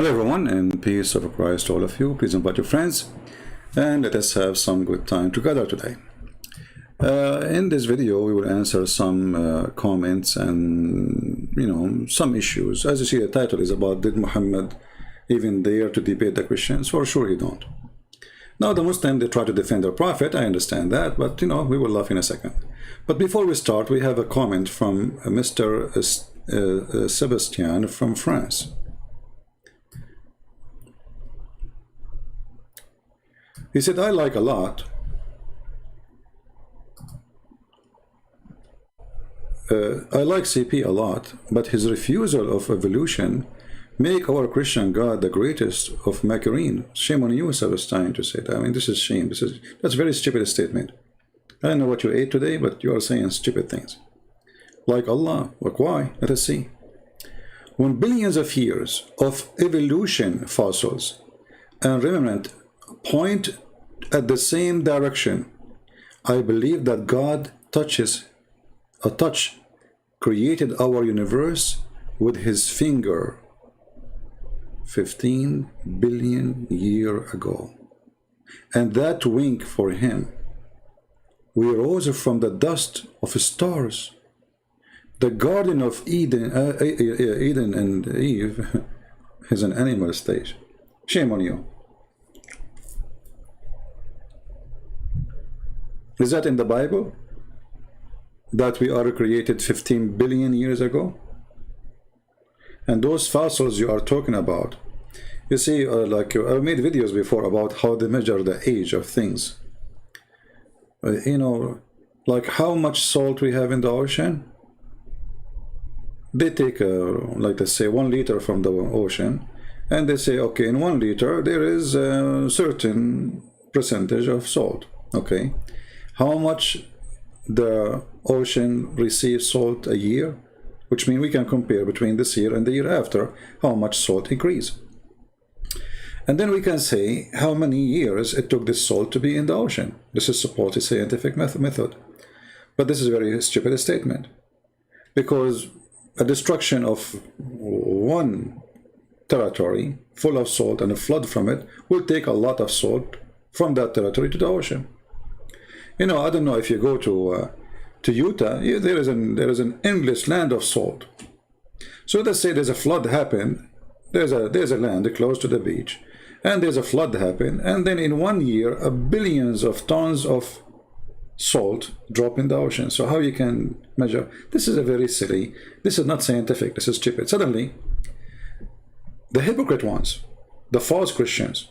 Hello everyone, and peace of Christ to all of you. Please invite your friends and let us have some good time together today. In this video we will answer some comments and some issues. As you see, the title is about, did Muhammad even dare to debate the Christians? For sure he don't. Now the Muslims, they try to defend their prophet, I understand that, but we will laugh in a second. But before we start, we have a comment from Mr. Sebastian from France. He said, I like CP a lot, but his refusal of evolution make our Christian God the greatest of Macaroon. Shame on you, Sebastian, to say that. I mean, this is shame. That's a very stupid statement. I don't know what you ate today, but you are saying stupid things. Like Allah. Like why? Let us see. When billions of years of evolution fossils and remnant point at the same direction, I believe that God created our universe with his finger 15 billion years ago. And that wink for him, we rose from the dust of stars. The Garden of Eden, Eden and Eve is an animal stage. Shame on you. Is that in the Bible? That we are created 15 billion years ago? And those fossils you are talking about, you see, like I've made videos before about how they measure the age of things. Like how much salt we have in the ocean. They take, like they say, 1 liter from the ocean, and they say, okay, in 1 liter there is a certain percentage of salt. Okay. How much the ocean receives salt a year, which means we can compare between this year and the year after, how much salt increase. And then we can say how many years it took this salt to be in the ocean. This is supposed scientific method. But this is a very stupid statement, because a destruction of one territory full of salt and a flood from it will take a lot of salt from that territory to the ocean. I don't know if you go to Utah, there is an endless land of salt. So let's say there's a flood happen, there's a land close to the beach, and there's a flood happen, and then in 1 year, billions of tons of salt drop in the ocean. So how you can measure? This is a very silly, this is not scientific, this is stupid. Suddenly, the hypocrite ones, the false Christians,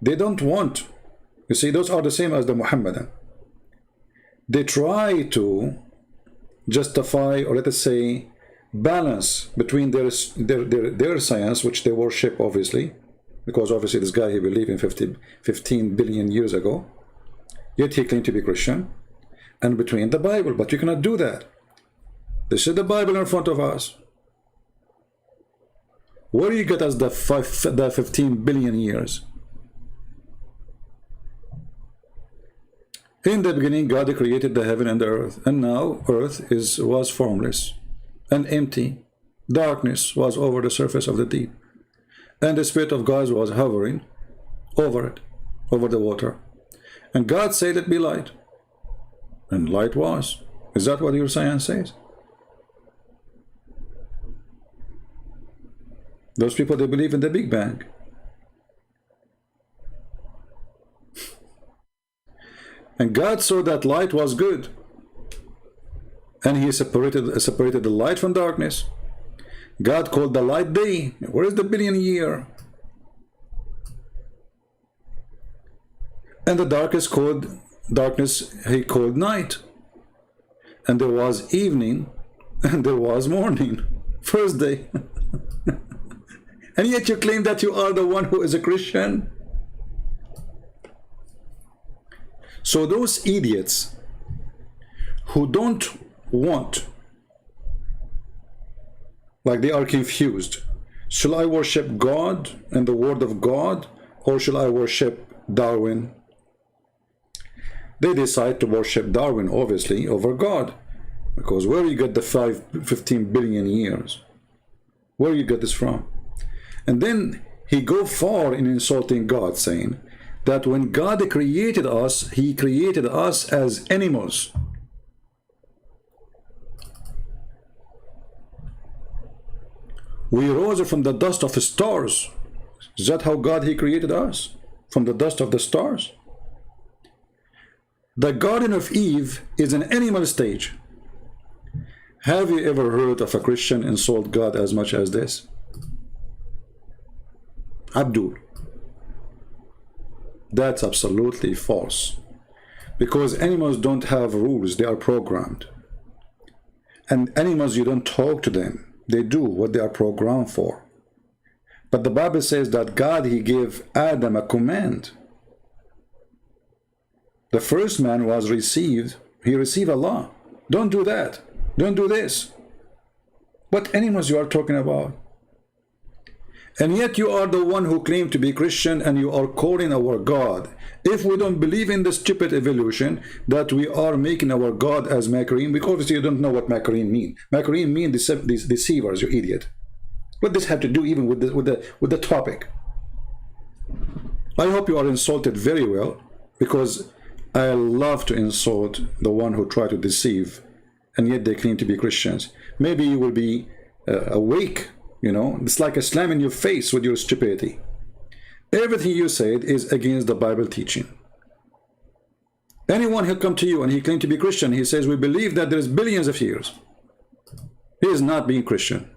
they don't want, you see, those are the same as the Muhammadan. They try to justify, or let us say, balance between their science, which they worship, obviously, because obviously this guy, he believed in 15 billion years ago, yet he claimed to be Christian, and between the Bible. But you cannot do that. This is the Bible in front of us. Where do you get us the 15 billion years? In the beginning, God created the heaven and the earth, and now earth was formless and empty. Darkness was over the surface of the deep, and the Spirit of God was hovering over it, over the water. And God said, "Let be light," and light was. Is that what your science says? Those people, they believe in the Big Bang. And God saw that light was good, and he separated the light from darkness. God called the light day. Where is the billion year? And the darkness he called night. And there was evening, and there was morning. First day. And yet you claim that you are the one who is a Christian? So those idiots who don't want, like they are confused, shall I worship God and the word of God, or shall I worship Darwin? They decide to worship Darwin, obviously, over God, because where you get the 15 billion years? Where you get this from? And then he go far in insulting God, saying that when God created us, he created us as animals. We rose from the dust of stars. Is that how God he created us? From the dust of the stars? The Garden of Eve is an animal stage. Have you ever heard of a Christian insult God as much as this? Abdul. That's absolutely false. Because animals don't have rules, they are programmed. And animals, you don't talk to them. They do what they are programmed for. But the Bible says that God, he gave Adam a command. The first man he received Allah. Don't do that. Don't do this. What animals you are talking about? And yet you are the one who claim to be Christian, and you are calling our God. If we don't believe in the stupid evolution, that we are making our God as Macarim, because obviously you don't know what Macarim mean. Macarim mean deceivers, you idiot. What does this have to do even with the topic? I hope you are insulted very well, because I love to insult the one who try to deceive, and yet they claim to be Christians. Maybe you will be awake. You know, it's like a slam in your face with your stupidity. Everything you said is against the Bible teaching. Anyone who come to you and he claims to be Christian, he says, we believe that there's billions of years. He is not being Christian.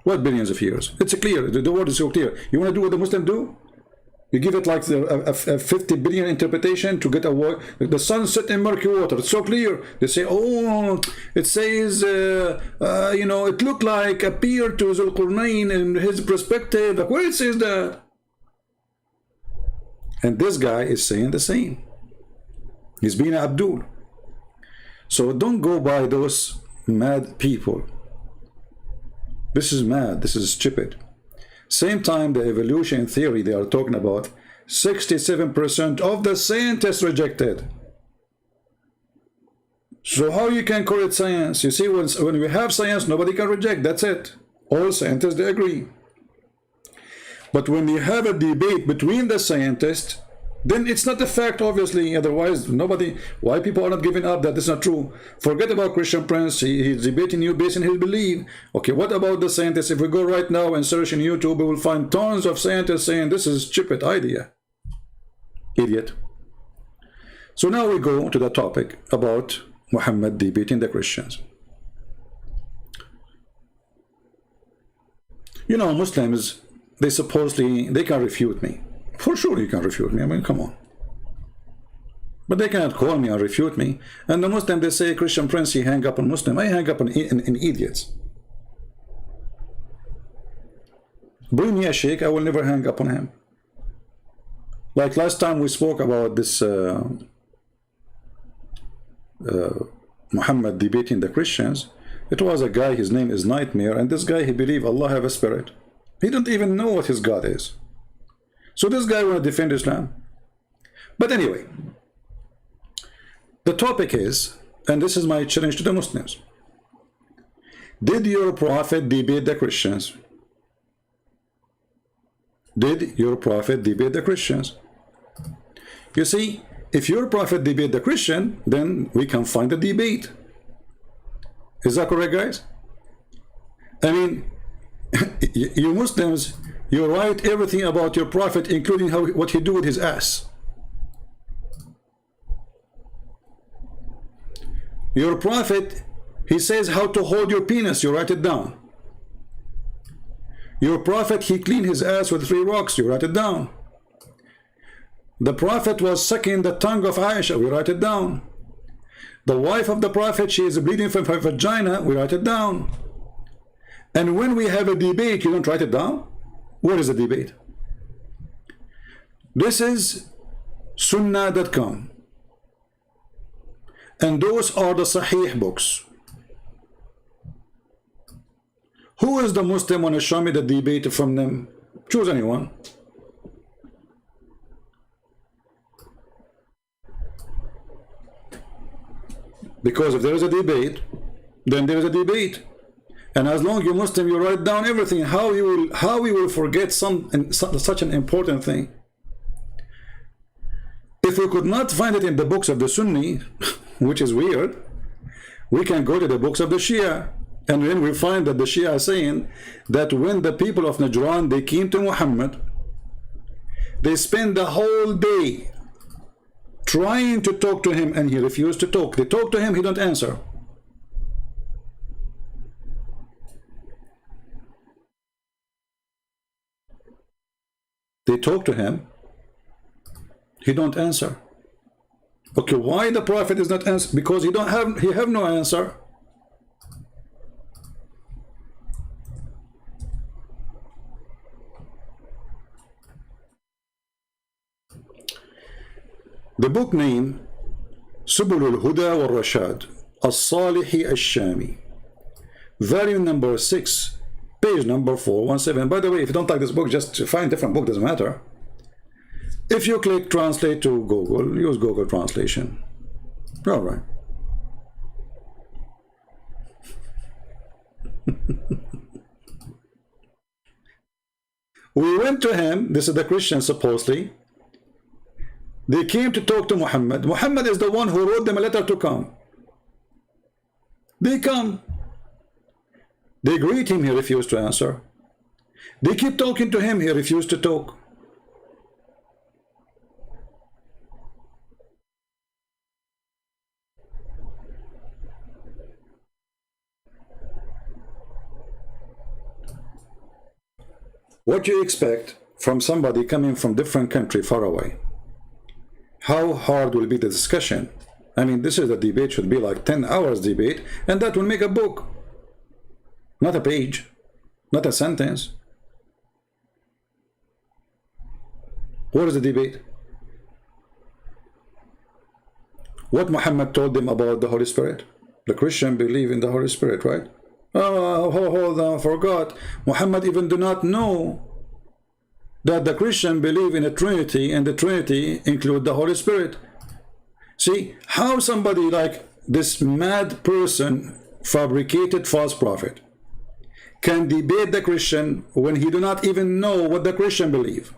What billions of years? It's clear. The word is so clear. You want to do what the Muslims do? You give it like a 50 billion interpretation to get a word. The sun set in murky water. It's so clear. They say, oh, it says, you know, it looked like appeared to Zulqarnain in his perspective. Like, where it says that? And this guy is saying the same. He's being Abdul. So don't go by those mad people. This is mad. This is stupid. Same time, the evolution theory they are talking about, 67% of the scientists rejected. So how you can call it science? You see, when we have science, nobody can reject. That's it. All scientists, they agree. But when you have a debate between the scientists, then it's not a fact, obviously. Otherwise, nobody, why people are not giving up that it's not true? Forget about Christian Prince. He's debating you based on his belief. Okay, what about the scientists? If we go right now and search in YouTube, we will find tons of scientists saying this is a stupid idea. Idiot. So now we go to the topic about Muhammad debating the Christians. You know, Muslims, they can refute me. For sure you can refute me. I mean, come on. But they cannot call me and refute me. And the Muslim, they say, Christian Prince, he hang up on Muslim. I hang up on idiots. Bring me a sheikh, I will never hang up on him. Like last time we spoke about this Muhammad debating the Christians. It was a guy, his name is Nightmare, and this guy, he believed Allah have a spirit. He don't even know what his God is. So this guy want to defend Islam. But anyway, the topic is, and this is my challenge to the Muslims, did your prophet debate the Christians? Did your prophet debate the Christians? You see, if your prophet debate the Christian, then we can find a debate. Is that correct, guys? I mean, you Muslims, you write everything about your prophet, including what he do with his ass. Your prophet, he says how to hold your penis, you write it down. Your prophet, he cleaned his ass with 3 rocks, you write it down. The prophet was sucking the tongue of Aisha, we write it down. The wife of the prophet, she is bleeding from her vagina, we write it down. And when we have a debate, you don't write it down? What is the debate? This is sunnah.com. And those are the Sahih books. Who is the Muslim want to show me the debate from them? Choose anyone. Because if there is a debate, then there is a debate. And as long you Muslim, you write down everything. How you will forget such an important thing? If we could not find it in the books of the Sunni, which is weird, we can go to the books of the Shia. And then we find that the Shia are saying that when the people of Najran, they came to Muhammad, they spent the whole day trying to talk to him, and he refused to talk. They talk to him, he don't answer. They talk to him, he don't answer. Okay, why the Prophet is not answer? Because he have no answer. The book name سبل الهدى والرشاد الصالح الشامي, volume number 6, page number 417. By the way, if you don't like this book, just find a different book, doesn't matter. If you click translate to Google, use Google translation. All right. We went to him. This is the Christian, supposedly. They came to talk to Muhammad. Muhammad is the one who wrote them a letter to come. They come. They greet him, he refused to answer. They keep talking to him, he refused to talk. What do you expect from somebody coming from different country far away? How hard will be the discussion? I mean, this is a debate, should be like 10 hours debate, and that will make a book. Not a page, not a sentence. What is the debate? What Muhammad told them about the Holy Spirit? The Christian believe in the Holy Spirit, right? Oh, hold on, forgot. Muhammad even do not know that the Christian believe in a Trinity, and the Trinity include the Holy Spirit. See, how somebody like this mad person, fabricated false prophet, can debate the Christian when he do not even know what the Christian believe?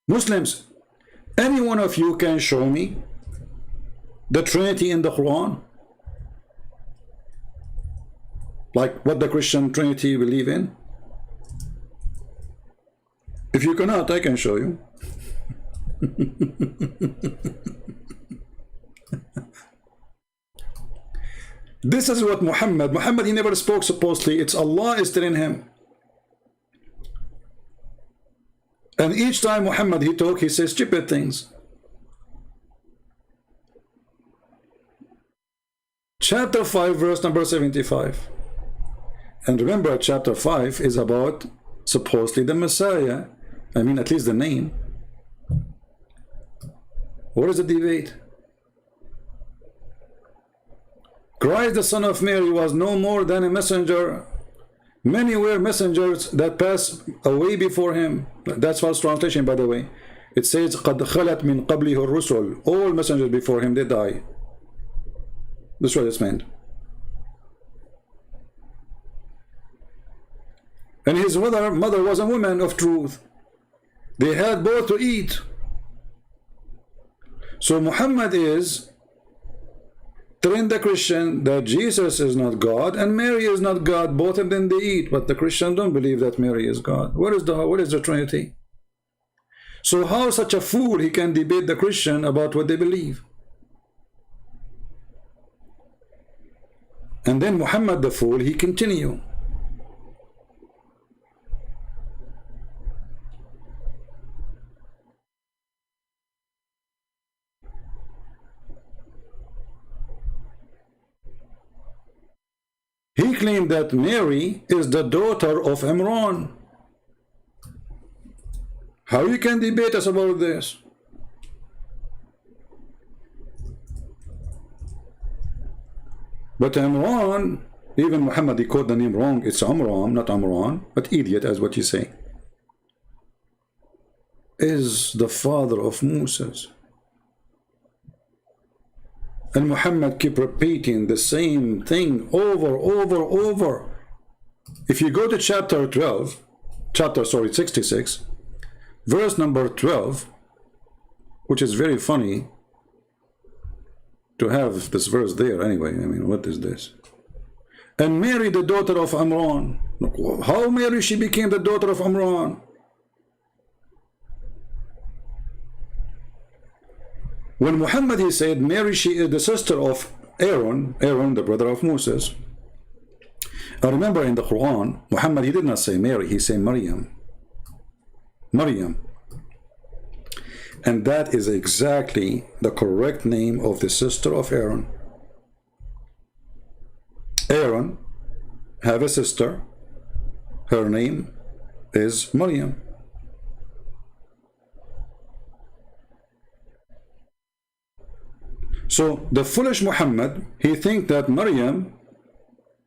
Muslims, any one of you can show me the Trinity in the Quran? Like what the Christian Trinity believe in? If you cannot, I can show you. This is what Muhammad, he never spoke supposedly. It's Allah is telling him. And each time Muhammad, he talk, he says stupid things. Chapter 5, verse number 75. And remember, chapter 5 is about supposedly the Messiah. I mean, at least the name. What is the debate? Christ, the Son of Mary, was no more than a messenger. Many were messengers that passed away before him. That's false translation, by the way. It says, قَدْ خَلَتْ مِنْ قَبْلِهُ الرُّسُلُ. All messengers before him, they die. That's what it's meant. And his mother was a woman of truth. They had both to eat. So Muhammad is telling the Christian that Jesus is not God and Mary is not God. Both of them they eat, but the Christians don't believe that Mary is God. What is the Trinity? So how such a fool he can debate the Christian about what they believe? And then Muhammad the fool, he continue. He claimed that Mary is the daughter of Imran. How you can debate us about this? But Imran, even Muhammad, he called the name wrong. It's Amram, not Amran, but idiot, as what you say, is the father of Moses. And Muhammad keep repeating the same thing over. If you go to chapter 66, verse number 12, which is very funny to have this verse there anyway. I mean, what is this? And Mary, the daughter of Imran. How Mary, she became the daughter of Imran? When Muhammad, he said, Mary, she is the sister of Aaron, the brother of Moses. I remember in the Quran, Muhammad, he did not say Mary, he said Maryam. And that is exactly the correct name of the sister of Aaron. Aaron have a sister. Her name is Maryam. So the foolish Muhammad, he think that Maryam,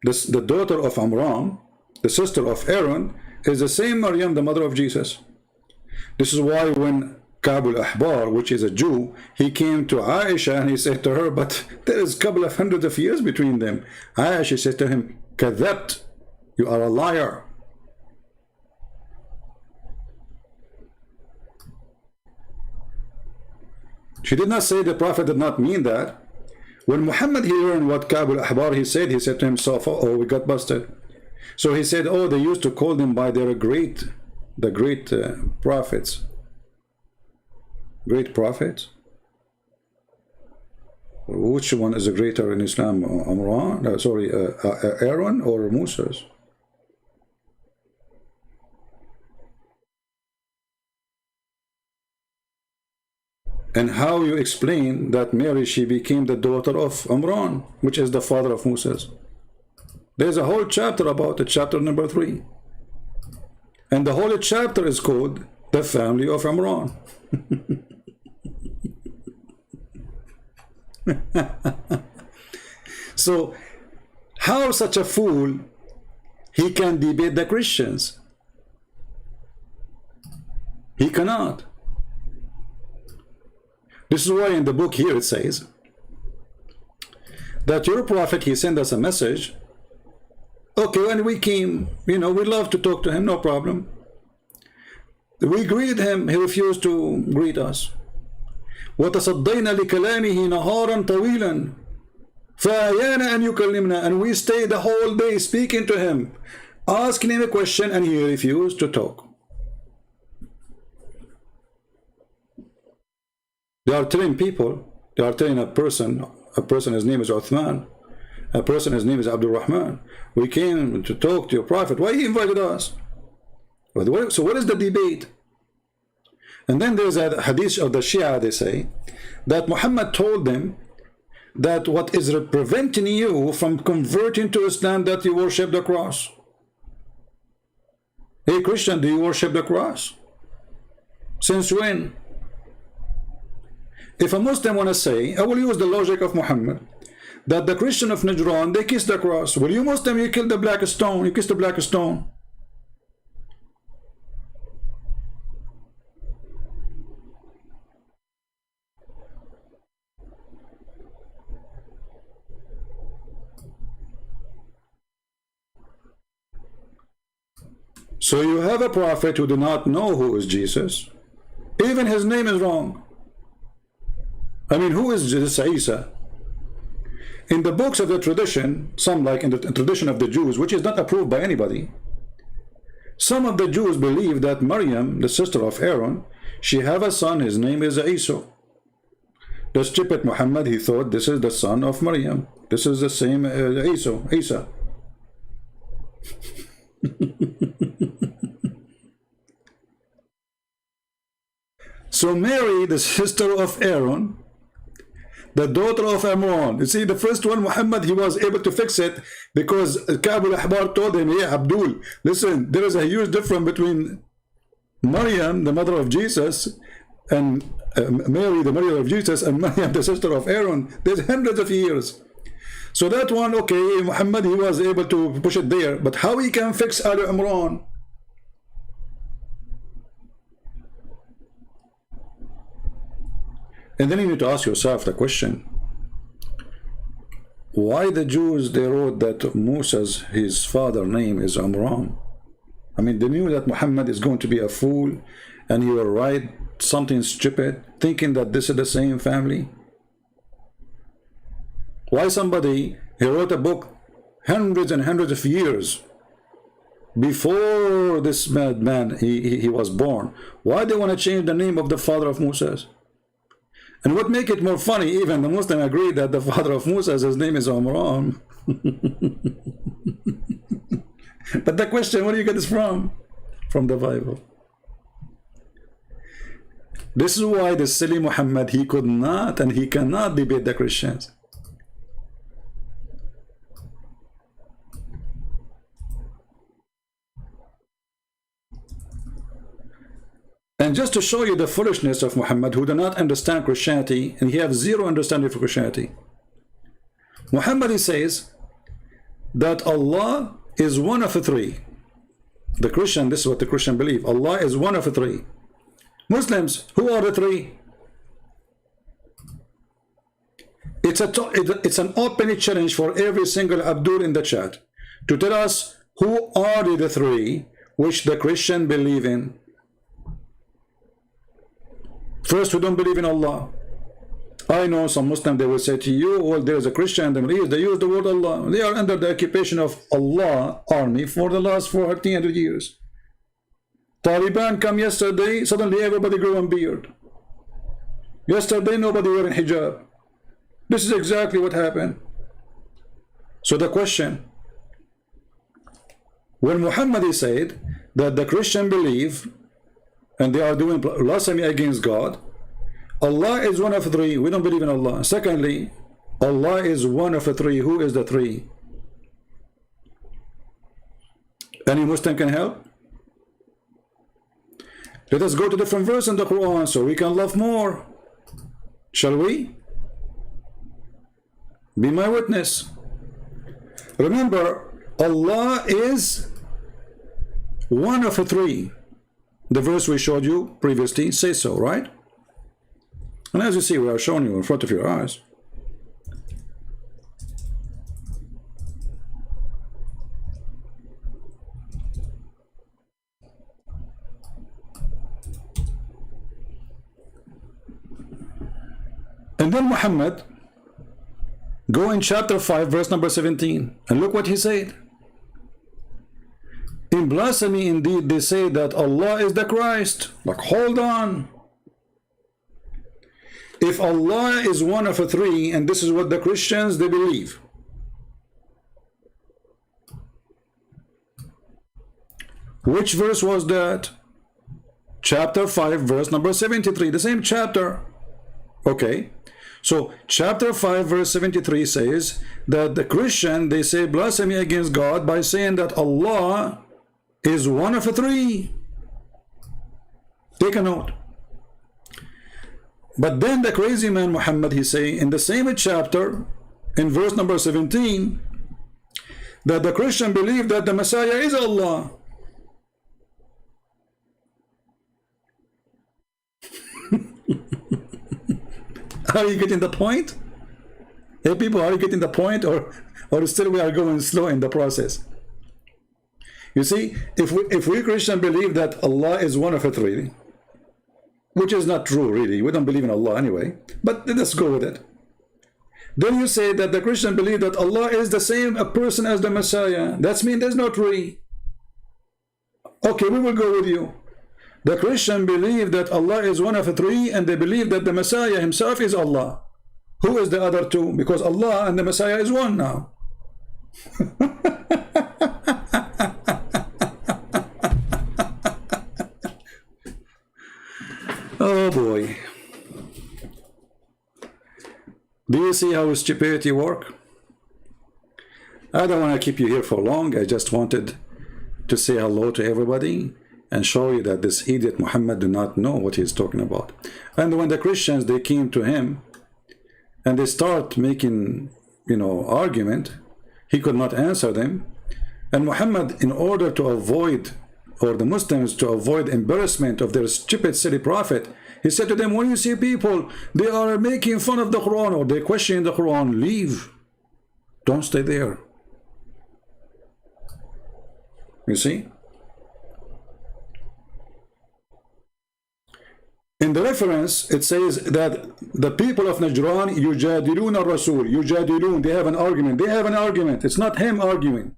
the daughter of Imran, the sister of Aaron, is the same Maryam, the mother of Jesus. This is why when Ka'b al-Ahbar, which is a Jew, he came to Aisha and he said to her, but there is a couple of hundreds of years between them. Aisha said to him, Kadhabt, you are a liar. She did not say the Prophet did not mean that. When Muhammad he learned what Ka'b al-Ahbar he said to himself, oh, we got busted. So he said, oh, they used to call them by their great prophets. Great prophets? Which one is greater in Islam? Aaron or Moses? And how you explain that Mary, she became the daughter of Imran, which is the father of Moses? There's a whole chapter about it, chapter number 3. And the whole chapter is called the family of Imran. So how such a fool he can debate the Christians? He cannot. This is why in the book here it says that your prophet, he sent us a message. Okay, when we came, we love to talk to him, no problem. We greeted him, he refused to greet us. وَتَصَدَّيْنَا لِكَلَامِهِ نَهَارًا طَوِيلًا فَأَيَانَ أَنْ يُكَلِّمْنَا. And we stayed the whole day speaking to him, asking him a question, and he refused to talk. They are telling people, they are telling a person, his name is Uthman, a person, his name is Abdul Rahman. We came to talk to your prophet. Why he invited us? So what is the debate? And then there's a hadith of the Shia, they say, that Muhammad told them that what is preventing you from converting to Islam, that you worship the cross. Hey Christian, do you worship the cross? Since when? If a Muslim want to say, I will use the logic of Muhammad, that the Christian of Najran, they kiss the cross. Well, you Muslim, you kill the black stone, you kiss the black stone. So you have a prophet who do not know who is Jesus. Even his name is wrong. I mean, who is Jesus Isa? In the books of the tradition, some like in the tradition of the Jews, which is not approved by anybody, some of the Jews believe that Maryam, the sister of Aaron, she have a son, his name is Isa. The stupid Muhammad, he thought this is the son of Maryam. This is the same Isa. So Mary, the sister of Aaron, the daughter of Imran. You see, the first one, Muhammad, he was able to fix it because Ka'b al-Ahbar told him, yeah, Abdul, listen, there is a huge difference between Maryam, the mother of Jesus, and Mary, the mother of Jesus, and Maryam, the sister of Aaron. There's hundreds of years. So that one, okay, Muhammad, he was able to push it there. But how he can fix Ali Imran? And then you need to ask yourself the question, why the Jews, they wrote that Moses, his father name is Amram? I mean, they knew that Muhammad is going to be a fool and he will write something stupid, thinking that this is the same family. Why somebody, he wrote a book hundreds and hundreds of years before this madman he was born. Why they want to change the name of the father of Moses? And what make it more funny, even the Muslim agree that the father of Moses, his name is Amram. But the question, where do you get this from? From the Bible. This is why the silly Muhammad, he could not and he cannot debate the Christians. And just to show you the foolishness of Muhammad, who do not understand Christianity, and he has zero understanding for Christianity. Muhammad, he says that Allah is one of the three. The Christian, this is what the Christian believe. Allah is one of the three. Muslims, who are the three? It's an open challenge for every single Abdul in the chat to tell us who are the three which the Christian believe in. First, we don't believe in Allah. I know some Muslims, they will say to you, well, there is a Christian, they use the word Allah. They are under the occupation of Allah army for the last 1400 years. Taliban come yesterday, suddenly everybody grew a beard. Yesterday, nobody wearing hijab. This is exactly what happened. So the question, when Muhammad said that the Christian believe and they are doing blasphemy against God, Allah is one of the three. We don't believe in Allah. Secondly, Allah is one of the three. Who is the three? Any Muslim can help? Let us go to different verse in the Quran so we can love more. Shall we? Be my witness. Remember, Allah is one of the three. The verse we showed you previously says so, right? And as you see, we are showing you in front of your eyes. And then Muhammad, go in chapter 5, verse number 17, and look what he said. In blasphemy, indeed, they say that Allah is the Christ. Like, hold on. If Allah is one of the three, and this is what the Christians, they believe, which verse was that? Chapter 5, verse number 73, the same chapter. Okay, so chapter 5, verse 73 says that the Christian, they say blasphemy against God by saying that Allah is one of the three. Take a note. But then the crazy man Muhammad, he say in the same chapter, in verse number 17, that the Christian believe that the Messiah is Allah. Are you getting the point? Hey people, are you getting the point, or still we are going slow in the process? You see, if we Christian believe that Allah is one of the three, which is not true really, we don't believe in Allah anyway, but let's go with it. Then you say that the Christian believe that Allah is the same a person as the Messiah. That means there's no three. Okay, we will go with you. The Christian believe that Allah is one of the three, and they believe that the Messiah himself is Allah. Who is the other two? Because Allah and the Messiah is one now. Oh boy. Do you see how stupidity works? I don't want to keep you here for long. I just wanted to say hello to everybody and show you that this idiot Muhammad do not know what he's talking about. And when the Christians, they came to him and they start making, argument, he could not answer them. And Muhammad, in order to avoid, or the Muslims to avoid embarrassment of their stupid silly prophet, he said to them, when you see people, they are making fun of the Quran or they question the Quran, leave. Don't stay there. You see? In the reference, it says that the people of Najran, yujadilun al-Rasul, yujadilun, they have an argument. They have an argument. It's not him arguing.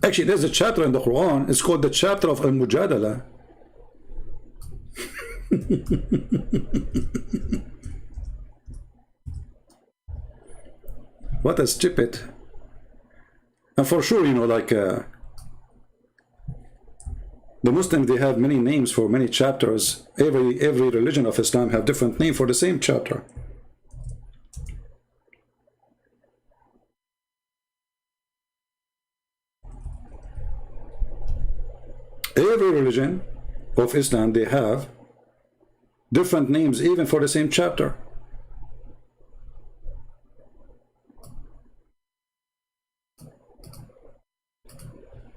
Actually, there's a chapter in the Quran. It's called the chapter of Al-Mujadala. What a stupid. And for sure, you know, like the Muslims, they have many names for many chapters. Every religion of Islam have different name for the same chapter. Every religion of Islam, they have different names even for the same chapter.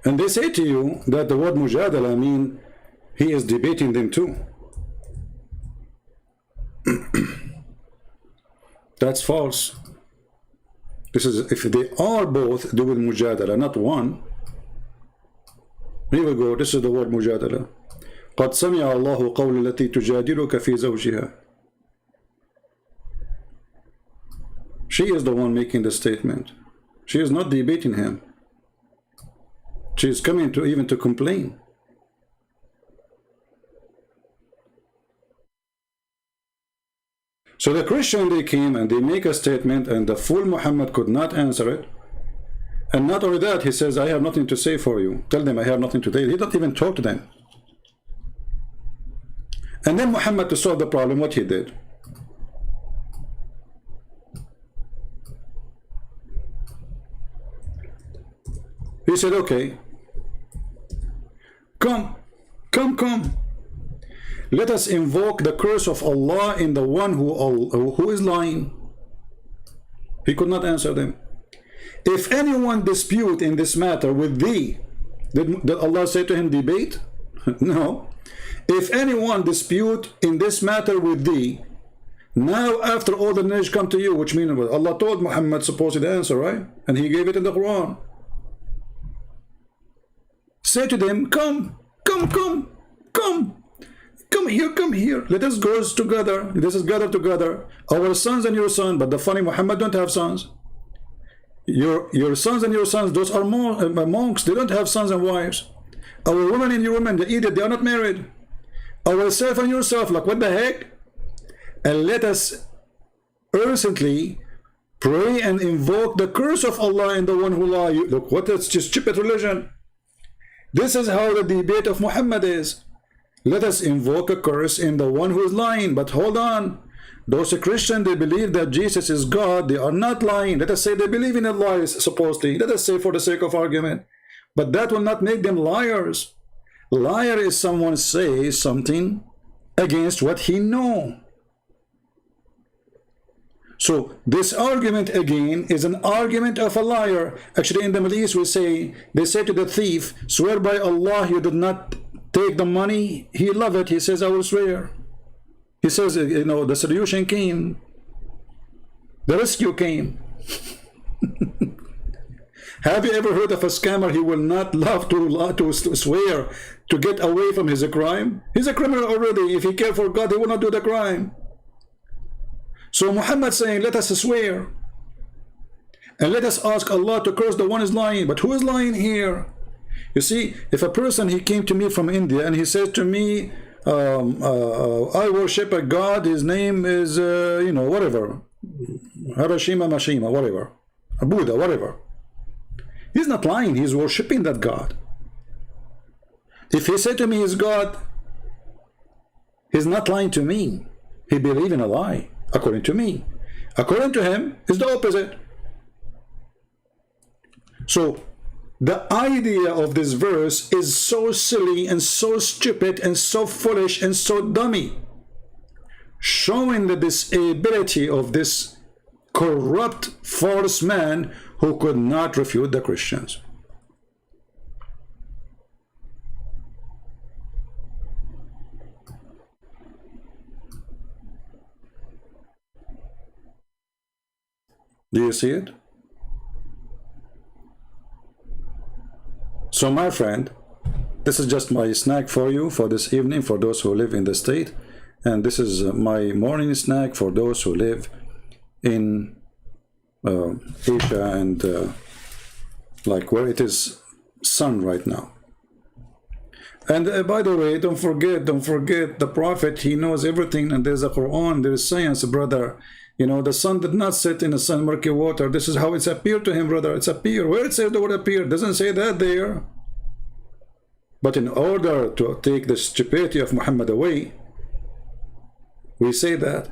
And they say to you that the word mujadala mean he is debating them too. That's false. This is if they are both doing mujadala, not one. Here we go. This is the word mujadala. قد سمع الله قول التي تجادلك في زوجها. She is the one making the statement. She is not debating him. She is coming to even to complain. So the Christian, they came and they make a statement, and the fool Muhammad could not answer it. And not only that, he says, I have nothing to say for you. Tell them I have nothing to say. He don't even talk to them. And then Muhammad, to solve the problem, what he did? He said, okay, come. Let us invoke the curse of Allah in the one who is lying. He could not answer them. If anyone dispute in this matter with thee, did Allah say to him, debate? No. If anyone dispute in this matter with thee, now after all the knowledge come to you, which means Allah told Muhammad supposed answer, right? And he gave it in the Quran. Say to them, come here. Let us go together. Let us gather together. Our sons and your son. But the funny, Muhammad don't have sons. Your sons and your sons, those are monks. They don't have sons and wives. Our women and your women, they eat it. They are not married. Ourself and yourself, like what the heck? And let us urgently pray and invoke the curse of Allah in the one who lies. Look, what is just stupid religion? This is how the debate of Muhammad is. Let us invoke a curse in the one who is lying. But hold on. Those Christians, they believe that Jesus is God. They are not lying. Let us say they believe in a lie, supposedly. Let us say for the sake of argument. But that will not make them liars. Liar is someone says something against what he knows. So this argument again is an argument of a liar. Actually, in the Middle East, they say to the thief, swear by Allah you did not take the money. He loved it. He says, I will swear. He says, you know, the solution came. The rescue came. Have you ever heard of a scammer? He will not love to swear to get away from his crime. He's a criminal already. If he cared for God, he will not do the crime. So Muhammad saying, let us swear. And let us ask Allah to curse the one who is lying. But who is lying here? You see, if a person, he came to me from India and he says to me, I worship a God, his name is, you know, whatever. Harashima, Mashima, whatever. A Buddha, whatever. He's not lying, he's worshipping that God. If he said to me he's God, he's not lying to me. He believes in a lie, according to me. According to him, it's the opposite. So, the idea of this verse is so silly and so stupid and so foolish and so dummy, showing the disability of this corrupt, false man who could not refute the Christians. Do you see it? So my friend, this is just my snack for you for this evening, for those who live in the state, and this is my morning snack for those who live in Asia and like where it is sun right now. And by the way, don't forget the Prophet, he knows everything, and there's a Quran, there is science, brother. You know, the sun did not set in the sun murky water. This is how it's appeared to him, brother. It's appeared. Where it says the word appear, doesn't say that there. But in order to take the stupidity of Muhammad away, we say that.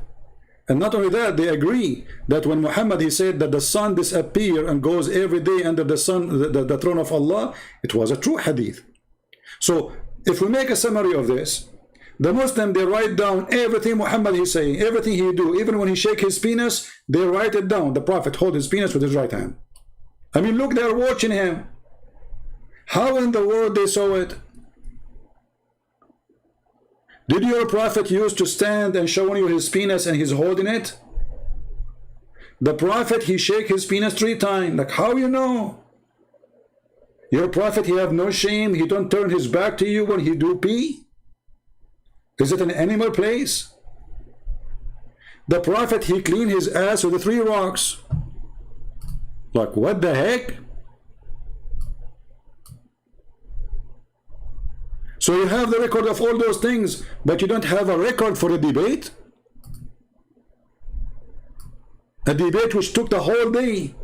And not only that, they agree that when Muhammad, he said that the sun disappears and goes every day under the sun, the throne of Allah, it was a true hadith. So if we make a summary of this, the Muslim, they write down everything Muhammad is saying, everything he do, even when he shake his penis, they write it down. The Prophet hold his penis with his right hand. I mean, look, they're watching him. How in the world they saw it? Did your Prophet used to stand and showing you his penis and he's holding it? The Prophet, he shake his penis 3 times. Like, how you know? Your Prophet, he have no shame. He don't turn his back to you when he do pee. Is it an animal place? The Prophet, he clean his ass with the 3 rocks. Like, what the heck? So you have the record of all those things, but you don't have a record for a debate? A debate which took the whole day.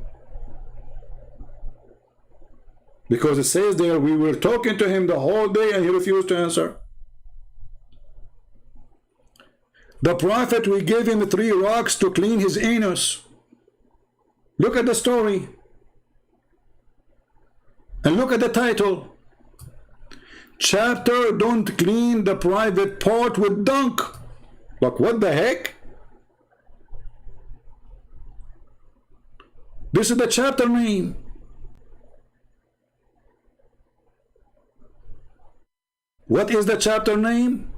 Because it says there, we were talking to him the whole day and he refused to answer. The Prophet, we gave him 3 rocks to clean his anus. Look at the story. And look at the title. Chapter, don't clean the private part with dunk. Like, what the heck? This is the chapter name. What is the chapter name?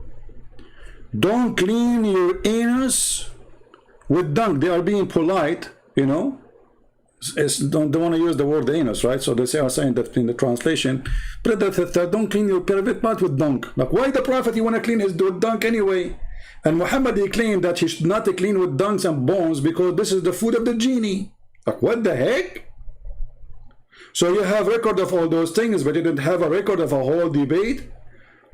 Don't clean your anus with dung. They are being polite, you know. Don't want to use the word anus, right? So they are saying that in the translation, but don't clean your private part with dung. Like, why the Prophet, he want to clean his dung anyway? And Muhammad, he claimed that he should not clean with dunks and bones because this is the food of the genie. Like, what the heck? So you have record of all those things, but you didn't have a record of a whole debate.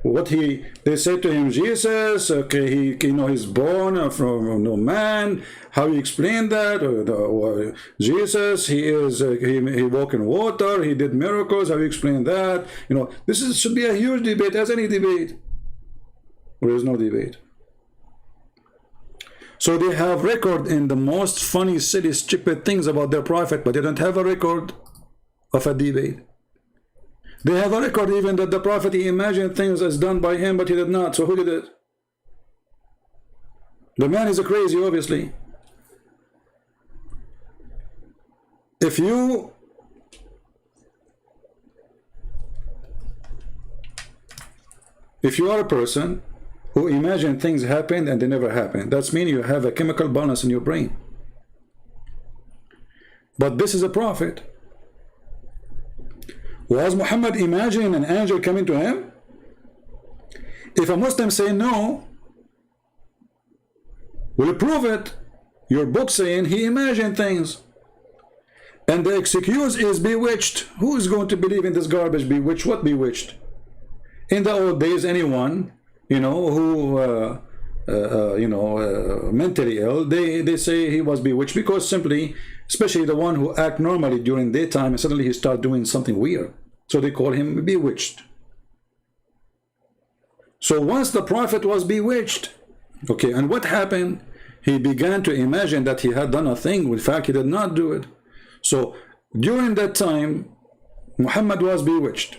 What they said to him, Jesus, okay, he's born from no man. How you explain that? Jesus, he walked in water, he did miracles. How you explain that? You know, should be a huge debate, as any debate. There is no debate. So they have record in the most funny, silly, stupid things about their Prophet, but they don't have a record of a debate. They have a record even that the Prophet, he imagined things as done by him, but he did not. So who did it? The man is a crazy, obviously. If you are a person who imagine things happen and they never happen, that means you have a chemical balance in your brain. But this is a prophet. Was Muhammad imagining an angel coming to him? If a Muslim say no, will prove it. Your book saying he imagined things. And the excuse is bewitched. Who is going to believe in this garbage? Bewitched? What bewitched? In the old days, anyone, you know, who mentally ill, they say he was bewitched because simply, especially the one who act normally during daytime and suddenly he start doing something weird. So they call him bewitched. So once the Prophet was bewitched, okay, and what happened? He began to imagine that he had done a thing. In fact, he did not do it. So during that time, Muhammad was bewitched.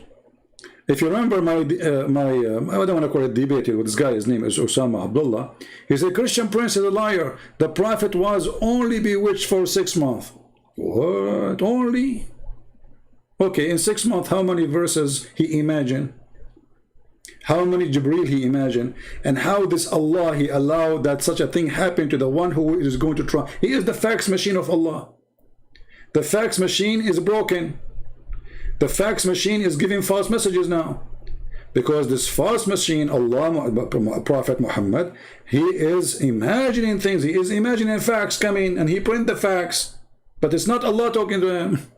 If you remember I don't want to call it debate with this guy, his name is Osama Abdullah. He said, Christian Prince is a liar. The Prophet was only bewitched for 6 months. What? Only? Okay, in 6 months, how many verses he imagined? How many Jibreel he imagined? And how this Allah, he allowed that such a thing happen to the one who is going to try. He is the fax machine of Allah. The fax machine is broken. The fax machine is giving false messages now. Because this false machine, Allah, Prophet Muhammad, he is imagining things. He is imagining fax coming, and he print the fax. But it's not Allah talking to him.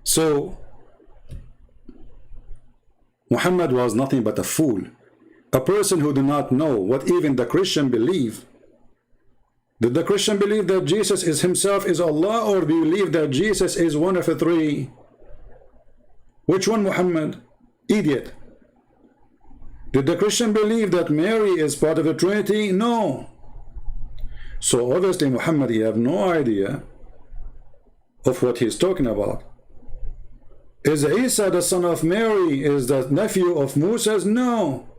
So, Muhammad was nothing but a fool. A person who did not know what even the Christian believe. Did the Christian believe that Jesus is himself is Allah, or do you believe that Jesus is one of the three? Which one, Muhammad? Idiot. Did the Christian believe that Mary is part of the Trinity? No. So obviously Muhammad, you have no idea of what he's talking about. Is Isa the son of Mary? Is the nephew of Moses? No.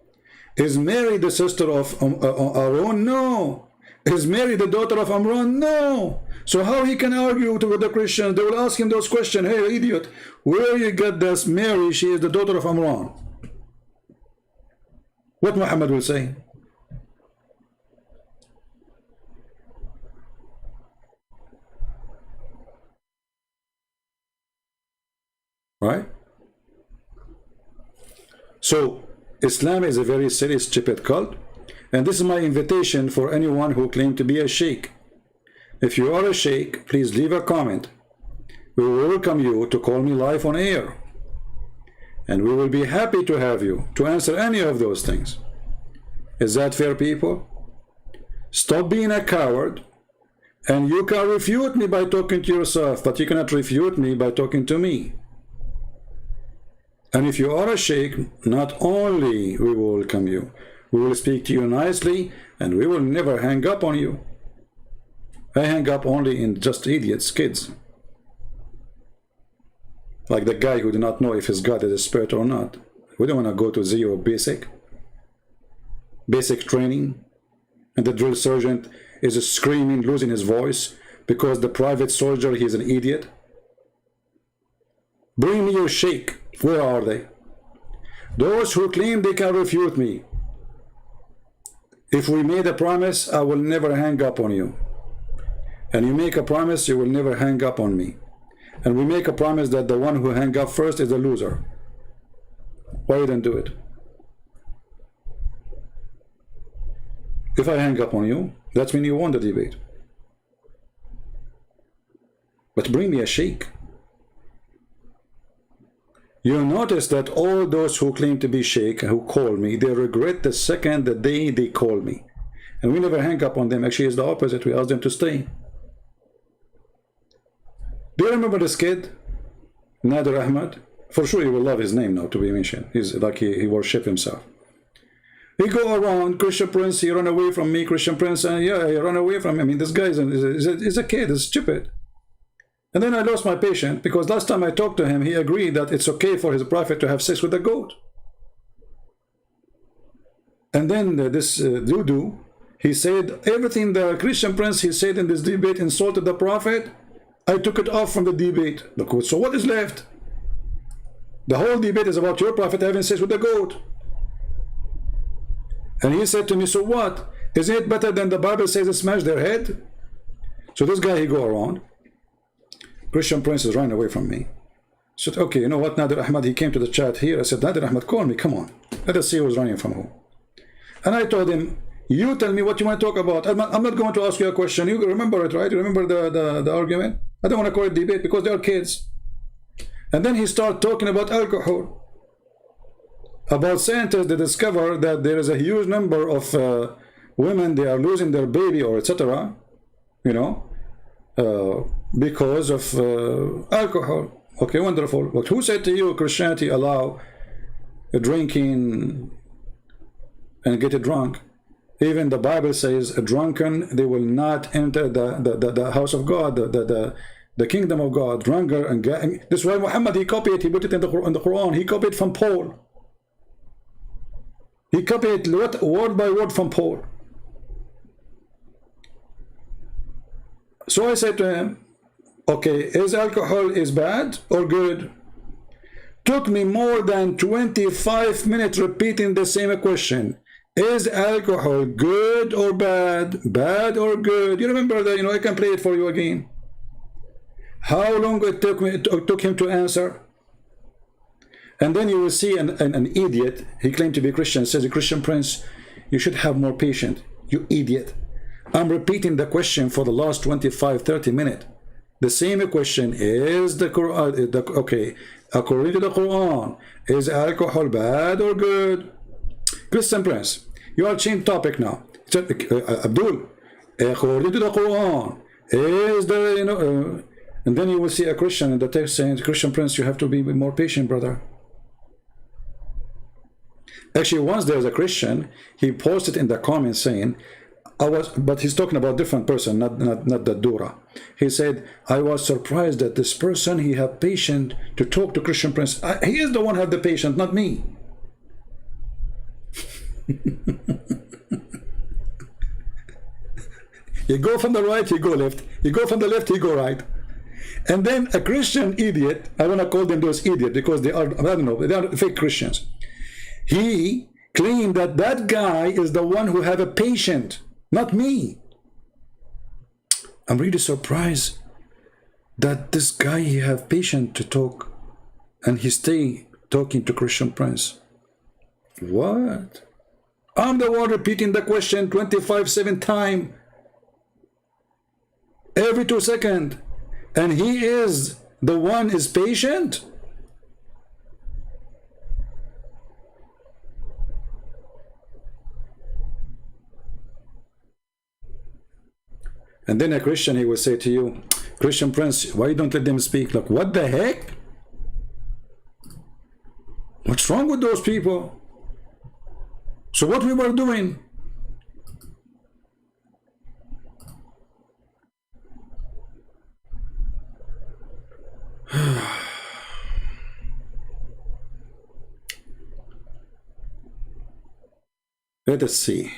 Is Mary the sister of Aaron? No. Is Mary the daughter of Amran? No. So how he can argue with the Christians? They will ask him those questions. Hey, idiot, where you get this Mary? She is the daughter of Amran. What Muhammad will say? Right? So, Islam is a very serious, stupid cult. And this is my invitation for anyone who claims to be a sheikh. If you are a sheikh, please leave a comment. We will welcome you to call me live on air. And we will be happy to have you to answer any of those things. Is that fair, people? Stop being a coward. And you can refute me by talking to yourself, but you cannot refute me by talking to me. And if you are a sheikh, not only we will welcome you, we will speak to you nicely, and we will never hang up on you. I hang up only in just idiots, kids. Like the guy who did not know if his God is a spirit or not. We don't want to go to zero basic training. And the drill sergeant is screaming, losing his voice, because the private soldier, he's an idiot. Bring me your sheikh. Where are they? Those who claim they can refute me. If we made a promise, I will never hang up on you. And you make a promise, you will never hang up on me. And we make a promise that the one who hang up first is a loser. Why you don't do it? If I hang up on you, that means you won the debate. But bring me a sheikh. You notice that all those who claim to be sheikh, who call me, they regret the second the day they call me. And we never hang up on them. Actually, it's the opposite. We ask them to stay. Do you remember this kid? Nader Ahmad? For sure you will love his name now to be mentioned. He's like he worship himself. He go around, Christian Prince, he run away from me, Christian Prince, and yeah, he run away from me. I mean, this guy is a kid, he's stupid. And then I lost my patience, because last time I talked to him, he agreed that it's okay for his prophet to have sex with a goat. And then this Dudu, he said, everything the Christian Prince, he said in this debate insulted the prophet. I took it off from the debate. So what is left? The whole debate is about your prophet having sex with a goat. And he said to me, so what? Isn't it better than the Bible says to smash their head? So this guy, he go around. Christian Prince is running away from me. I said, okay, you know what, Nader Ahmad, he came to the chat here. I said, Nader Ahmad, call me, come on. Let us see who's running from who. And I told him, you tell me what you want to talk about. I'm not going to ask you a question. You remember it, right? You remember the argument? I don't want to call it debate because they are kids. And then he started talking about alcohol. About scientists that discover that there is a huge number of women, they are losing their baby or etc. You know, because of alcohol. Okay, wonderful. But who said to you Christianity allow drinking and get drunk? Even the Bible says a drunken, they will not enter the house of God, the kingdom of God. Drunker and this is why Muhammad, he copied, he put it in the Quran, he copied from Paul. He copied word by word from Paul. So I said to him, okay, is alcohol is bad or good? Took me more than 25 minutes repeating the same question. Is alcohol good or bad? Bad or good? You remember that? You know, I can play it for you again. How long it took him to answer? And then you will see an idiot. He claimed to be Christian. Says, Christian Prince, you should have more patience. You idiot. I'm repeating the question for the last 25-30 minutes. The same question. Is the Quran, okay, according to the Quran, is alcohol bad or good? Christian Prince, you are changing topic now. Abdul, according to the Quran, is the, you know, and then you will see a Christian in the text saying, Christian Prince, you have to be more patient, brother. Actually, once there's a Christian, he posted in the comments saying, but he's talking about different person, not the Dura. He said, I was surprised that this person, he have patience to talk to Christian Prince. He is the one who have the patience, not me. You go from the right, you go left. You go from the left, you go right. And then a Christian idiot, I want to call them those idiots because they are, I don't know, they are fake Christians. He claimed that that guy is the one who have a patient, not me. I'm really surprised that this guy, he have patience to talk and he stay talking to Christian Prince. What? I'm the one repeating the question 25-7 times every 2 seconds, and he is the one is patient. And then a Christian, he will say to you, Christian Prince, why you don't let them speak? Like, what the heck? What's wrong with those people? So what we were doing? Let us see.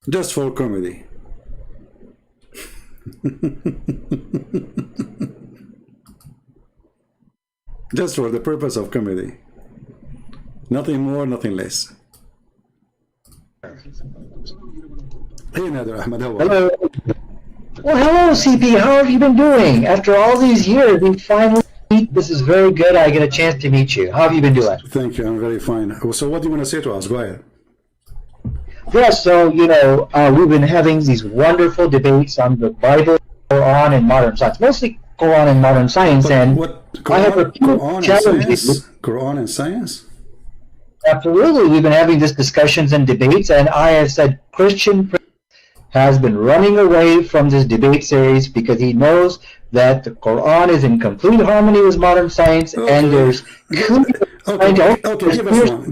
Just for comedy. Just for the purpose of comedy. Nothing more, nothing less. Hey Nader Ahmed, how are you? Hello. Well, hello, CP. How have you been doing? After all these years, we finally meet. This is very good. I get a chance to meet you. How have you been doing? Thank you. I'm very fine. So what do you want to say to us? Go ahead. Yes, so, you know, we've been having these wonderful debates on the Bible, Quran, and modern science. Mostly Quran and modern science. But and what, I have a few challenges. Quran and science? Absolutely. We've been having these discussions and debates, and I have said Christian has been running away from this debate series because he knows that the Quran is in complete harmony with modern science, and there's okay,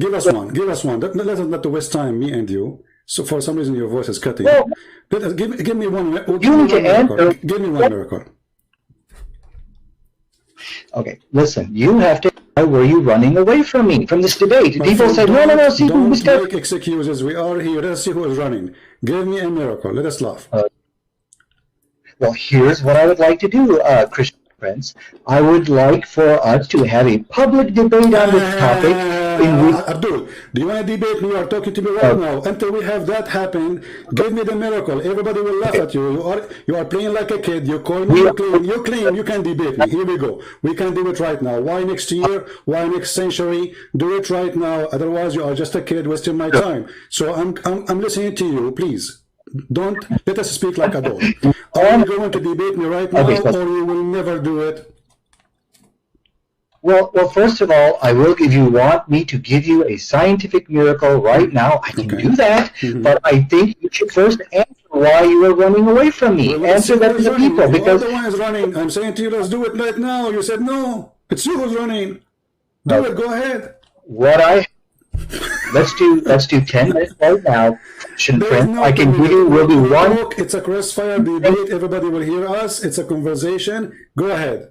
give us one. Let us not to waste time, me and you. So for some reason your voice is cutting. Well, give me one. You need to answer. Give me one miracle. Okay, listen. You have to. Why were you running away from me, from this debate? People say, no. See, don't make excuses. We are here. Let's see who is running. Give me a miracle. Let us laugh. Well, here's what I would like to do, Christian Prince. I would like for us to have a public debate on this topic. Abdul, do you want to debate me? You are talking to me right now. Until we have that happen, give me the miracle. Everybody will laugh at you. You are playing like a kid. You call me. You claim you can debate me. Here we go. We can do it right now. Why next year? Why next century? Do it right now. Otherwise, you are just a kid wasting my time. So I'm listening to you. Please. Don't let us speak like adults. Are you going to debate me right now, or you will never do it? Well, first of all, I will give you. Want me to give you a scientific miracle right now? I can do that, but I think you should first answer why you are running away from me. Well, answer that to the people, because the one is running. I'm saying to you, let's do it right now. You said no. It's you who's running. Do it. Go ahead. What I let's do 10 minutes right now. Christian There is Prince, no I can 10 give you minutes. will be We one. talk, it's a crossfire debate. Everybody will hear us. It's a conversation. Go ahead.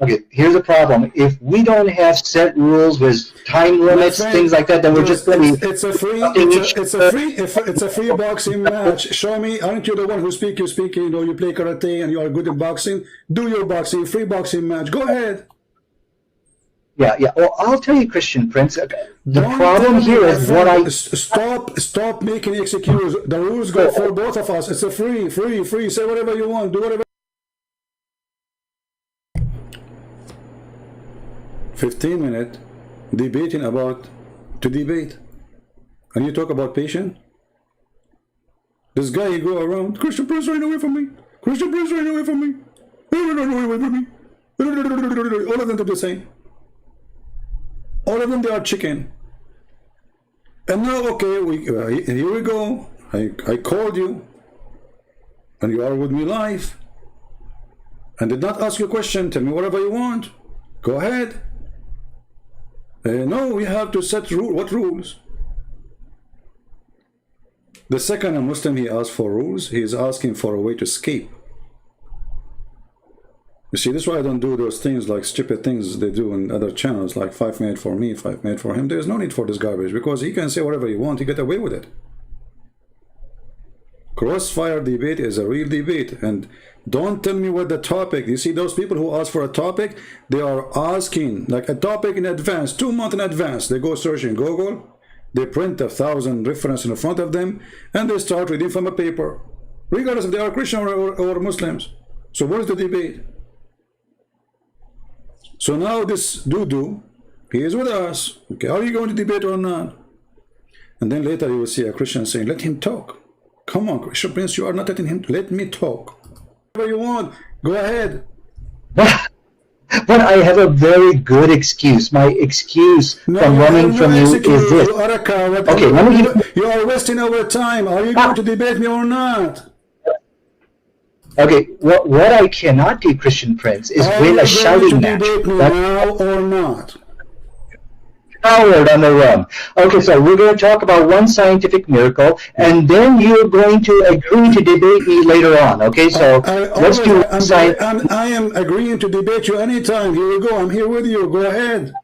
Okay, here's the problem. If we don't have set rules with time My limits, friend, things like that, then we're just going to be it's a free interrupting it's a free boxing match. Show me, aren't you the one who you speak, you know, you play karate and you are good in boxing. Do your boxing, free boxing match. Go ahead. Yeah, yeah. Well, I'll tell you, Christian Prince. The Don't problem tell me, here my is friend, what I stop making excuses. The rules go for both of us. It's a free. Say whatever you want. Do whatever. 15-minute debating about to debate, and you talk about patient. This guy, you go around, Christian Prince, run away from me. Christian Prince, run away from me. Run away from me. All of them do the same. All of them, they are chicken. And now, okay, here we go. I called you, and you are with me live, and did not ask you a question. Tell me whatever you want. Go ahead. No, we have to set what rules? The second a Muslim he asks for rules, he is asking for a way to escape. You see, this is why I don't do those things like stupid things they do in other channels, like 5 minutes for me, 5 minutes for him. There's no need for this garbage, because he can say whatever he wants, he get away with it. Crossfire debate is a real debate, and don't tell me what the topic. You see, those people who ask for a topic, they are asking like a topic in advance, 2 months in advance. They go search in Google, they print 1,000 references in front of them, and they start reading from a paper, regardless if they are Christian or Muslims. So what is the debate? So now this Dudu, he is with us. Okay, are you going to debate or not? And then later you will see a Christian saying, let him talk. Come on, Christian Prince, you are not letting him. Let me talk. Whatever you want, go ahead. But I have a very good excuse. My excuse from running from you is this. You are a coward. Okay, let me give you are wasting our time. Are you going to debate me or not? Okay, what I cannot do, Christian Prince, is win a shouting match. Debate me now or not? Coward on the run. Okay, so we're going to talk about one scientific miracle, and then you're going to agree to debate me later on. Okay, so let's do science. I am agreeing to debate you anytime. Here we go. I'm here with you. Go ahead.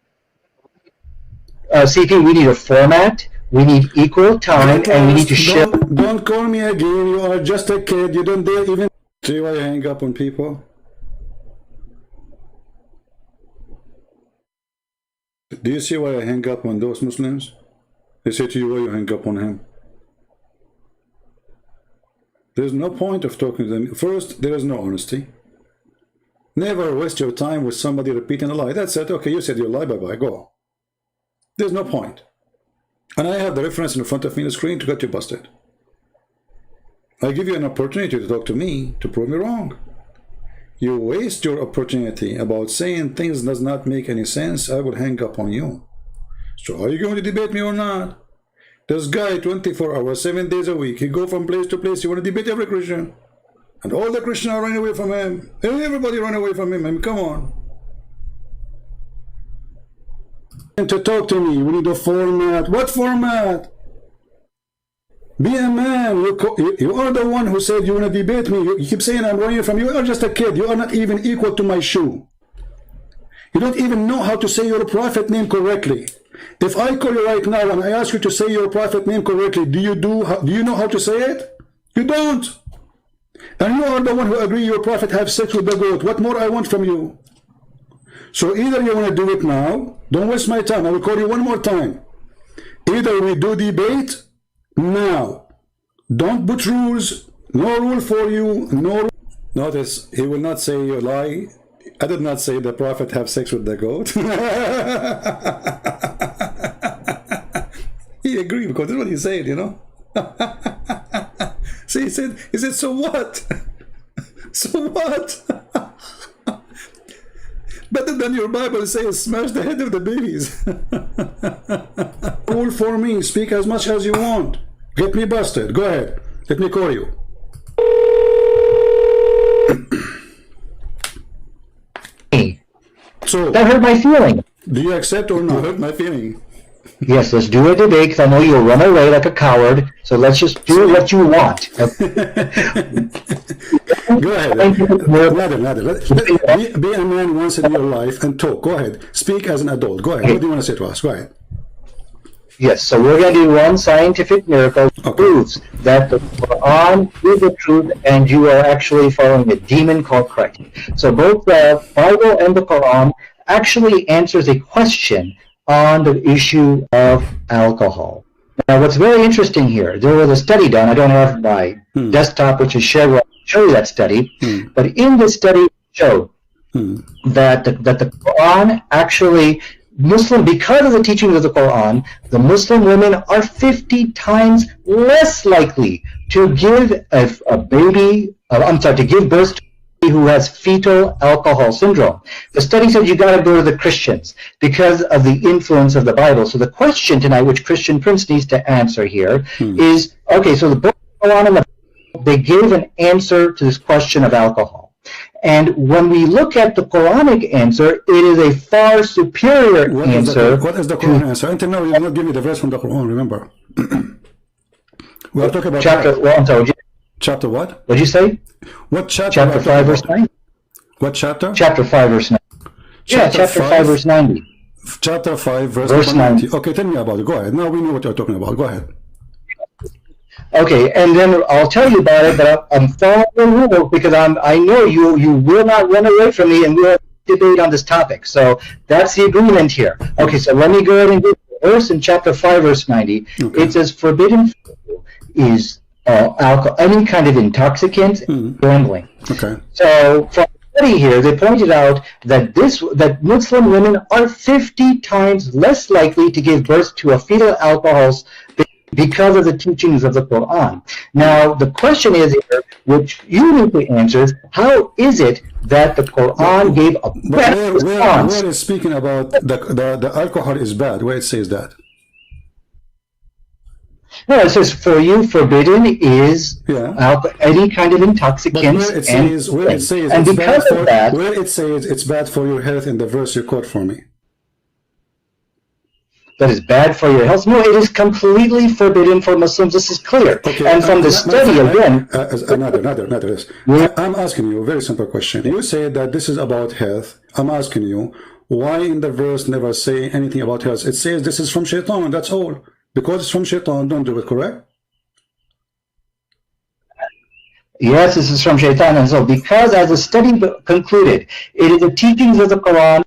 CP, we need a format. We need equal time, and we need to share. Don't call me again. You are just a kid. You don't dare even. See why you hang up on people? Do you see why I hang up on those Muslims? They say to you, why you hang up on him? There's no point of talking to them. First, there is no honesty. Never waste your time with somebody repeating a lie. That's it. Okay, you said you lie, bye-bye, go. There's no point. And I have the reference in front of me on the screen to get you busted. I give you an opportunity to talk to me to prove me wrong. You waste your opportunity about saying things does not make any sense, I will hang up on you. So are you going to debate me or not? This guy, 24 hours, 7 days a week, he go from place to place, you want to debate every Christian. And all the Christians are running away from him. And everybody run away from him. I mean, come on. And to talk to me, we need a format. What format? Be a man. You are the one who said you want to debate me. You keep saying I'm running from you. You are just a kid. You are not even equal to my shoe. You don't even know how to say your prophet name correctly. If I call you right now and I ask you to say your prophet name correctly, do you know how to say it? You don't. And you are the one who agree your prophet have sex with the goat. What more I want from you? So either you want to do it now. Don't waste my time. I will call you one more time. Either we do debate now. Don't put rules. No rule for you. No. Notice he will not say you lie. I did not say the prophet have sex with the goat. He agreed because that's what he said, you know. See, he said, so what? So what? Better than your Bible says, smash the head of the babies. Rule for me, speak as much as you want. Get me busted. Go ahead. Let me call you. So that hurt my feeling. Do you accept or not? Hurt my feeling. Yes, let's do a debate because I know you'll run away like a coward. So let's just do what you want. Go ahead. Be a man once in your life and talk. Go ahead. Speak as an adult. Go ahead. What do you want to say to us? Go ahead. Yes, so we're going to do one scientific miracle that proves that the Quran is the truth and you are actually following a demon called Christ. So both the Bible and the Quran actually answers a question on the issue of alcohol. Now, what's very interesting here, there was a study done. I don't have my desktop, which is shared. I'll show you that study. But in this study, it showed that the Quran actually, because of the teachings of the Quran, the Muslim women are 50 times less likely to give to give birth to who has fetal alcohol syndrome. The study said you got to go to the Christians because of the influence of the Bible. So the question tonight, which Christian Prince needs to answer here, is, okay, so the book of Quran and the Bible, they gave an answer to this question of alcohol. And when we look at the Quranic answer, it is a far superior answer. What is the Quran answer? Until now, you did not give me the verse from the Quran, remember? We are talking about chapter, well, I'm sorry, chapter what? What did you say? What chapter? Chapter 5, verse 9. What chapter? Chapter 5, verse 9. Chapter 5, verse 90. Chapter 5, verse 90. Okay, tell me about it. Go ahead. Now we know what you're talking about. Go ahead. Okay, and then I'll tell you about it, but I'm following the rule because I know you will not run away from me and we'll debate on this topic. So that's the agreement here. Okay, so let me go ahead and get the verse in chapter 5, verse 90. Okay. It says, forbidden is alcohol, any kind of intoxicant, gambling. Okay. So from the study here, they pointed out that Muslim women are 50 times less likely to give birth to a fetal alcohol because of the teachings of the Quran. Now, the question is here, which you need to answer, is how is it that the Quran gave a better response? Where is speaking about the alcohol is bad? Where it says that? No, it says for you forbidden is any kind of intoxicants. Where it says and because of that, where it says it's bad for your health in the verse you quote for me. That is bad for your health. No, it is completely forbidden for Muslims. This is clear. Okay, and from the study again. Another. I'm asking you a very simple question. You say that this is about health. I'm asking you, why in the verse never say anything about health? It says this is from Shaitan, that's all. Because it's from Shaitan, don't do it, correct? Yes, this is from Shaitan. And so because as the study concluded, it is the teachings of the Quran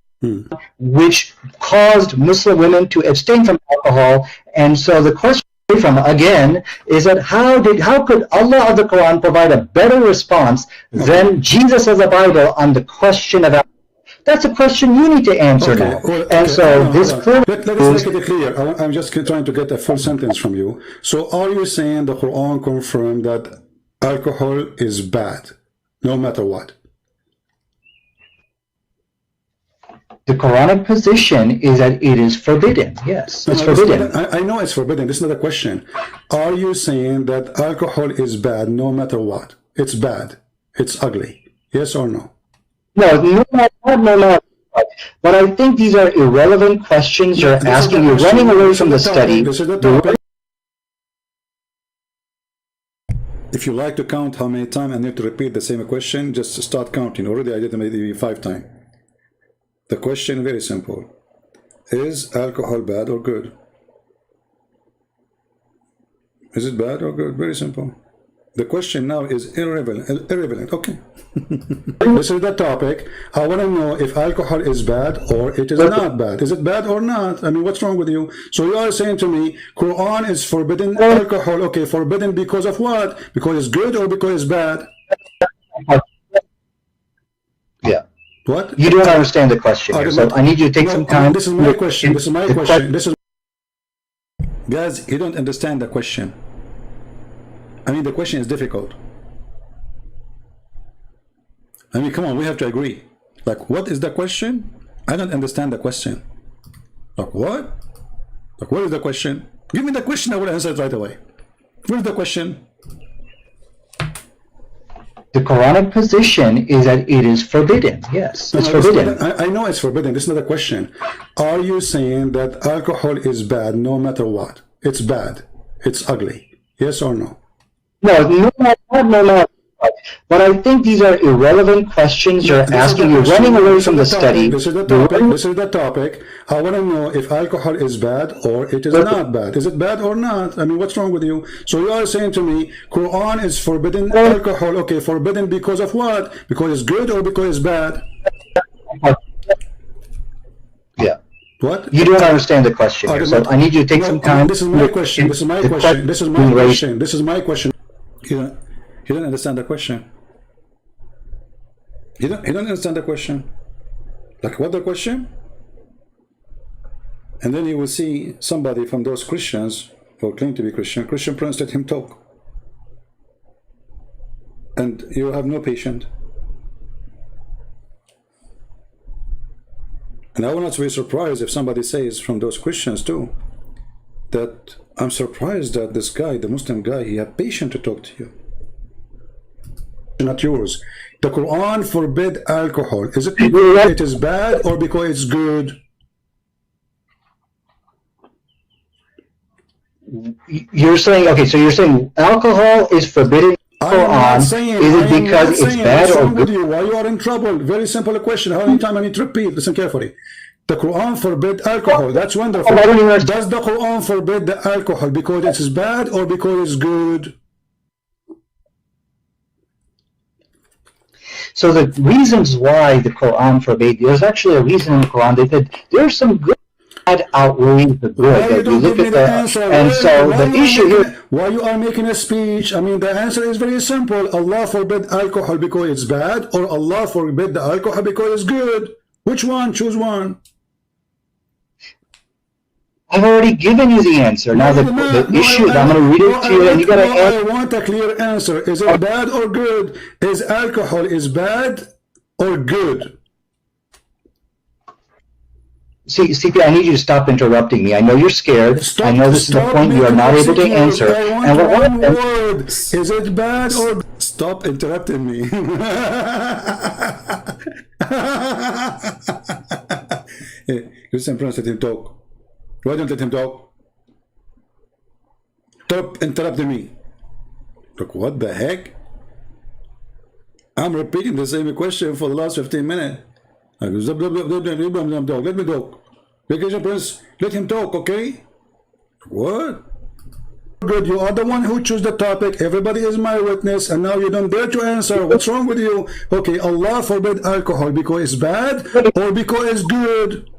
which caused Muslim women to abstain from alcohol. And so the question from again is that how could Allah of the Quran provide a better response than Jesus of the Bible on the question of alcohol? That's a question you need to answer now. And so this let us make it clear. I'm just trying to get a full sentence from you. So are you saying the Quran confirmed that alcohol is bad, no matter what? The Quranic position is that it is forbidden. Yes, it's forbidden. I know it's forbidden. This is not a question. Are you saying that alcohol is bad no matter what? It's bad. It's ugly. Yes or no? No. But I think these are irrelevant questions you're asking. You're running away from the study. This is the topic. If you like to count how many times I need to repeat the same question, just start counting. Already I did it maybe 5 times. The question very simple. Is alcohol bad or good? Is it bad or good? Very simple. The question now is irrelevant. Okay. This is the topic. I want to know if alcohol is bad or it is not bad. Is it bad or not? I mean, what's wrong with you? So you are saying to me, Quran is forbidden alcohol. Okay, forbidden because of what? Because it's good or because it's bad? Yeah. What? You don't understand the question here, so I need you to take some time. This is my question. This is my question. Guys, you don't understand the question. I mean, the question is difficult. I mean, come on, we have to agree. Like, what is the question? I don't understand the question. Like, what? Like, what is the question? Give me the question, I will answer it right away. What is the question? The Quranic position is that it is forbidden. Yes, it's forbidden. I know it's forbidden. This is not a question. Are you saying that alcohol is bad no matter what? It's bad. It's ugly. Yes or no? No, no. But I think these are irrelevant questions you're asking. You're running away from the study. This is the topic. This is the topic. I want to know if alcohol is bad or it is not bad. Is it bad or not? I mean, what's wrong with you? So you are saying to me, Quran is forbidden alcohol. Okay, forbidden because of what? Because it's good or because it's bad? Yeah. What? You don't understand the question here, so I need you to take some time. This is my question. This is my question. This is my question. This is my question. You don't understand the question. You don't understand the question. Like what the question? And then you will see somebody from those Christians who claim to be Christian Prince, let him talk. And you have no patience. And I will not be surprised if somebody says from those Christians too, that I'm surprised that this guy, the Muslim guy, he had patience to talk to you. Not yours. The Quran forbid alcohol. Is it because it is bad or because it's good? You're saying, okay, so you're saying alcohol is forbidden in the Quran. Is it because it's bad or good? Why you are in trouble? Very simple question. How many times I need to repeat? Listen carefully. The Quran forbid alcohol. That's wonderful. Does the Quran forbid the alcohol because it is bad or because it's good? So the reasons why the Quran forbade, there's actually a reason in the Quran. They said there's some good that outweighs the good. That you look at the, and so the issue here. Why you are making a speech? I mean, the answer is very simple. Allah forbid alcohol because it's bad, or Allah forbid the alcohol because it's good. Which one? Choose one. I've already given you the answer. Now the issue, I'm going to read it to you, and you got to answer. I want a clear answer. Is it bad or good? Is alcohol is bad or good? See, CP, I need you to stop interrupting me. I know you're scared. I know this is the point you are not able to answer. And one word. Is it bad or stop interrupting me? Hey, listen, Prince, let him talk. Why don't let him talk? Stop interrupting me. Look, what the heck? I'm repeating the same question for the last 15 minutes. Let me talk. Vacation Prince, let him talk, okay? What? Good, you are the one who chose the topic. Everybody is my witness, and now you don't dare to answer. What's wrong with you? Okay, Allah forbid alcohol because it's bad or because it's good?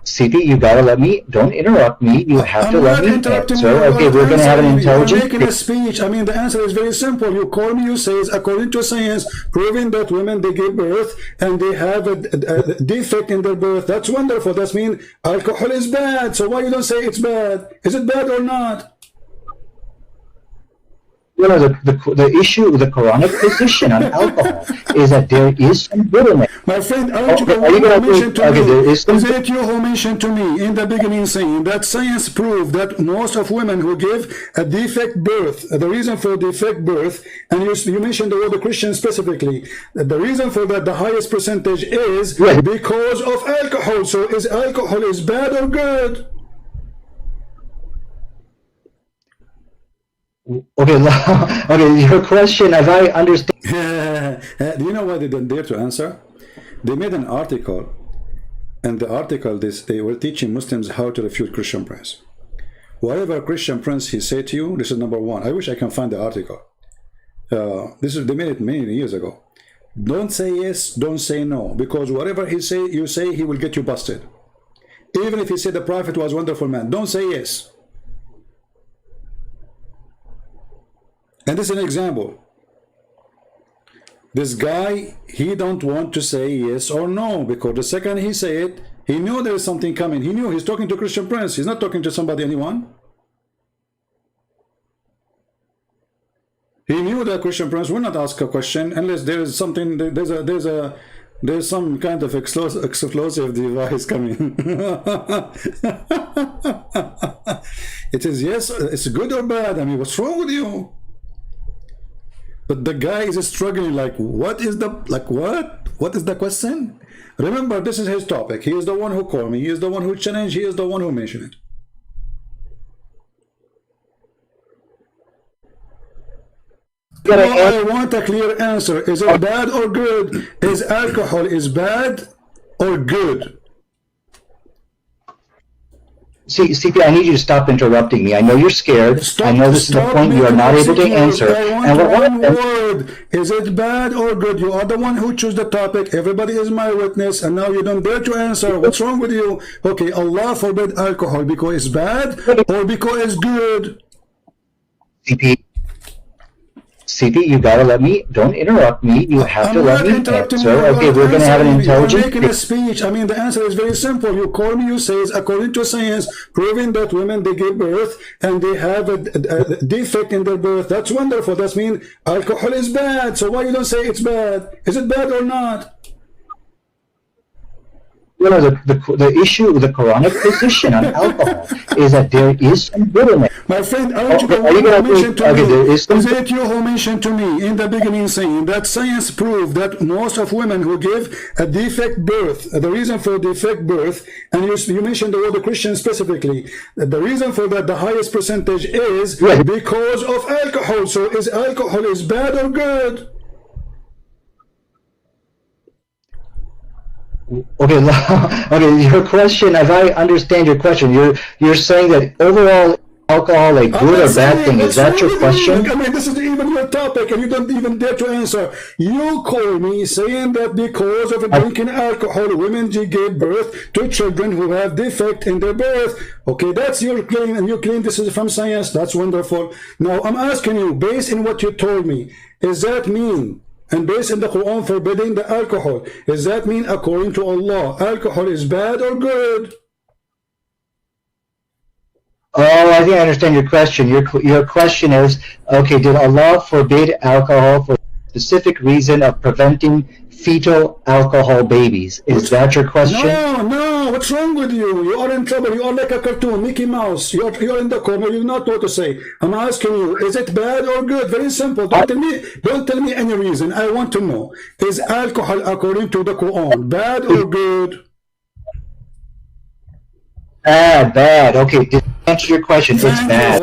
CP, you gotta let me, don't interrupt me, you have to let me answer. Okay, we're gonna have an intelligent... You're making a speech. I mean, the answer is very simple. You call me, you say, according to science, proving that women, they give birth and they have a defect in their birth. That's wonderful. That means alcohol is bad. So why you don't say it's bad? Is it bad or not? You know, the issue with the Quranic position on alcohol is that there is some good in it. My friend, aren't you the one who mentioned to me? Is it you who mentioned to me in the beginning saying that science proved that most of women who give a defect birth, the reason for defect birth, and you mentioned the word Christian specifically, the reason for that, the highest percentage is because of alcohol. So is alcohol is bad or good? Okay, okay. Your question, as I understand. Do you know why they didn't dare to answer? They made an article, and the article they were teaching Muslims how to refute Christian Prince. Whatever Christian Prince he said to you, this is number one. I wish I can find the article. They made it many years ago. Don't say yes, don't say no, because whatever you say, he will get you busted. Even if he said the Prophet was a wonderful man, don't say yes. And this is an example. This guy, he don't want to say yes or no, because the second he say it, he knew there is something coming. He knew he's talking to Christian Prince. He's not talking to somebody, anyone. He knew that Christian Prince will not ask a question unless there is something. There's some kind of explosive device coming. It is yes. It's good or bad. I mean, what's wrong with you? But the guy is struggling like, what is the, like what? What is the question? Remember, this is his topic. He is the one who called me. He is the one who challenged. He is the one who mentioned it. No, I want a clear answer. Is it bad or good? Is alcohol is bad or good? See, CP, I need you to stop interrupting me. I know you're scared. Stop, I know this is the point you are not able to answer. I want one word. Is it bad or good? You are the one who chose the topic. Everybody is my witness, and now you don't dare to answer. What's wrong with you? Okay, Allah forbid alcohol because it's bad or because it's good? CP, you gotta let me, don't interrupt me, you have to let me answer. Okay, we're gonna have an intelligent... I'm making a speech. I mean, the answer is very simple. You call me, you say, according to science, proving that women, they give birth and they have a defect in their birth. That's wonderful. That means alcohol is bad. So why you don't say it's bad? Is it bad or not? Well, the issue with the Quranic position on alcohol is that there is some good in it. My friend, aren't you the one who mentioned to me? Is it you who mentioned to me in the beginning saying that science proved that most of women who give a defect birth, the reason for defect birth, and you mentioned the word Christian specifically, the reason for that, the highest percentage is because of alcohol. So is alcohol is bad or good? Okay, okay. Your question, as I understand your question, you're saying that overall alcohol a good or bad thing. Is that your question? I mean, this is even your topic, and you don't even dare to answer. You call me saying that because of drinking alcohol, women give birth to children who have defect in their birth. Okay, that's your claim, and you claim this is from science. That's wonderful. Now, I'm asking you, based on what you told me, is that mean? And based on the Quran forbidding the alcohol, does that mean according to Allah, alcohol is bad or good? Oh, I think I understand your question. Your question is, okay, did Allah forbid alcohol for a specific reason of preventing fetal alcohol babies? Is that your question? No, what's wrong with you? You are in trouble. You are like a cartoon, Mickey Mouse. You're in the corner. You not know what to say. I'm asking you, is it bad or good? Very simple. Don't tell me any reason. I want to know. Is alcohol according to the Quran bad or good? Bad. Okay, to answer your question, it's bad.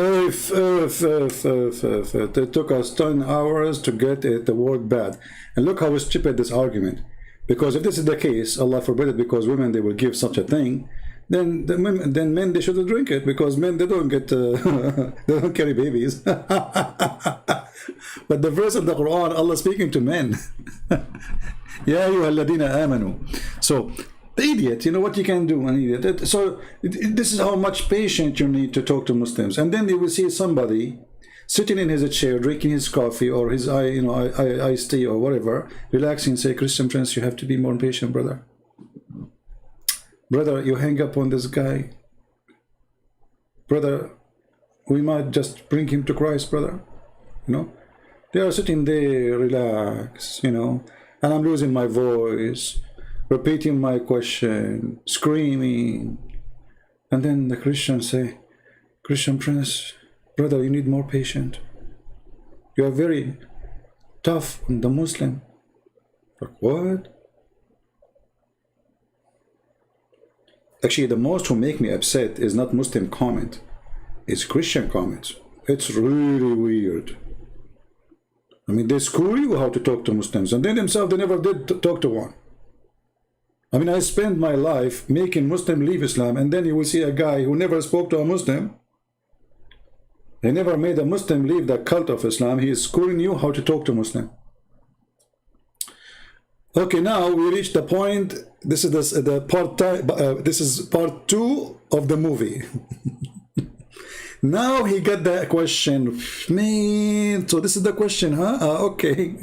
It took us 10 hours to get the word bad. And look how stupid this argument. Because if this is the case, Allah forbid it, because women, they will give such a thing, then men, they shouldn't drink it, because men, they don't get, they don't carry babies. But the verse of the Quran, Allah speaking to men. Ya ayyuhalladhina amanu. So, the idiot, you know what you can do, an idiot. So this is how much patience you need to talk to Muslims. And then you will see somebody sitting in his chair, drinking his coffee or his iced tea or whatever, relaxing, say, Christian Prince, you have to be more patient, brother. Brother, you hang up on this guy. Brother, we might just bring him to Christ, brother. You know, they are sitting there, relax, you know, and I'm losing my voice, repeating my question, screaming, and then the Christians say, Christian Prince, brother, you need more patience. You are very tough on the Muslim. Like, what? Actually, the most who make me upset is not Muslim comment, it's Christian comments. It's really weird. I mean, they school you how to talk to Muslims, and they themselves, they never did talk to one. I mean, I spent my life making Muslim leave Islam, and then you will see a guy who never spoke to a Muslim. He never made a Muslim leave the cult of Islam. He is schooling you how to talk to Muslim. Okay, now we reach the point. This is the part. This is part 2 of the movie. Now he got the question, man. So this is the question, huh? Okay.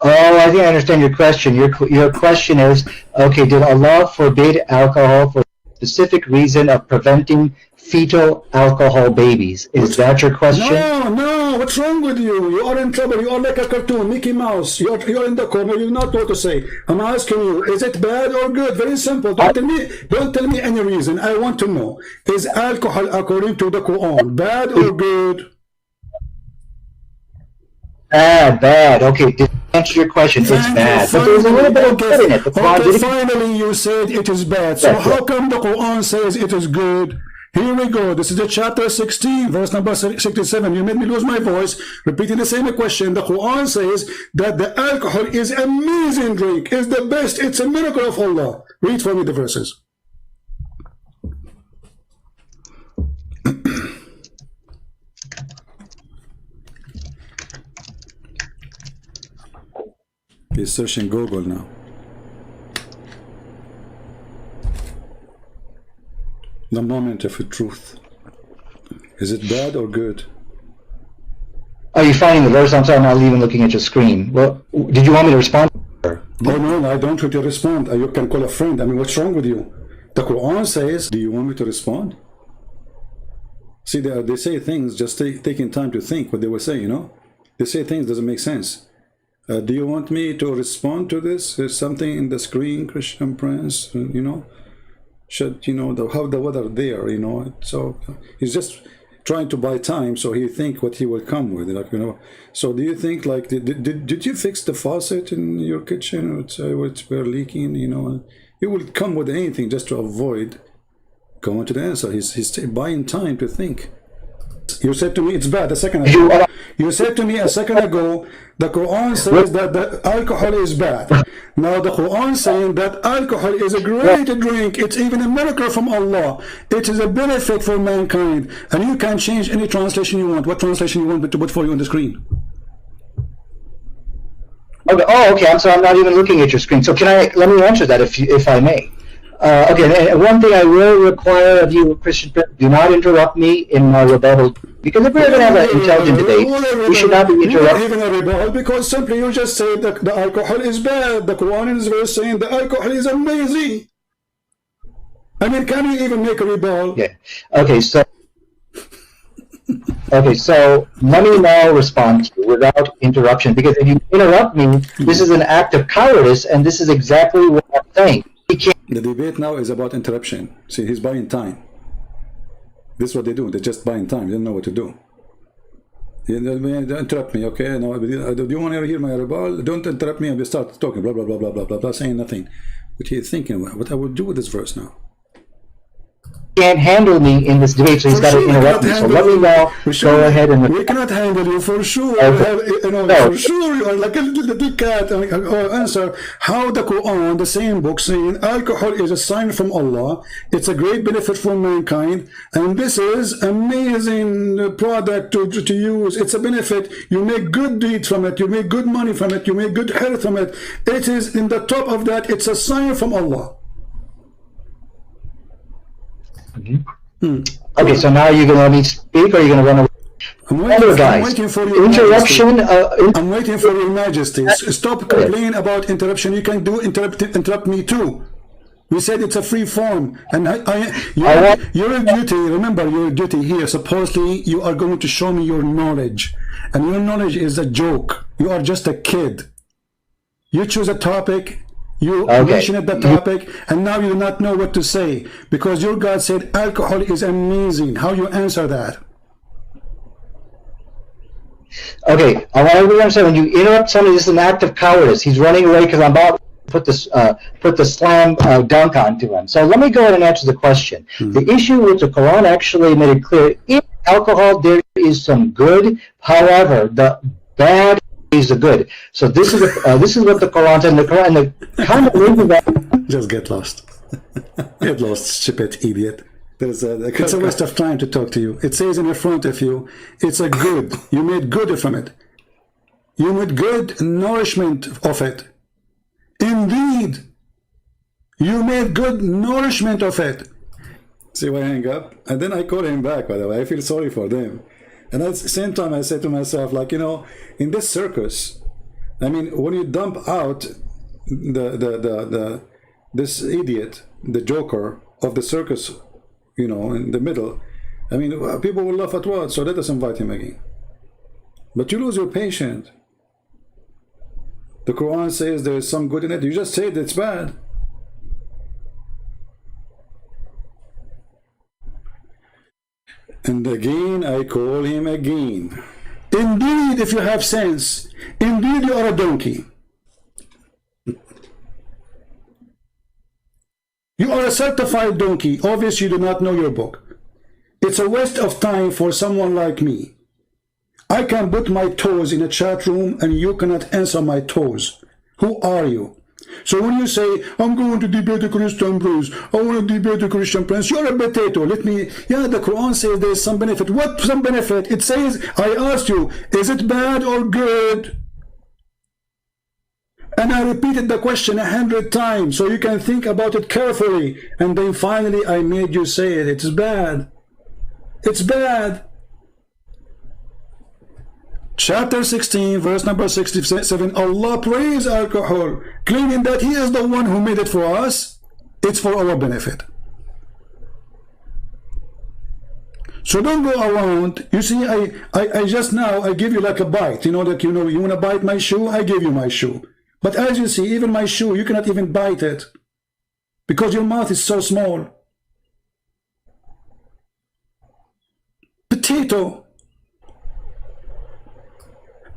Oh, I think I understand your question. Your question is, okay, did Allah forbid alcohol for a specific reason of preventing fetal alcohol babies? Is that your question? No, what's wrong with you? You are in trouble. You are like a cartoon, Mickey Mouse. You're in the corner. You not know what to say. I'm asking you, is it bad or good? Very simple. Don't tell me any reason. I want to know. Is alcohol according to the Quran bad or good? Bad, bad. Okay, to answer your question, it's bad. But there's a little bit of good in it. The Quran Okay, didn't. finally you said it is bad. So That's how right. come the Quran says it is good? Here we go. This is the chapter 16, verse number 67. You made me lose my voice, repeating the same question. The Quran says that the alcohol is amazing drink, is the best. It's a miracle of Allah. Read for me the verses. He's searching Google now. The moment of truth. Is it bad or good? Are you finding the verse? I'm sorry, I'm not even looking at your screen. Well, did you want me to respond? Oh no, I don't want you to respond. You can call a friend. I mean, what's wrong with you? The Quran says, do you want me to respond? See, they say things just taking time to think what they will say, you know? They say things doesn't make sense. Do you want me to respond to this? There's something in the screen, Christian Prince, you know? Should, you know, how the weather there, you know? So he's just trying to buy time so he think what he will come with, like, you know. So do you think, like, did you fix the faucet in your kitchen? It's we're leaking, you know? He will come with anything just to avoid going to the answer. He's buying time to think. You said to me it's bad a second ago. You said to me a second ago the Quran says that the alcohol is bad. Now the Quran saying that alcohol is a great drink. It's even a miracle from Allah. It is a benefit for mankind. And you can change any translation you want. What translation you want to put for you on the screen? Okay. Oh, okay. I'm sorry. I'm not even looking at your screen. So let me answer that if I may. Okay, one thing I will require of you, Christian, do not interrupt me in my rebuttal. Because if we're going to have an intelligent debate, we should not be interrupting. Even a rebuttal, because simply you just said that the alcohol is bad. The Quran is very saying the alcohol is amazing. I mean, can you even make a rebuttal? Yeah. Okay, so let me now respond to you without interruption. Because if you interrupt me, this is an act of cowardice, and this is exactly what I'm saying. The debate now is about interruption. See, he's buying time. This is what they do. They're just buying time. They don't know what to do. Don't interrupt me, okay? Now, do you want to hear my rebuttal? Don't interrupt me and we start talking, blah, blah, blah, blah, blah, blah, blah, saying nothing. But he's thinking, what I would do with this verse now. Can't handle me in this debate, so he's got to interrupt me. So let me now go ahead and... We cannot handle you for sure. For sure, you are like a little cat. Answer how the Quran, the same book, saying alcohol is a sign from Allah. It's a great benefit for mankind, and this is amazing product to use. It's a benefit. You make good deeds from it. You make good money from it. You make good health from it. It is in the top of that. It's a sign from Allah. Okay, so now you're going to let me speak, or you're going to run away? I'm waiting for your interruption. I'm waiting for your majesty. Stop complaining about interruption. You can interrupt me too. We said it's a free form, and your duty. Remember your duty here. Supposedly you are going to show me your knowledge, and your knowledge is a joke. You are just a kid. You choose a topic. You mentioned the topic, and now you do not know what to say because your God said alcohol is amazing. How you answer that? Okay, I want everyone to understand, when you interrupt somebody, this is an act of cowardice. He's running away because I'm about to put the slam dunk onto him. So let me go ahead and answer the question. The issue with the Quran actually made it clear, in alcohol there is some good, however, the bad is the good. So this is what the Quran said, and the combination of that. Just get lost. Get lost, stupid idiot. It's a waste of time to talk to you. It says in front of you, it's a good. You made good from it. You made good nourishment of it. Indeed, you made good nourishment of it. See why I hang up? And then I call him back, by the way. I feel sorry for them. And at the same time, I say to myself, like, you know, in this circus, I mean, when you dump out this idiot, the joker of the circus, you know, in the middle, I mean, people will laugh at what? So let us invite him again. But you lose your patience. The Quran says there is some good in it. You just said it's bad. And again, I call him again. Indeed, if you have sense, indeed you are a donkey. You are a certified donkey. Obviously, you do not know your book. It's a waste of time for someone like me. I can put my toes in a chat room and you cannot answer my toes. Who are you? So when you say, I'm going to debate a Christian prince, I want to debate a Christian prince, you're a potato. Let me, yeah, the Quran says there's some benefit. What some benefit? It says, I asked you, is it bad or good? And I repeated the question 100 times so you can think about it carefully. And then finally I made you say it. It's bad. It's bad. Chapter 16, verse number 67, Allah praised alcohol, claiming that He is the one who made it for us. It's for our benefit. So don't go around. You see, I just now, I give you like a bite. You know, like, you know, you want to bite my shoe? I give you my shoe. But as you see, even my shoe, you cannot even bite it because your mouth is so small. Potato.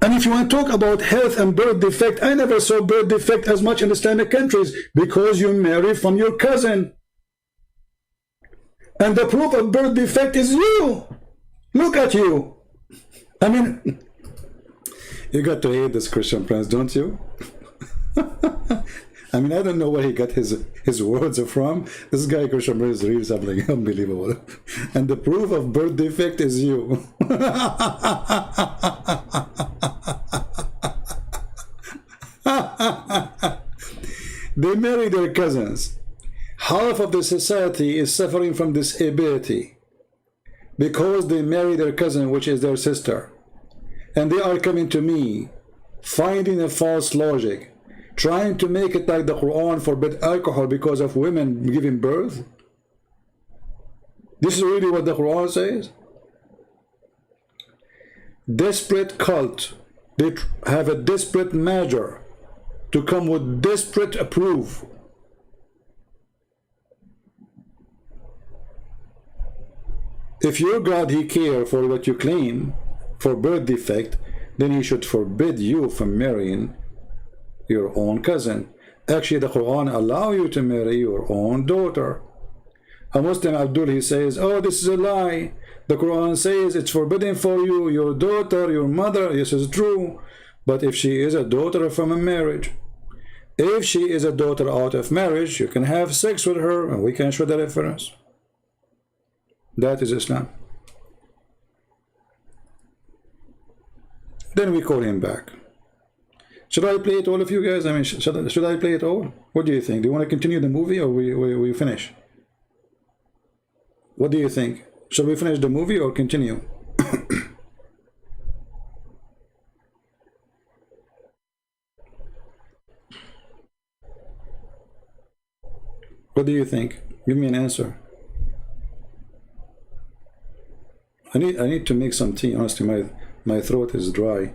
And if you want to talk about health and birth defect, I never saw birth defect as much in the Islamic countries because you marry from your cousin. And the proof of birth defect is you. Look at you. I mean, you got to hate this Christian prince, don't you? I mean, I don't know where he got his words from. This guy, Christian prince, is really something unbelievable. And the proof of birth defect is you. They marry their cousins. Half of the society is suffering from disability because they marry their cousin, which is their sister. And they are coming to me, finding a false logic, trying to make it like the Quran forbid alcohol because of women giving birth. This is really what the Quran says. Desperate cult. They have a desperate measure to come with desperate proof. If your God, He care for what you claim for birth defect, then He should forbid you from marrying your own cousin. Actually, the Quran allow you to marry your own daughter. A Muslim Abdul, he says, oh, this is a lie. The Quran says it's forbidden for you, your daughter, your mother. This is true. But if she is a daughter from a marriage, if she is a daughter out of marriage, you can have sex with her and we can show the reference. That is Islam. Then we call him back. Should I play it all of you guys? I mean, should I play it all? What do you think? Do you want to continue the movie or we finish? What do you think? Should we finish the movie or continue? What do you think? Give me an answer. I need to make some tea. Honestly, my throat is dry,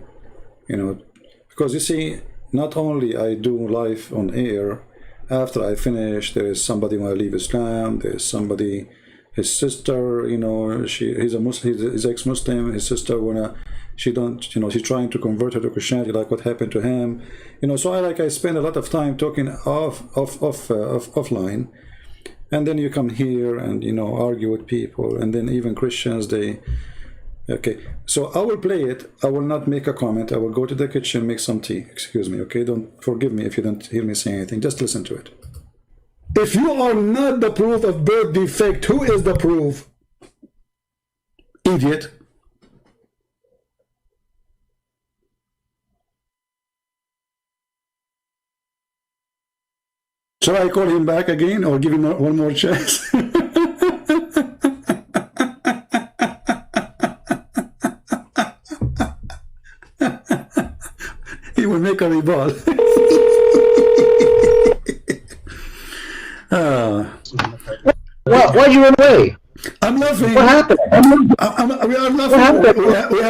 you know, because you see, not only I do live on air, after I finish, there is somebody when I leave Islam, there is somebody, his sister, you know, he's a Muslim, he's ex-Muslim, his sister she's trying to convert her to Christianity, like what happened to him, you know. So I spend a lot of time talking offline. And then you come here and, you know, argue with people. And then even Christians, okay. So I will play it. I will not make a comment. I will go to the kitchen, make some tea. Excuse me, okay? Don't forgive me if you don't hear me say anything. Just listen to it. If you are not the proof of birth defect, who is the proof? Idiot. Shall I call him back again or give him one more chance? He will make a rebuttal. Why you run away? I'm laughing. What happened? We are laughing. We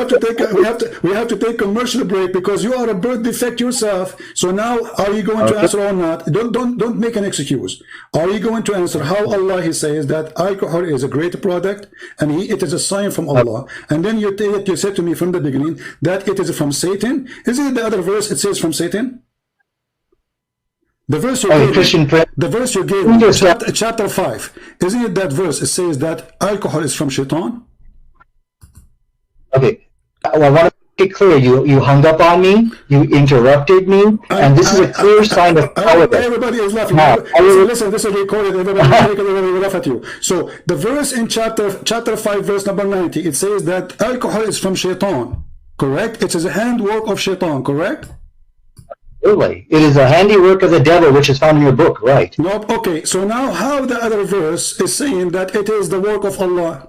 have to take a commercial break because you are a birth defect yourself. So now, are you going to answer or not? Don't make an excuse. Are you going to answer how Allah He says that alcohol is a great product and it is a sign from Allah? And then you said to me from the beginning that it is from Satan. Isn't it the other verse? It says from Satan. The verse you gave me, chapter 5, isn't it that verse? It says that alcohol is from Shaitan? Okay. Well, I want to make it clear. You hung up on me, you interrupted me, and this is a clear sign of cowardice. Everybody is laughing. Listen, this is recorded. Everybody will laugh at you. So the verse in chapter 5, verse number 90, it says that alcohol is from Shaitan, correct? It is a handwork of Shaitan, correct? Really? It is a handiwork of the devil, which is found in your book, right? Nope. Okay, so now how the other verse is saying that it is the work of Allah?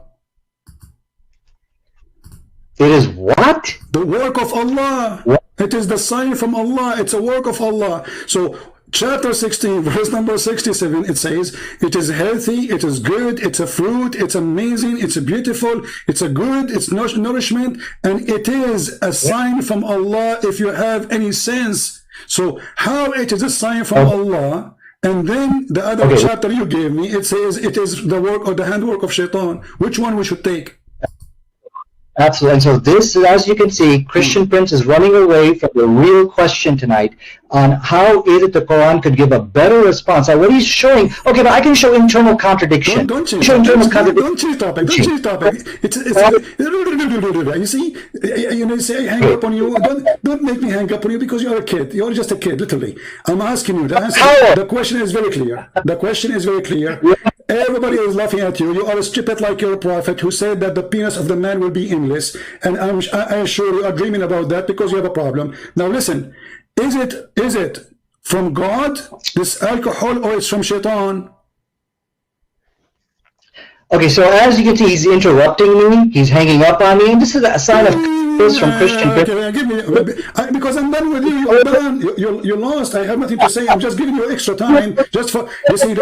It is what? The work of Allah. What? It is the sign from Allah. It's a work of Allah. So chapter 16, verse number 67, it says, it is healthy, it is good, it's a fruit, it's amazing, it's beautiful, it's a good, it's nourishment, and it is a sign from Allah if you have any sense. So how it is a sign from Allah, and then the other chapter you gave me, it says it is the work or the handwork of Shaitan. Which one we should take? Absolutely. And so this, as you can see, Christian Prince is running away from the real question tonight on how is it the Quran could give a better response. Now, what he's showing, okay, but I can show internal contradiction. Don't change topic. Don't change topic. You see, say I hang up on you. Don't make me hang up on you because you're a kid. You're just a kid, literally. I'm asking you. The question is very clear. The question is very clear. Everybody is laughing at you. You are stupid like your prophet who said that the penis of the man will be endless. And I'm sure you are dreaming about that because you have a problem. Now listen, is it from God, this alcohol, or it's from Shaitan? Okay, so as you can see, he's interrupting me. He's hanging up on me. And this is a sign of from Christian Prince. Because I'm done with you. You're done. You lost. I have nothing to say. I'm just giving you extra time. Just for listen.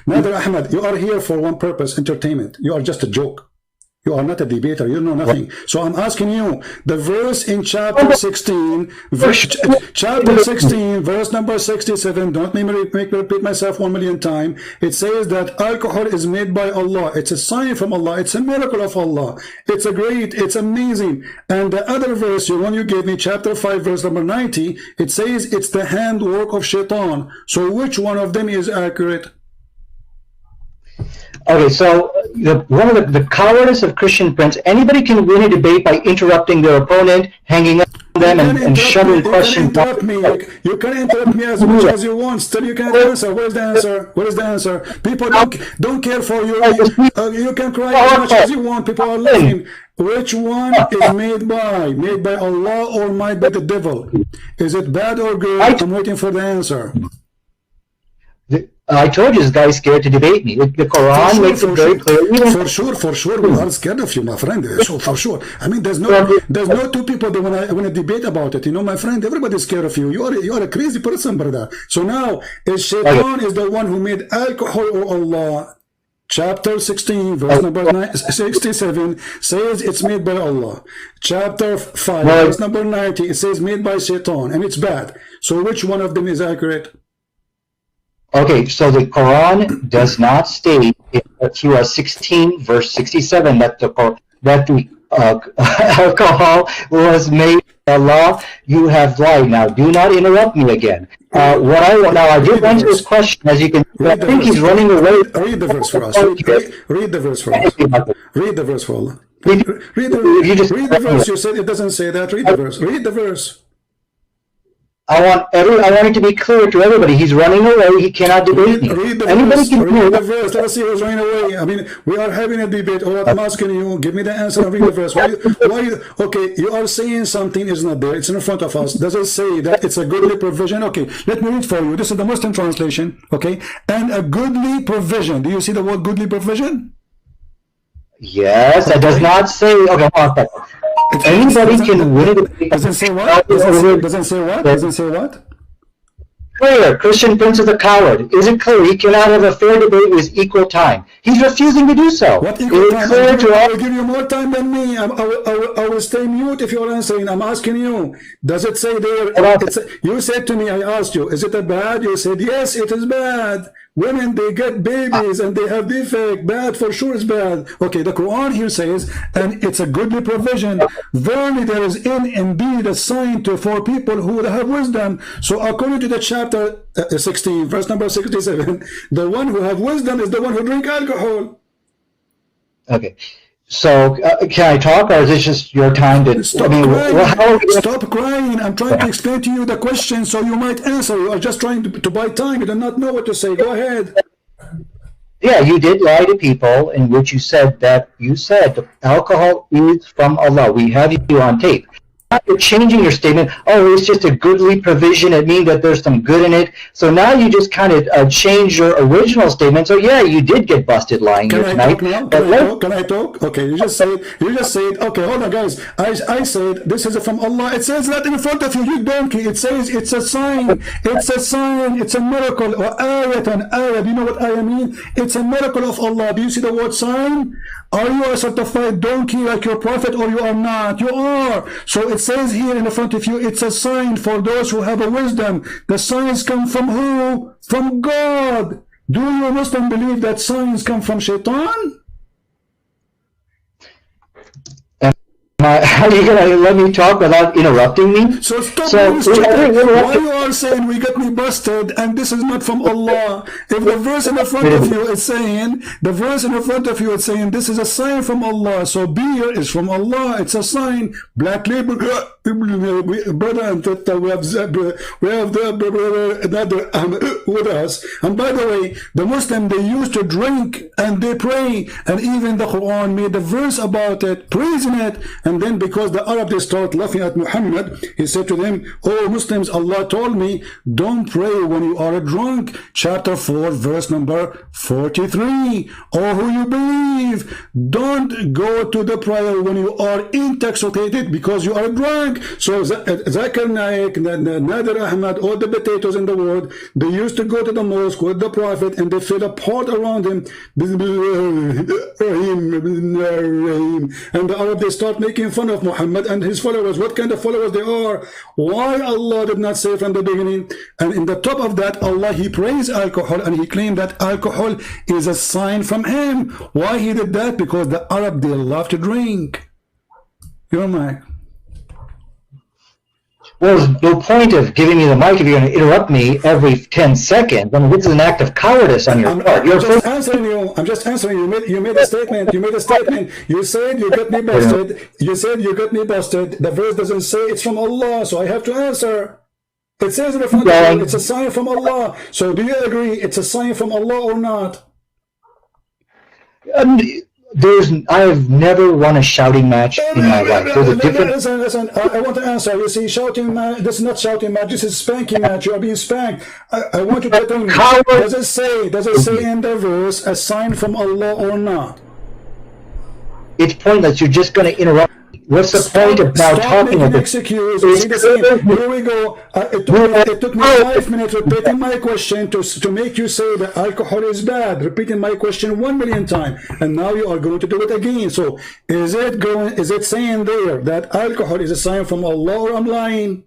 Nader Ahmed, you are here for one purpose: entertainment. You are just a joke. You are not a debater. You know nothing. So I'm asking you, the verse in chapter 16, verse number 67, don't make me repeat myself 1,000,000 times. It says that alcohol is made by Allah. It's a sign from Allah. It's a miracle of Allah. It's it's amazing. And the other verse, the one you gave me, chapter 5, verse number 90, it says it's the handwork of Shaitan. So which one of them is accurate? Okay, so one of the cowardice of Christian Prince, anybody can win a debate by interrupting their opponent, hanging up on them, and shoving questions. You can interrupt me as much as you want. Still, you can't answer. Where's the answer? Where is the answer? People don't care for you. You can cry as much as you want. People are laughing. Which one is made by Allah or made by the devil? Is it bad or good? I'm waiting for the answer. I told you this guy is scared to debate me. The Quran makes it very clear. For sure, we are scared of you, my friend. So for sure. I mean, there's no two people that want to debate about it. You know, my friend, everybody's scared of you. You are a crazy person, brother. So now, is Shaitan is the one who made alcohol or Allah? Chapter 16, verse number 67 says it's made by Allah. Chapter 5, verse number 90, it says made by Shaitan, and it's bad. So which one of them is accurate? Okay, so the Quran does not state in Surah 16, verse 67, that the alcohol was made by Allah. You have lied. Now, do not interrupt me again. I did answer this question, as you can see. I think he's running away. Read the verse for us. Read the verse for us. Read the verse for Allah. Read the verse. You said it doesn't say that. Read the verse. Read the verse. I want it to be clear to everybody. He's running away. He cannot debate me. Read the verse. Let us see who's running away. I mean, we are having a debate. All I'm asking you, give me the answer and read the verse. Okay, you are saying something is not there. It's in front of us. Does it say that it's a goodly provision? Okay, let me read for you. This is the Muslim translation. Okay, and a goodly provision. Do you see the word goodly provision? Yes, it does not say. Okay, hold on. Anybody can win it. Doesn't say what? Doesn't say what? Doesn't say what? clear. Christian Prince is a coward. Is it clear? He cannot have a fair debate with equal time. He's refusing to do so. What equal time? I will give you more time than me. I will stay mute if you're answering. I'm asking you. Does it say there? You said to me, I asked you, is it a bad? You said, yes, it is bad. Women, they get babies and they have defect. Bad, for sure is bad. Okay, the Quran here says, and it's a goodly provision. Verily there is indeed a sign for people who have wisdom. So according to the chapter 16, verse number 67, the one who have wisdom is the one who drink alcohol. Okay. So, can I talk, or is this just your time to... Stop crying. Stop crying. I'm trying to explain to you the question so you might answer. You are just trying to buy time. You do not know what to say. Go ahead. Yeah, you did lie to people in which you said alcohol is from Allah. We have you on tape. You're changing your statement. Oh, it's just a goodly provision. It means that there's some good in it. So now you just kind of change your original statement. So yeah, you did get busted lying here tonight. Can I talk? Okay, you just said. Okay, hold on, guys. I said this is from Allah. It says that in front of you, you donkey. It says it's a sign. It's a sign. It's a miracle. Or ayatan. Do you know what ayah mean? It's a miracle of Allah. Do you see the word sign? Are you a certified donkey like your prophet, or you are not? You are. So it says here in the front of you, it's a sign for those who have a wisdom. The signs come from who? From God. Do you Muslim believe that signs come from Shaitan? Are you going to let me talk without interrupting me? So stop why you are saying we got me busted and this is not from Allah? If the verse in the front of you is saying, this is a sign from Allah. So beer is from Allah. It's a sign. Black label, brother and sister, we have the another with us. And by the way, the Muslim, they used to drink and they pray, and even the Quran made a verse about it, praising it. And then because the Arab, they start laughing at Muhammad, he said to them, oh Muslims, Allah told me, don't pray when you are drunk. Chapter 4, verse number 43. Oh, who you believe, don't go to the prayer when you are intoxicated because you are drunk. So Zakir Naik, Nader Ahmad, all the potatoes in the world, they used to go to the mosque with the Prophet and they fill a pot around him. And the Arab, they start making fun of Muhammad and his followers. What kind of followers they are? Why Allah did not say from the beginning? And in the top of that, Allah, he praised alcohol and he claimed that alcohol is a sign from him. Why he did that? Because the Arab, they love to drink. Your mic. Well, the point of giving me the mic if you're going to interrupt me every 10 seconds, I mean, this is an act of cowardice on your part. I'm just answering you. You made a statement. You said you got me busted. The verse doesn't say it's from Allah, so I have to answer. It says in the front of you, it's a sign from Allah. So do you agree it's a sign from Allah or not? I have never won a shouting match in my life. There's a difference. Listen, I want to answer. You see, shouting match, this is not shouting match, this is spanking match. You are being spanked. I want you to tell me, does it say in the verse a sign from Allah or not? It's pointless. You're just going to interrupt. What's the point of now talking about this? Excuse. Here we go. It took me 5 minutes repeating my question to make you say that alcohol is bad. Repeating my question 1 million times, and now you are going to do it again. So is it saying there that alcohol is a sign from Allah, or I'm lying?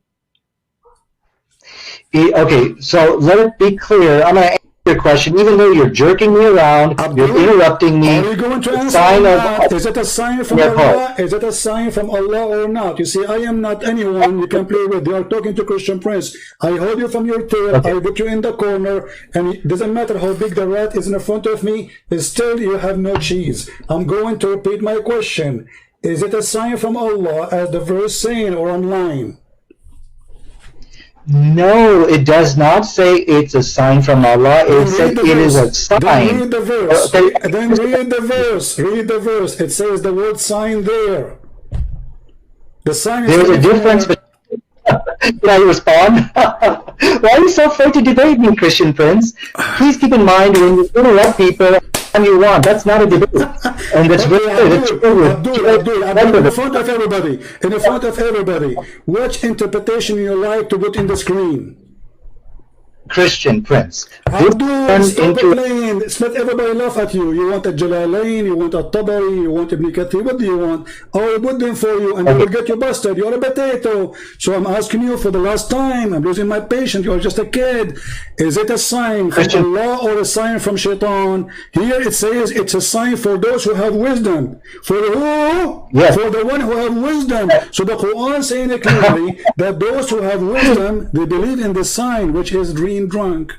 Okay, so let it be clear. I'm going to answer your question, even though you're jerking me around, you're interrupting me. Are you going to answer? Is it a sign from Allah? Is it a sign from Allah or not? You see, I am not anyone you can play with. You are talking to Christian Prince. I hold you from your tail. I put you in the corner, and it doesn't matter how big the rat is in front of me. Still, you have no cheese. I'm going to repeat my question. Is it a sign from Allah, as the verse saying, or I'm lying? No, it does not say it's a sign from Allah. It says it is a sign. Then read the verse. Then read the verse. Read the verse. It says the word sign there. The sign is... There's a difference between... Can I respond? Why are you so afraid to debate me, Christian Prince? Please keep in mind, when you interrupt people, you want. That's not a debate. And that's Abdul, in front of everybody, which interpretation you like to put in the screen? Christian, Prince. This Abdul, turned stop into playing. It's let everybody laugh at you. You want a Jalalain, you want a Tabari, you want Ibn Kathir. What do you want? I will put them for you and they will get you busted. You're a potato. So I'm asking you for the last time. I'm losing my patience. You're just a kid. Is it a sign from Allah or a sign from Shaitan? Here it says it's a sign for those who have wisdom. For who? Yes. For the one who have wisdom. So the Quran saying it clearly that those who have wisdom, they believe in the sign, which is being drunk.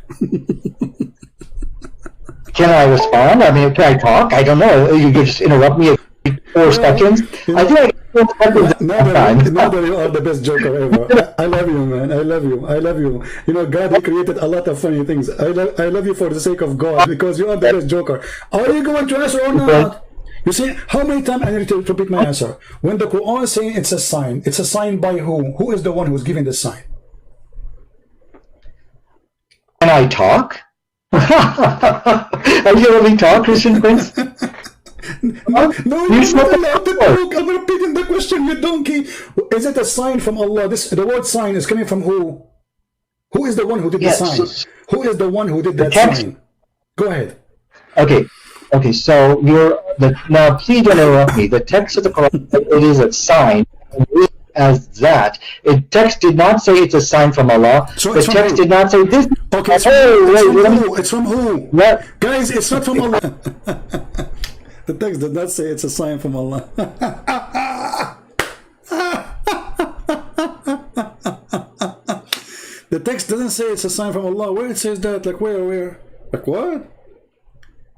Can I respond? I mean, can I talk? I don't know. You could just interrupt me every 4 seconds. I think I get 4 seconds now that you are the best joker ever. I love you, man. I love you. I love you. You know, God, He created a lot of funny things. I love you for the sake of God, because you are the best joker. Are you going to answer or not? You see, how many times I need to repeat my answer? When the Quran is saying it's a sign by who? Who is the one who's giving the sign? Can I talk? Are you letting me talk, Christian Prince? No, you're not allowed to talk. I'm repeating the question, you donkey. Is it a sign from Allah? The word sign is coming from who? Who is the one who did the sign? Who is the one who did that sign? Go ahead. Okay, so now please don't interrupt me. The text of the Quran, it is a sign as that. The text did not say it's a sign from Allah. So the text did not say this. Okay, it's from who? What? Guys, it's not from Allah. The text did not say it's a sign from Allah. The text doesn't say it's a sign from Allah. Where it says that? Like where? Like what?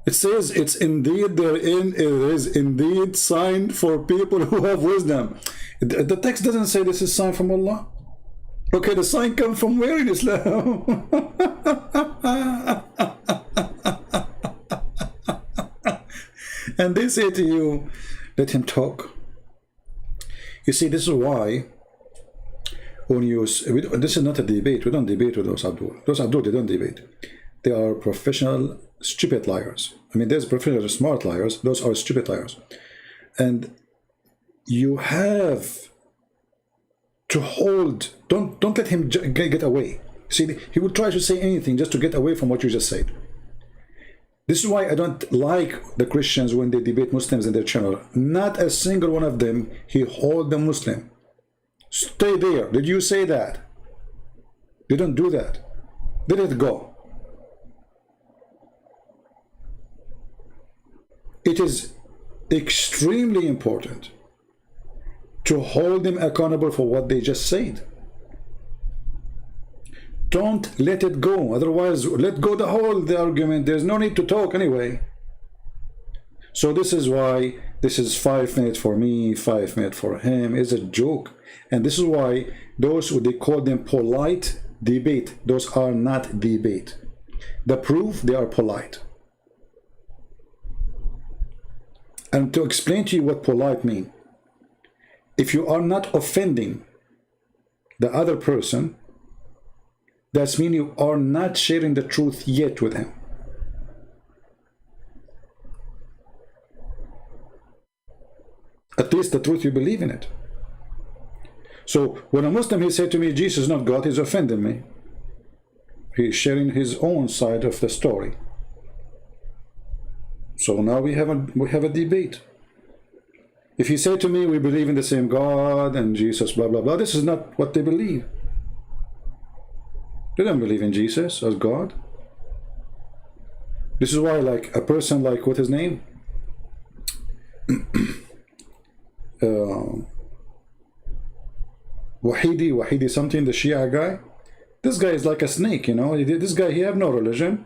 It says it's indeed therein, it is indeed sign for people who have wisdom. The text doesn't say this is sign from Allah. Okay, the sign comes from where in Islam? And they say to you, let him talk. You see, this is why when this is not a debate. We don't debate with those Abdul. Those Abdul, they don't debate. They are professional stupid liars. I mean, there's professional smart liars. Those are stupid liars. And you have to hold. Don't let him get away. See, he will try to say anything just to get away from what you just said. This is why I don't like the Christians when they debate Muslims in their channel. Not a single one of them he hold the Muslim. Stay there. Did you say that? They don't do that. Let it go. It is extremely important to hold them accountable for what they just said. Don't let it go. Otherwise, let go the argument. There's no need to talk anyway. So this is why this is 5 minutes for me, 5 minutes for him. It's a joke. And this is why those they call them polite debate. Those are not debate. The proof they are polite. And to explain to you what polite means, if you are not offending the other person, that means you are not sharing the truth yet with him. At least the truth you believe in it. So when a Muslim, he said to me, Jesus is not God, he's offending me. He's sharing his own side of the story. So now we have a debate. If he said to me, we believe in the same God and Jesus, blah, blah, blah, this is not what they believe. They don't believe in Jesus as God. This is why, like, a person like, what's his name? Wahidi something, the Shia guy. This guy is like a snake, you know. This guy, he have no religion.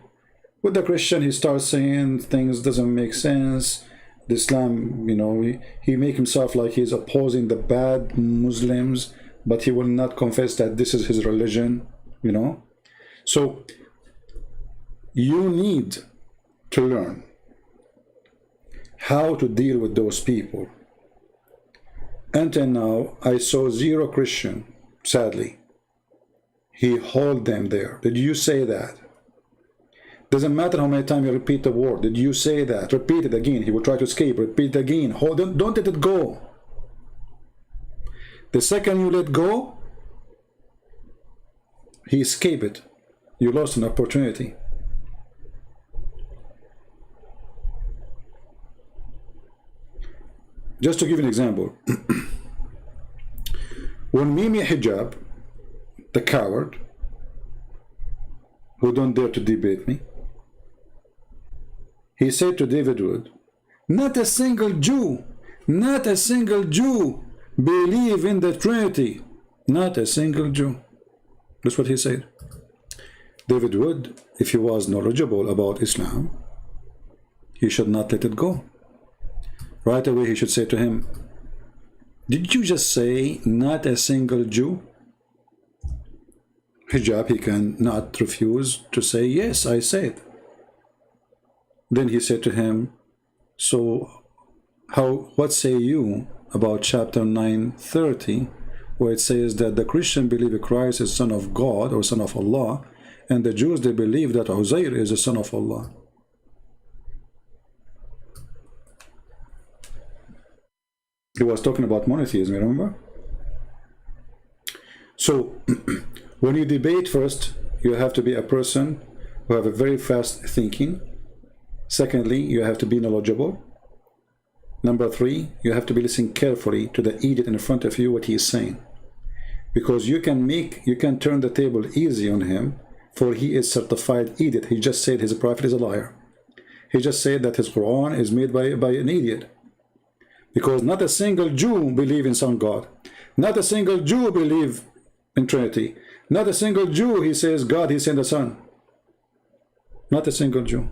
With the Christian, he starts saying things doesn't make sense. The Islam, you know, he make himself like he's opposing the bad Muslims, but he will not confess that this is his religion, you know. So you need to learn how to deal with those people. Until now, I saw zero Christian, sadly. He hold them there. Did you say that? Doesn't matter how many times you repeat the word. Did you say that? Repeat it again. He will try to escape. Repeat it again. Hold on. Don't let it go. The second you let go, he escape it. You lost an opportunity. Just to give you an example, when Mimi Hijab, the coward, who don't dare to debate me, he said to David Wood, not a single Jew believe in the Trinity. Not a single Jew. That's what he said. David Wood, if he was knowledgeable about Islam, he should not let it go. Right away he should say to him, did you just say not a single Jew? Hijab, he cannot refuse to say, yes, I said. Then he said to him, so what say you about chapter 9:30, where it says that the Christian believe Christ is son of God or son of Allah, and the Jews, they believe that Uzair is a son of Allah. He was talking about monotheism, remember? So when you debate, first you have to be a person who have a very fast thinking. Secondly, you have to be knowledgeable. Number three, you have to be listening carefully to the idiot in front of you, what he is saying, because you can turn the table easy on him, for he is certified idiot. He just said his prophet is a liar. He just said that his Quran is made by an idiot, because not a single Jew believe in some God. Not a single Jew believe in Trinity. Not a single Jew, he says God, he sent the Son. Not a single Jew.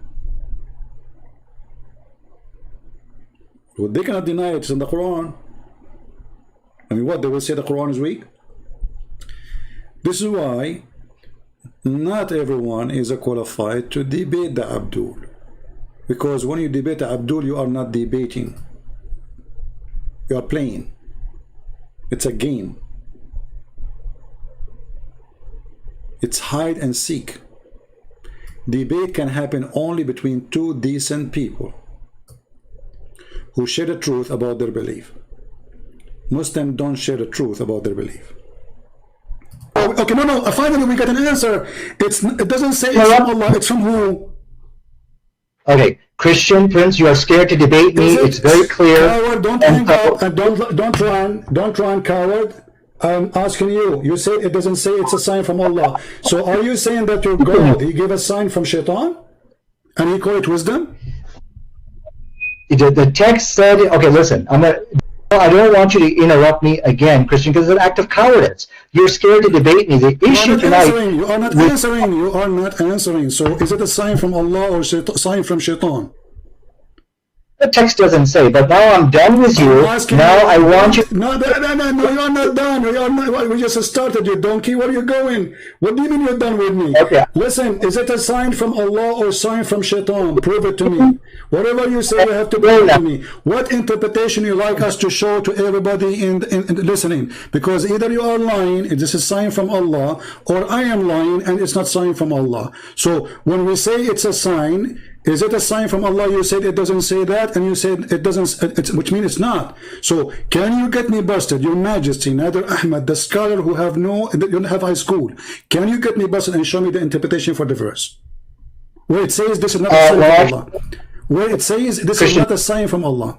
Well, they cannot deny it's in the Quran. I mean, what, they will say the Quran is weak? This is why not everyone is qualified to debate the Abdul, because when you debate the Abdul, you are not debating. You are playing. It's a game. It's hide and seek. Debate can happen only between two decent people who share the truth about their belief. Muslims don't share the truth about their belief. Oh, okay, no, finally we got an answer. It doesn't say it's from Allah, it's from who? Okay, Christian Prince, you are scared to debate me. It's very clear. Coward, don't hang up and don't run, coward. I'm asking you. You say it doesn't say it's a sign from Allah. So are you saying that your God, he gave a sign from Shaitan, and he called it wisdom? The text said, okay, listen, I don't want you to interrupt me again, Christian, because it's an act of cowardice. You're scared to debate me. The issue tonight... You are not answering. So is it a sign from Allah or a sign from Shaitan? The text doesn't say, but now I'm done with you. Now I want you... No, you're not done. We just started, you donkey. Where are you going? What do you mean you're done with me? Okay. Listen, is it a sign from Allah or a sign from Shaitan? Prove it to me. Whatever you say, you have to prove it to me. What interpretation you like us to show to everybody in listening? Because either you are lying, this is a sign from Allah, or I am lying and it's not sign from Allah. So when we say it's a sign, is it a sign from Allah? You said it doesn't say that, and you said it doesn't, which means it's not. So can you get me busted, Your Majesty, Nader Ahmed, the scholar who don't have high school? Can you get me busted and show me the interpretation for the verse where it says this is not a sign from Allah? Where it says this is not a sign from Allah.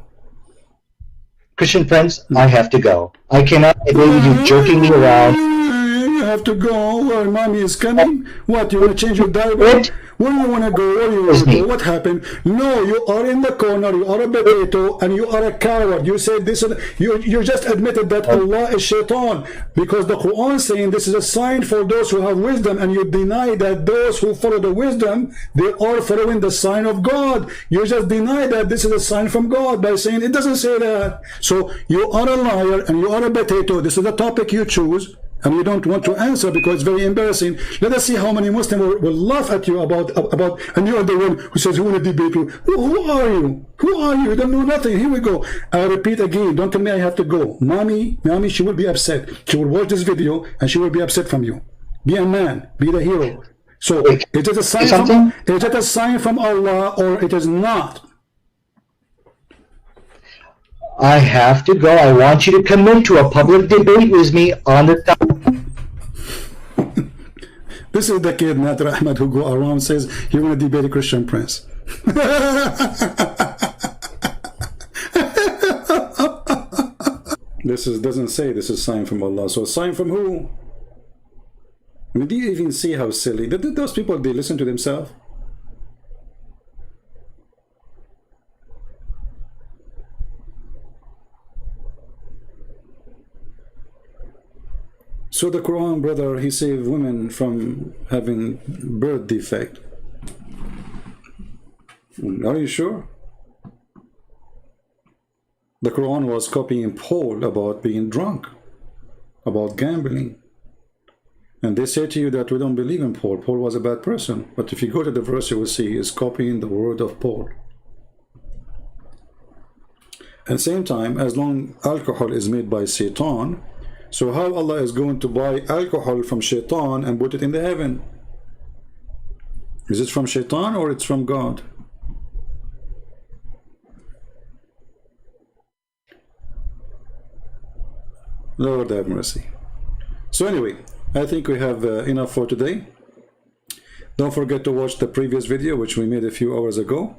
Christian Prince, I have to go. I cannot deal with you jerking me around. You have to go where mommy is coming. What, you want to change your diaper? Where do you want to go? Where do you want to go? What happened? No, you are in the corner. You are a potato and you are a coward. You said this. You just admitted that Allah is Shaitan, because the Quran is saying this is a sign for those who have wisdom, and you deny that those who follow the wisdom, they are following the sign of God. You just deny that this is a sign from God by saying it doesn't say that. So you are a liar and you are a potato. This is the topic you choose, and you don't want to answer because it's very embarrassing. Let us see how many Muslims will laugh at you about, and you are the one who says, who will debate you? Who are you? Who are you? You don't know nothing. Here we go. I repeat again, don't tell me I have to go. Mommy, she will be upset. She will watch this video and she will be upset from you. Be a man. Be the hero. So, is it a sign from Allah or it is not? I have to go. I want you to come into a public debate with me on the topic. This is the kid, Nader Ahmed, who go around says he want to debate a Christian prince. This doesn't say this is sign from Allah. So sign from who? I mean, do you even see how silly? Those people, they listen to themselves. So the Quran, brother, he saved women from having birth defect. Are you sure? The Quran was copying Paul about being drunk, about gambling. And they say to you that we don't believe in Paul. Paul was a bad person. But if you go to the verse, you will see he's copying the word of Paul. At the same time, as long alcohol is made by Satan, so how Allah is going to buy alcohol from Shaitan and put it in the heaven? Is it from Shaitan or it's from God? Lord have mercy. So anyway, I think we have enough for today. Don't forget to watch the previous video, which we made a few hours ago.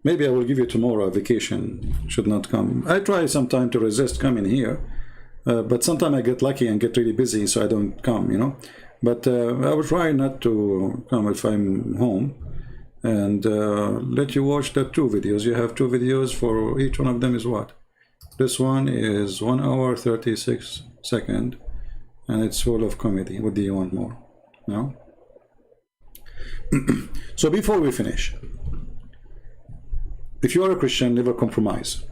Maybe I will give you tomorrow. Vacation should not come. I try sometime to resist coming here, but sometimes I get lucky and get really busy, so I don't come, you know. But I will try not to come if I'm home, and let you watch the two videos. You have two videos. For each one of them is what? This one is 1 hour 36 seconds, and it's full of comedy. What do you want more? No? So before we finish, if you are a Christian, never compromise.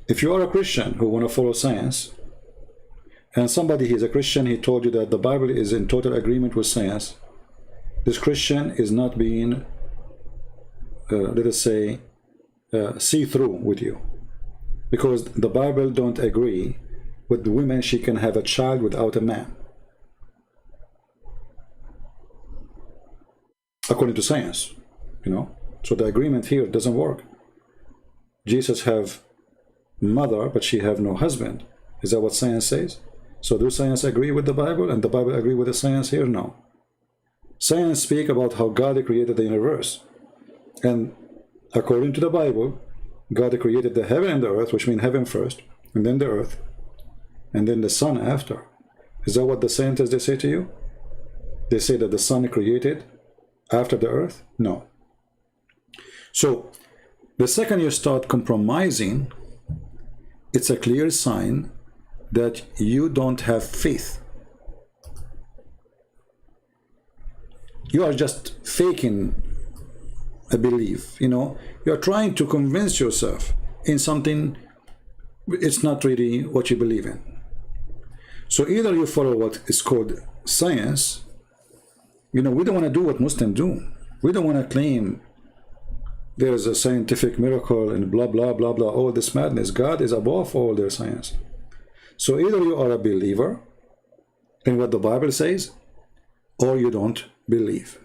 If you are a Christian who want to follow science, and somebody is a Christian, he told you that the Bible is in total agreement with science, this Christian is not being, let us say, see-through with you, because the Bible don't agree with the women she can have a child without a man, according to science, you know. So the agreement here doesn't work. Jesus have mother, but she have no husband. Is that what science says? So do science agree with the Bible, and the Bible agree with the science here? No. Science speak about how God created the universe, and according to the Bible, God created the heaven and the earth, which means heaven first, and then the earth, and then the sun after. Is that what the scientists, they say to you? They say that the sun created after the earth? No. So the second you start compromising, it's a clear sign that you don't have faith. You are just faking a belief, you know. You're trying to convince yourself in something it's not really what you believe in. So either you follow what is called science. You know, we don't want to do what Muslims do. We don't want to claim there is a scientific miracle and blah blah blah blah, all this madness. God is above all their science. So either you are a believer in what the Bible says, or you don't believe.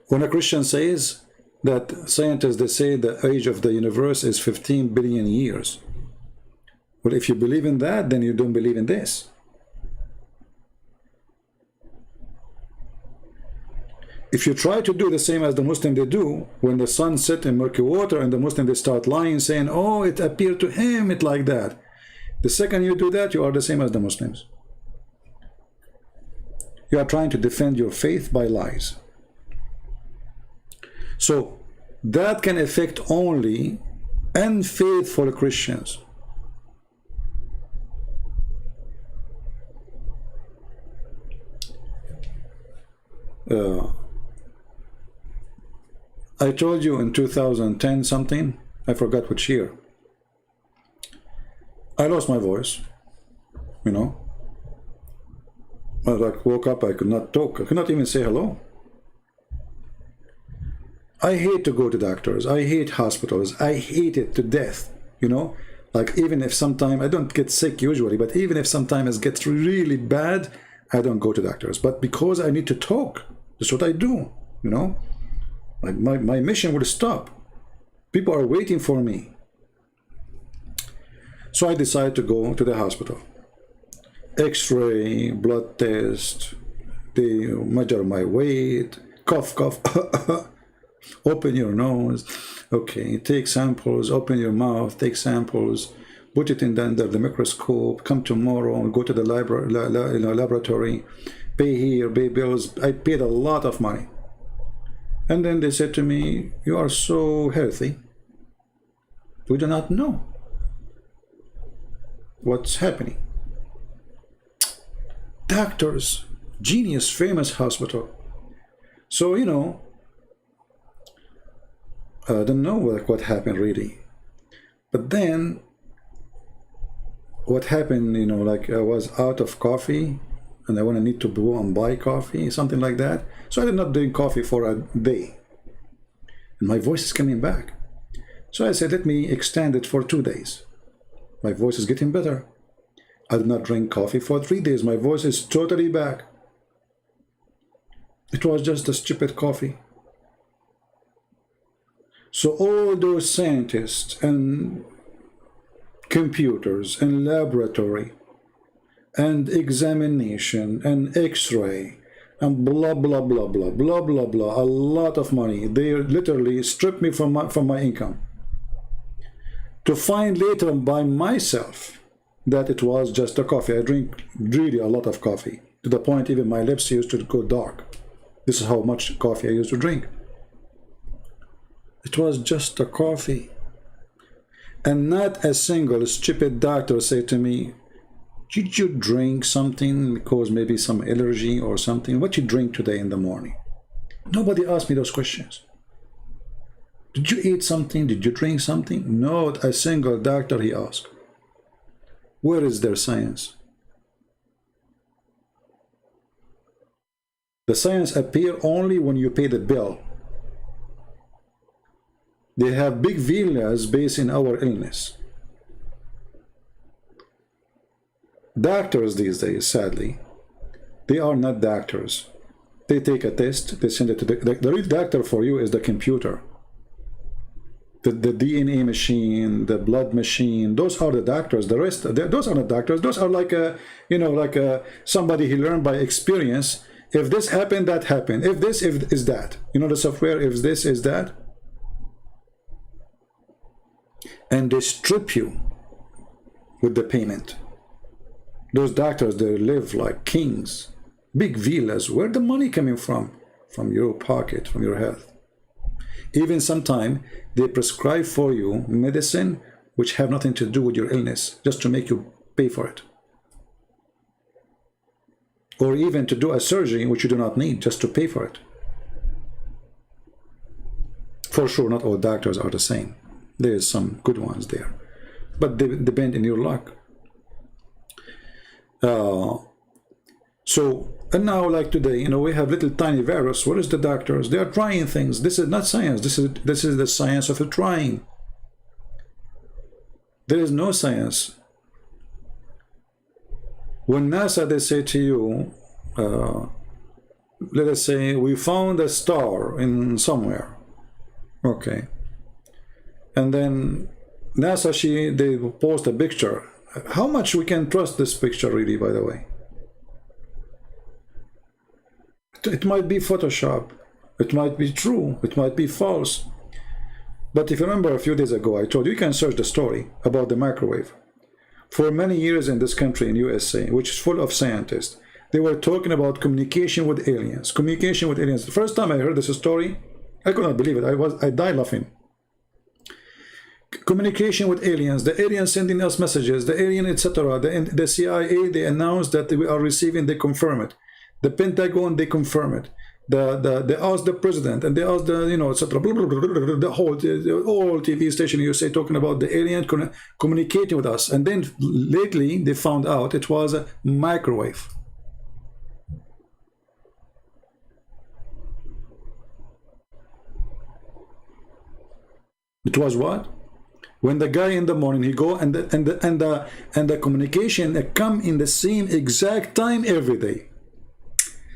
When a Christian says that scientists, they say the age of the universe is 15 billion years. Well, if you believe in that, then you don't believe in this. If you try to do the same as the Muslim they do, when the sun sets in murky water and the Muslim they start lying, saying, oh, it appeared to him, it like that. The second you do that, you are the same as the Muslims. You are trying to defend your faith by lies. So that can affect only unfaithful Christians. I told you in 2010 something, I forgot which year, I lost my voice, you know. I like woke up, I could not talk, I could not even say hello. I hate to go to doctors, I hate hospitals, I hate it to death, you know. Like even if sometime, I don't get sick usually, but even if sometimes it gets really bad, I don't go to doctors. But because I need to talk, that's what I do, you know. Like my mission would stop. People are waiting for me. So I decided to go to the hospital. X-ray, blood test, they measure my weight, cough, cough, open your nose, okay, take samples, open your mouth, take samples, put it in under the microscope, come tomorrow, go to the laboratory, pay here, pay bills. I paid a lot of money. And then they said to me, you are so healthy. We do not know what's happening. Doctors, genius, famous hospital. So, you know, I don't know what happened really. But then, what happened, you know, like I was out of coffee and I need to go and buy coffee, something like that. So I did not drink coffee for a day. And my voice is coming back. So I said, let me extend it for 2 days. My voice is getting better. I did not drink coffee for 3 days. My voice is totally back. It was just a stupid coffee. So all those scientists and computers and laboratory and examination and x-ray and blah blah blah blah blah blah blah, a lot of money, they literally stripped me from my income, to find later by myself that it was just a coffee. I drink really a lot of coffee, to the point even my lips used to go dark. This is how much coffee I used to drink. It was just a coffee. And not a single stupid doctor said to me, did you drink something because maybe some allergy or something? What you drink today in the morning? Nobody asked me those questions. Did you eat something? Did you drink something? Not a single doctor he asked. Where is their science? The science appear only when you pay the bill. They have big villas based in our illness. Doctors these days, sadly, they are not doctors. They take a test, they send it to the real doctor for you is the computer. The DNA machine, the blood machine, those are the doctors. The rest, those are not doctors. Those are like a, you know, like a, somebody he learned by experience. If this happened, that happened. If this is that. You know the software, if this is that. And they strip you with the payment. Those doctors, they live like kings. Big villas. Where the money coming from? From your pocket, from your health. Even sometimes they prescribe for you medicine which have nothing to do with your illness, just to make you pay for it. Or even to do a surgery which you do not need, just to pay for it. For sure, not all doctors are the same. There's some good ones there, but they depend on your luck. So, and now like today, you know, we have little tiny virus. What is the doctors? They are trying things. This is not science. This is the science of trying. There is no science. When NASA, they say to you, let us say we found a star in somewhere, okay, and then NASA, they post a picture. How much we can trust this picture really, by the way? It might be Photoshop, it might be true, it might be false. But if you remember a few days ago, I told you, you can search the story about the microwave. For many years in this country, in USA, which is full of scientists, they were talking about communication with aliens. Communication with aliens. The first time I heard this story, I could not believe it. I died laughing. Communication with aliens, the aliens sending us messages, the alien, etc. The CIA, they announced that we are receiving, they confirm it. The Pentagon, they confirm it. They asked the president, and they asked the, you know, etc. The whole TV station in USA talking about the alien communicating with us. And then lately they found out it was a microwave. It was what? When the guy in the morning, he go and the communication come in the same exact time every day.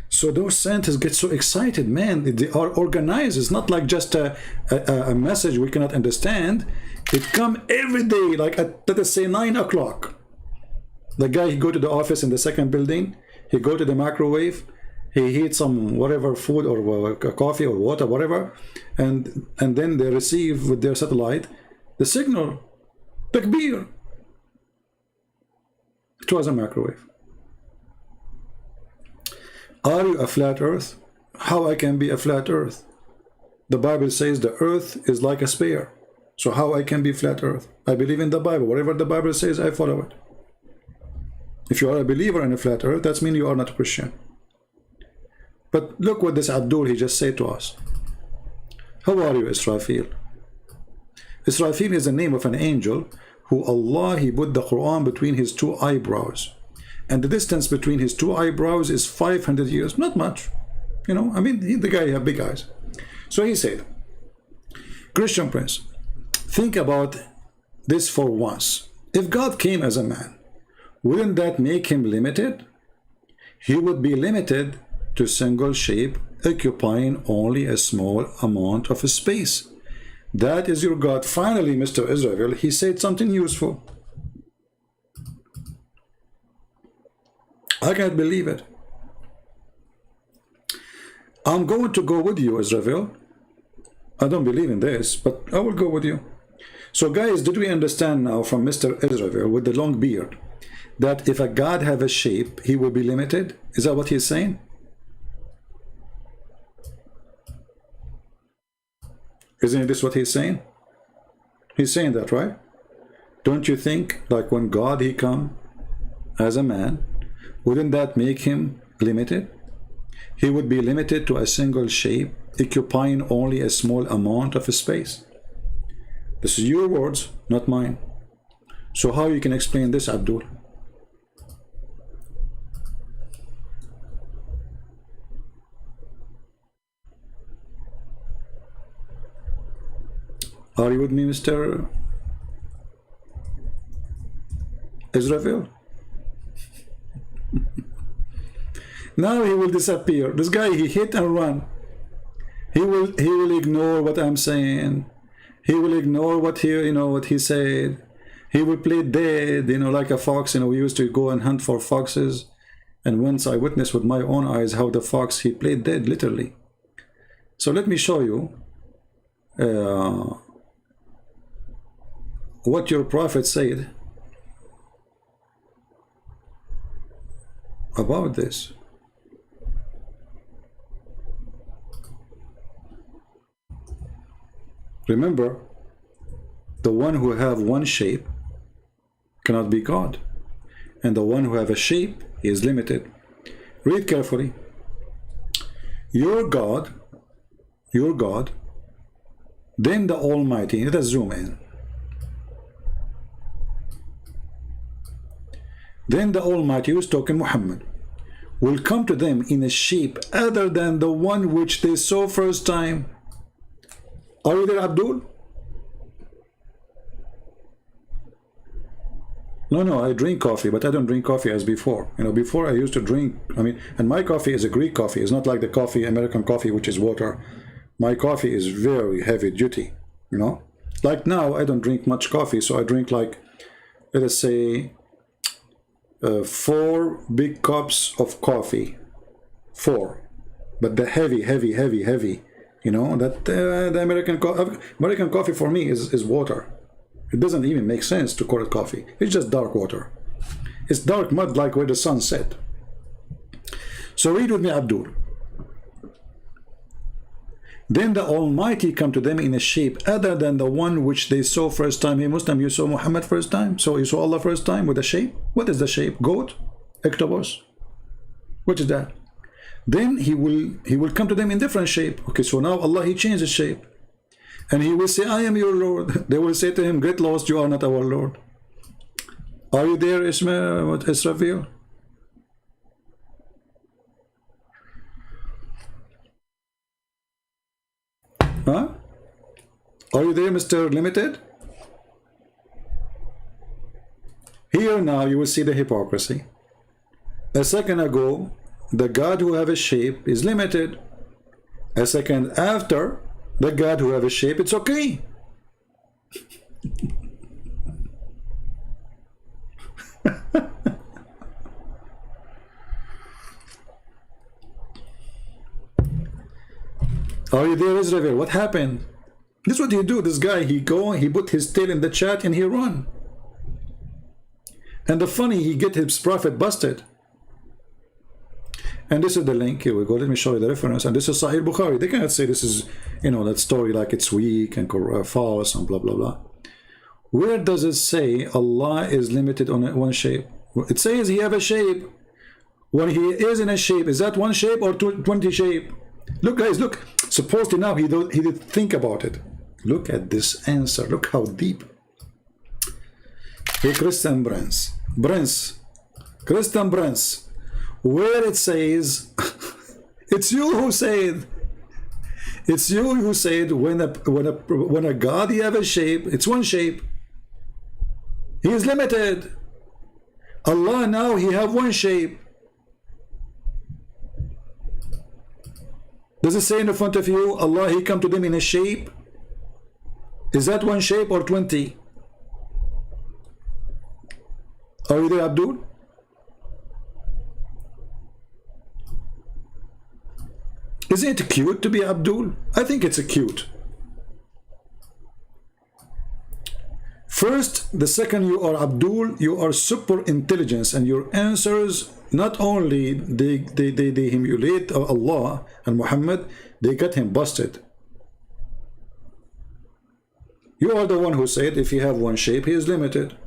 So those scientists get so excited, man. They are organized. It's not like just a message we cannot understand. It come every day, like at, let us say, 9 o'clock. The guy, he go to the office in the second building, he go to the microwave, he heat some whatever food or coffee or water, whatever, and then they receive with their satellite the signal. Takbir. It was a microwave. Are you a flat earth? How I can be a flat earth? The Bible says the earth is like a sphere. So how I can be flat earth? I believe in the Bible. Whatever the Bible says, I follow it. If you are a believer in a flat earth, that means you are not a Christian. But look what this Abdul, he just said to us. How are you, Israfil? Israfil is the name of an angel who Allah, he put the Quran between his two eyebrows. And the distance between his two eyebrows is 500 years. Not much. You know, I mean, the guy had big eyes. So he said, Christian Prince, think about this for once. If God came as a man, wouldn't that make him limited? He would be limited to single shape, occupying only a small amount of space. That is your God. Finally, Mr. Israel, he said something useful. I can't believe it. I'm going to go with you, Israel. I don't believe in this, but I will go with you. So guys, did we understand now from Mr. Israel with the long beard that if a God have a shape, he will be limited? Is that what he's saying? Isn't this what he's saying? He's saying that, right? Don't you think, like when God, he come as a man, wouldn't that make him limited? He would be limited to a single shape, occupying only a small amount of space. This is your words, not mine. So how you can explain this, Abdul? Are you with me, Mr. Israel? Now he will disappear. This guy, he hit and run. He will ignore what I'm saying. He will ignore what he said. He will play dead, like a fox. We used to go and hunt for foxes, and once I witnessed with my own eyes how the fox, he played dead, literally. So let me show you what your prophet said about this. Remember, the one who have one shape cannot be God, and the one who have a shape is limited. Read carefully. Your God, then the Almighty. Let us zoom in. Then the Almighty, who is talking Muhammad, will come to them in a shape other than the one which they saw first time. Are you there, Abdul? No, I drink coffee, but I don't drink coffee as before. Before I used to drink, and my coffee is a Greek coffee. It's not like the coffee, American coffee, which is water. My coffee is very heavy duty, Like now, I don't drink much coffee, so I drink like, let us say, 4 big cups of coffee. 4. But the heavy, that the American coffee for me is water. It doesn't even make sense to call it coffee. It's just dark water. It's dark mud like where the sun set. So read with me, Abdul. Then the Almighty come to them in a shape other than the one which they saw first time. Hey Muslim, you saw Muhammad first time? So you saw Allah first time with a shape? What is the shape? Goat? Octopus? What is that? Then he will come to them in different shape. Okay, so now Allah, he changed his shape. And he will say, I am your Lord. They will say to him, get lost, you are not our Lord. Are you there, Israfil? Huh? Are you there, Mr. Limited? Here now you will see the hypocrisy. A second ago, the God who have a shape is limited. A second after, the God who have a shape, it's okay. Are you there, Israel? What happened? This is what he do. This guy, he put his tail in the chat and he run. And the funny, he get his prophet busted. And this is the link. Here we go. Let me show you the reference. And this is Sahih Bukhari. They cannot say this is, you know, that story like it's weak and false and blah, blah, blah. Where does it say Allah is limited on one shape? It says he have a shape. When he is in a shape, is that one shape or 20 shape? Look, guys, look. Supposedly now he did think about it. Look at this answer. Look how deep. Hey, Christian Christian Brens. Where it says, it's you who said, when a God he have a shape, it's one shape. He is limited. Allah now he have one shape. Does it say in the front of you, Allah he come to them in a shape? Is that one shape or 20? Are you there, Abdul? Isn't it cute to be Abdul? I think it's a cute. First, the second you are Abdul, you are super intelligence, and your answers not only they emulate Allah and Muhammad, they got him busted. You are the one who said if he have one shape, he is limited.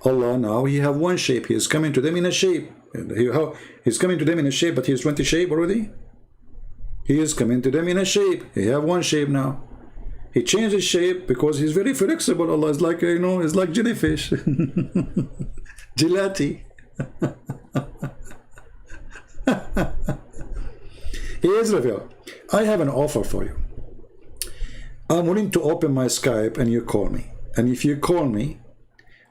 Allah now he have one shape. He is coming to them in a shape. He's coming to them in a shape, but he is 20 shape already. He is coming to them in a shape. He have one shape now. He changed his shape because he's very flexible. Allah is like, you know, it's like jellyfish. Gelati. Hey Israel, I have an offer for you. I'm willing to open my Skype and you call me. And if you call me,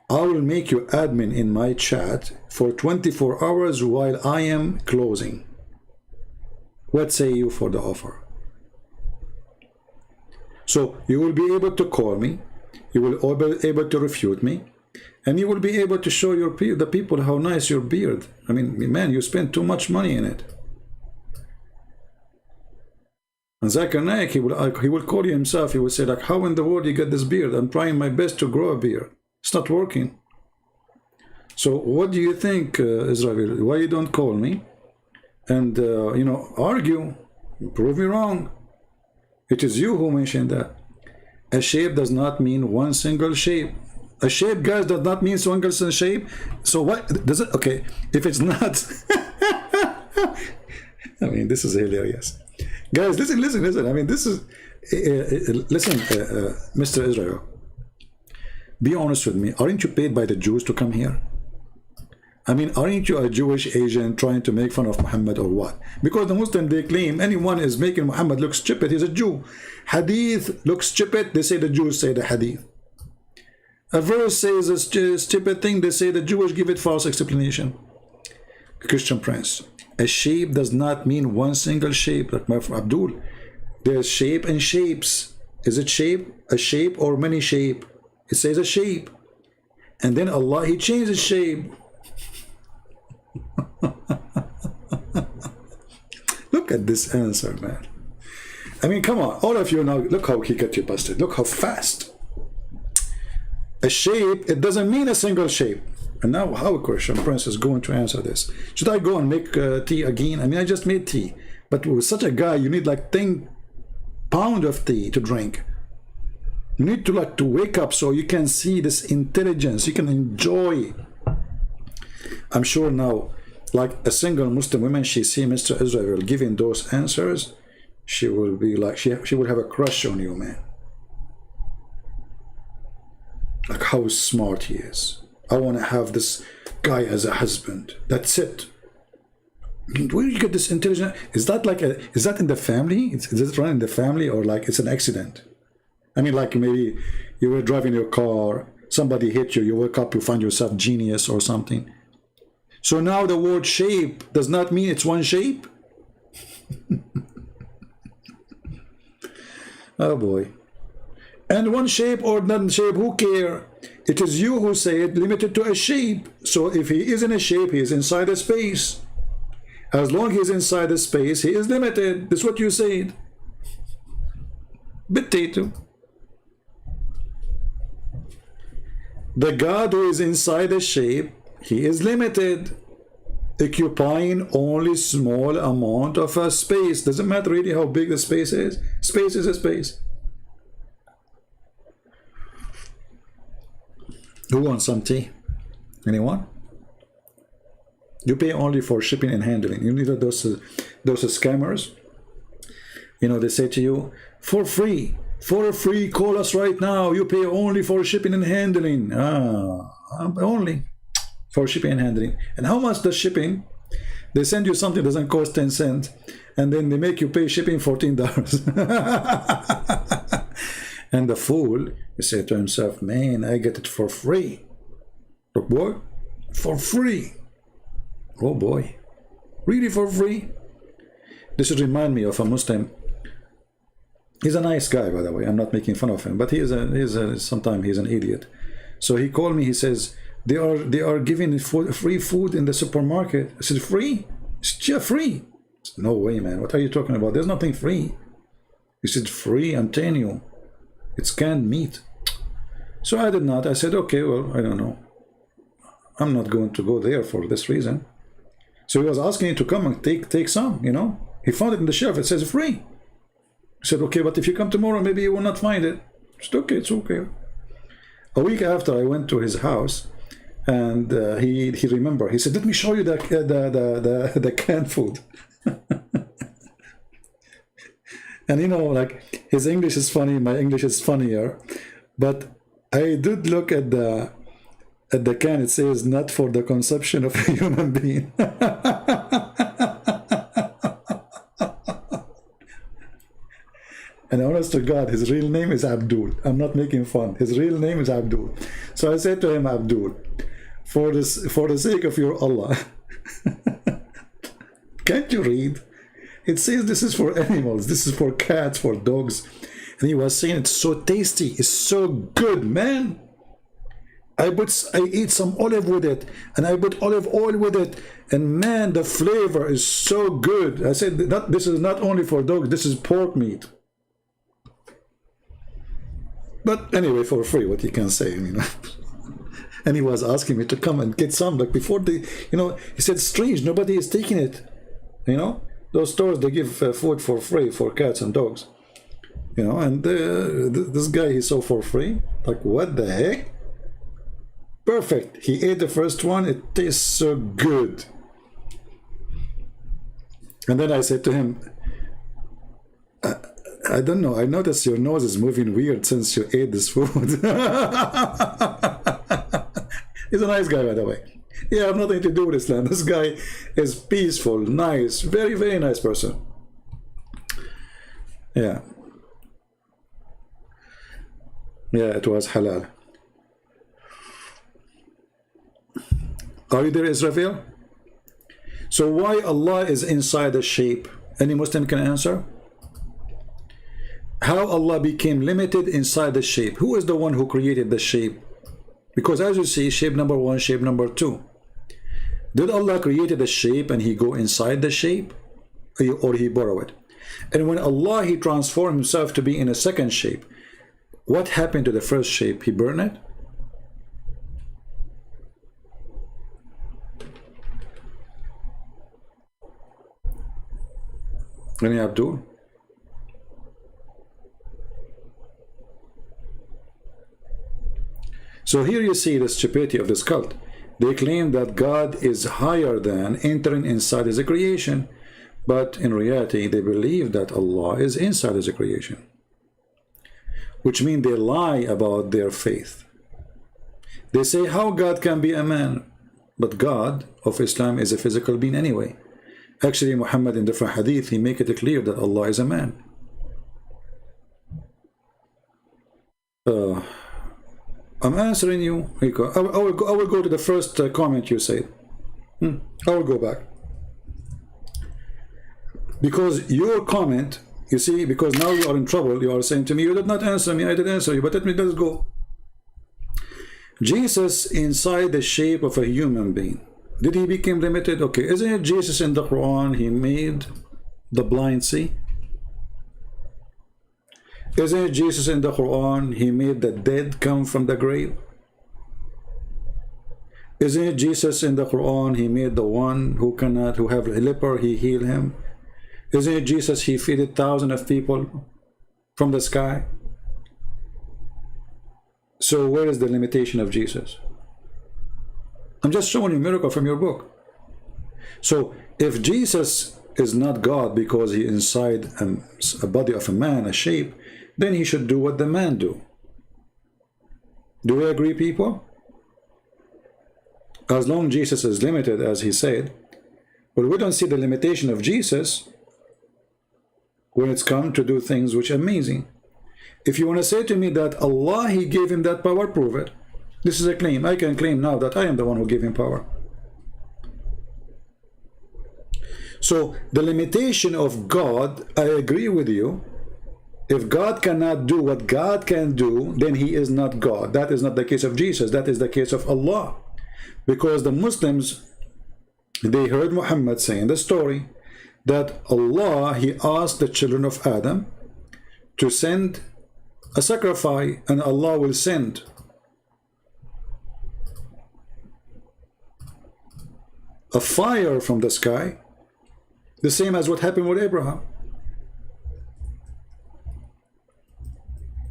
I will make you admin in my chat for 24 hours while I am closing. What say you for the offer? So you will be able to call me, you will be able to refute me, and you will be able to show the people how nice your beard. I mean, man, you spend too much money in it. And Zakir Naik, he will call you himself. He will say, like, how in the world you get this beard? I'm trying my best to grow a beard. It's not working. So what do you think, Israel? Why you don't call me? And, you know, argue, prove me wrong. It is you who mentioned that. A shape does not mean one single shape. A shape, guys, does not mean single shape. So what does it? Okay, if it's not, I mean, this is hilarious, guys. Listen. I mean, this is listen, Mr. Israel. Be honest with me. Aren't you paid by the Jews to come here? I mean, aren't you a Jewish agent trying to make fun of Muhammad or what? Because the Muslim, they claim anyone is making Muhammad look stupid, he's a Jew. Hadith looks stupid, they say the Jews say the Hadith. A verse says a stupid thing, they say the Jewish give it false explanation. Christian Prince, a shape does not mean one single shape, like my friend Abdul. There's shape and shapes. Is it shape, a shape, or many shape? It says a shape. And then Allah, he changed the shape. Look at this answer, man. I mean, come on, all of you now, look how he got you busted. Look how fast. A shape, it doesn't mean a single shape. And now how Christian Prince is going to answer this? Should I go and make tea again? I mean, I just made tea. But with such a guy, you need like 10 pounds of tea to drink. You need to wake up so you can see this intelligence. You can enjoy. I'm sure now, like a single Muslim woman, she see Mr. Israel giving those answers, she will be like, she will have a crush on you, man. Like how smart he is. I want to have this guy as a husband. That's it. I mean, where do you get this intelligence? Is that like is that in the family? Is it run in the family, or like it's an accident? I mean, like maybe you were driving your car, somebody hit you, you wake up, you find yourself genius or something. So now the word shape does not mean it's one shape? Oh boy. And one shape or non shape, who care? It is you who say it limited to a shape. So if he is in a shape, he is inside a space. As long as he is inside a space, he is limited. That's what you said. Potato. The God who is inside the shape, he is limited, occupying only small amount of a space. Doesn't matter really how big the space is. Space is a space. Who wants some tea? Anyone? You pay only for shipping and handling. You need those scammers. You know, they say to you, for free, call us right now. You pay only for shipping and handling. Only for shipping and handling. And how much the shipping? They send you something that doesn't cost 10 cents, and then they make you pay shipping $14. And the fool, he said to himself, man, I get it for free. Look, boy, for free. Oh boy, really for free? This would remind me of a Muslim. He's a nice guy, by the way. I'm not making fun of him, but sometimes he's an idiot. So he called me. He says they are giving free food in the supermarket. I said, free? Yeah, free. Said, no way, man. What are you talking about? There's nothing free. He said, free. I'm telling you, it's canned meat. So I did not. I said, okay, well, I don't know. I'm not going to go there for this reason. So he was asking me to come and take some, you know. He found it in the shelf. It says free. I said, okay, but if you come tomorrow, maybe you will not find it. I said, okay, it's okay. A week after, I went to his house, and he remembered. He said, let me show you the canned food. And you know, like, his English is funny, my English is funnier, but I did look at the can. It says not for the consumption of a human being. And honest to God, his real name is Abdul. I'm not making fun. His real name is Abdul. So I said to him, Abdul, for the sake of your Allah, can't you read? It says this is for animals. This is for cats, for dogs. And he was saying it's so tasty. It's so good, man. I eat some olive with it, and I put olive oil with it, and man, the flavor is so good. I said, this is not only for dogs, this is pork meat. But anyway, for free, what you can say, you know. And he was asking me to come and get some, like before he said, strange, nobody is taking it. You know, those stores, they give food for free for cats and dogs. You know, and this guy, he saw for free. Like, what the heck? Perfect. He ate the first one. It tastes so good. And then I said to him, I don't know. I noticed your nose is moving weird since you ate this food. He's a nice guy, by the way. Yeah, I have nothing to do with Islam. This guy is peaceful, nice, very, very nice person. Yeah. Yeah, it was halal. Are you there, Israel? So why Allah is inside the shape? Any Muslim can answer? How Allah became limited inside the shape? Who is the one who created the shape? Because as you see, shape number 1, shape number 2. Did Allah create the shape and he go inside the shape? Or he borrow it? And when Allah, he transformed himself to be in a second shape, what happened to the first shape? He burned it? Any Abdul? So here you see the stupidity of this cult. They claim that God is higher than entering inside his creation, but in reality they believe that Allah is inside his creation, which means they lie about their faith. They say how God can be a man, but God of Islam is a physical being anyway. Actually, Muhammad in different hadith, he make it clear that Allah is a man. I'm answering you. I will go to the first comment you said. I will go back. Because your comment, you see, because now you are in trouble, you are saying to me, you did not answer me, I did answer you, but let us go. Jesus inside the shape of a human being. Did he become limited? Okay, isn't it Jesus in the Quran, he made the blind see? Isn't it Jesus in the Quran? He made the dead come from the grave. Isn't it Jesus in the Quran? He made the one who have a leper, he healed him. Isn't it Jesus? He fed thousands of people from the sky. So where is the limitation of Jesus? I'm just showing you a miracle from your book. So if Jesus is not God because he inside a body of a man, a shape, then he should do what the man do. Do we agree, people? As long as Jesus is limited, as he said, but we don't see the limitation of Jesus when it's come to do things which are amazing. If you want to say to me that Allah, he gave him that power, prove it. This is a claim. I can claim now that I am the one who gave him power. So the limitation of God, I agree with you. If God cannot do what God can do, then he is not God. That is not the case of Jesus. That is the case of Allah. Because the Muslims, they heard Muhammad saying the story that Allah, he asked the children of Adam to send a sacrifice, and Allah will send a fire from the sky, the same as what happened with Abraham.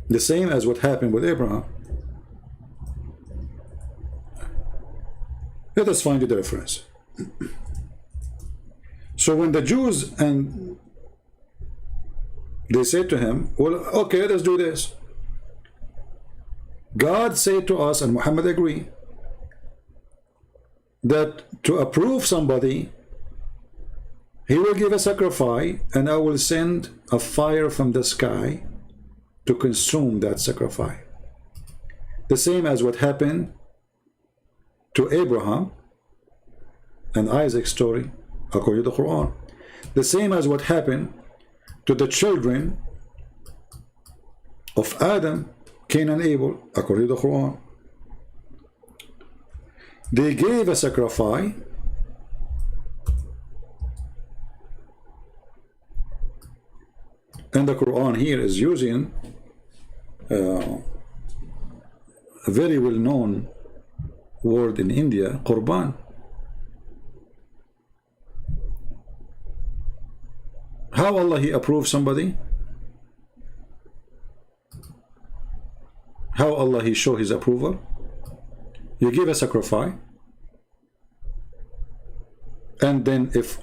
The same as what happened with Abraham. Let us find the difference. So when the Jews, and they said to him, well, okay, let us do this. God said to us, and Muhammad agreed, that to approve somebody, he will give a sacrifice, and I will send a fire from the sky to consume that sacrifice. The same as what happened to Abraham and Isaac's story, according to the Quran. The same as what happened to the children of Adam, Cain and Abel, according to the Quran. They gave a sacrifice, and the Quran here is using a very well-known word in India, Qurban. How Allah he approves somebody? How Allah he show his approval? You give a sacrifice, and then if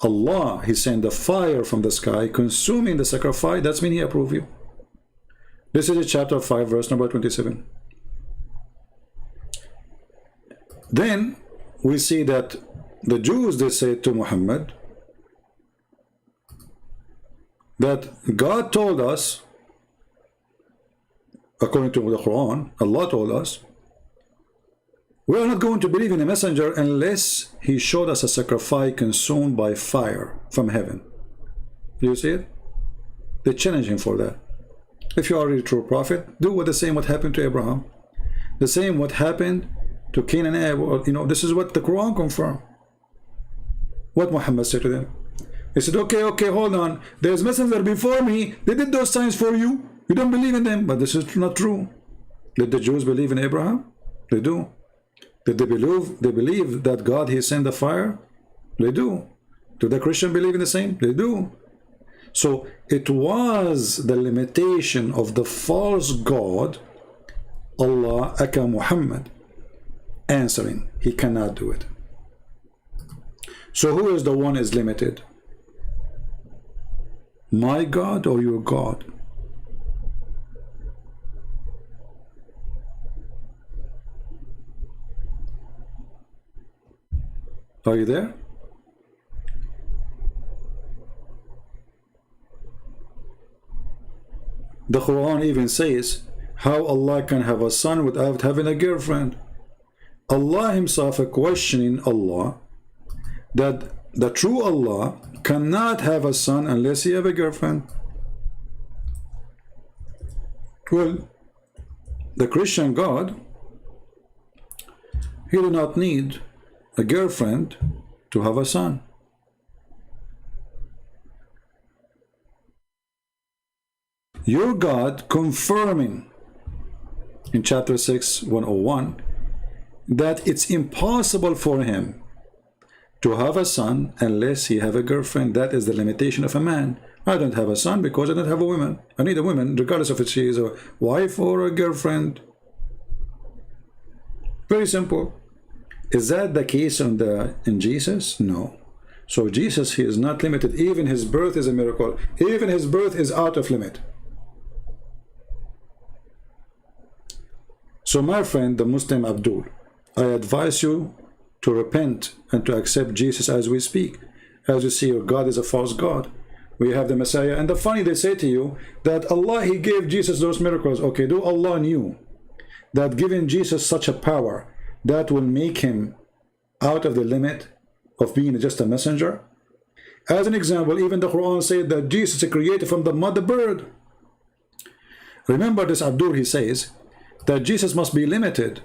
Allah he send a fire from the sky consuming the sacrifice, that's mean he approve you. This is chapter 5 verse number 27. Then we see that the Jews, they said to Muhammad that God told us, according to the Quran, Allah told us, we are not going to believe in a messenger unless he showed us a sacrifice consumed by fire from heaven. Do you see it? They challenge him for that. If you are a true prophet, do what the same what happened to Abraham, the same what happened to Cain and Abel. You know, this is what the Quran confirmed. What Muhammad said to them. He said, okay, hold on. There's messenger before me. They did those signs for you. You don't believe in them, but this is not true. Did the Jews believe in Abraham? They do. Did they believe? They believe that God he sent the fire? They do. Do the Christian believe in the same? They do. So it was the limitation of the false God, Allah aka Muhammad, answering. He cannot do it. So who is the one is limited? My God or your God? Are you there? The Quran even says how Allah can have a son without having a girlfriend. Allah himself is questioning Allah that the true Allah cannot have a son unless he have a girlfriend. Well, the Christian God, he do not need a girlfriend to have a son. Your God confirming in chapter 6, 101, that it's impossible for him to have a son unless he have a girlfriend. That is the limitation of a man. I don't have a son because I don't have a woman. I need a woman, regardless of if she is a wife or a girlfriend. Very simple. Is that the case in Jesus? No. So Jesus, he is not limited. Even his birth is a miracle. Even his birth is out of limit. So my friend, the Muslim Abdul, I advise you to repent and to accept Jesus as we speak. As you see, your God is a false God. We have the Messiah. And the funny, they say to you that Allah, he gave Jesus those miracles. Okay, do Allah knew that giving Jesus such a power that will make him out of the limit of being just a messenger? As an example, even the Quran said that Jesus is created from the mother bird. Remember this Abdul, he says that Jesus must be limited.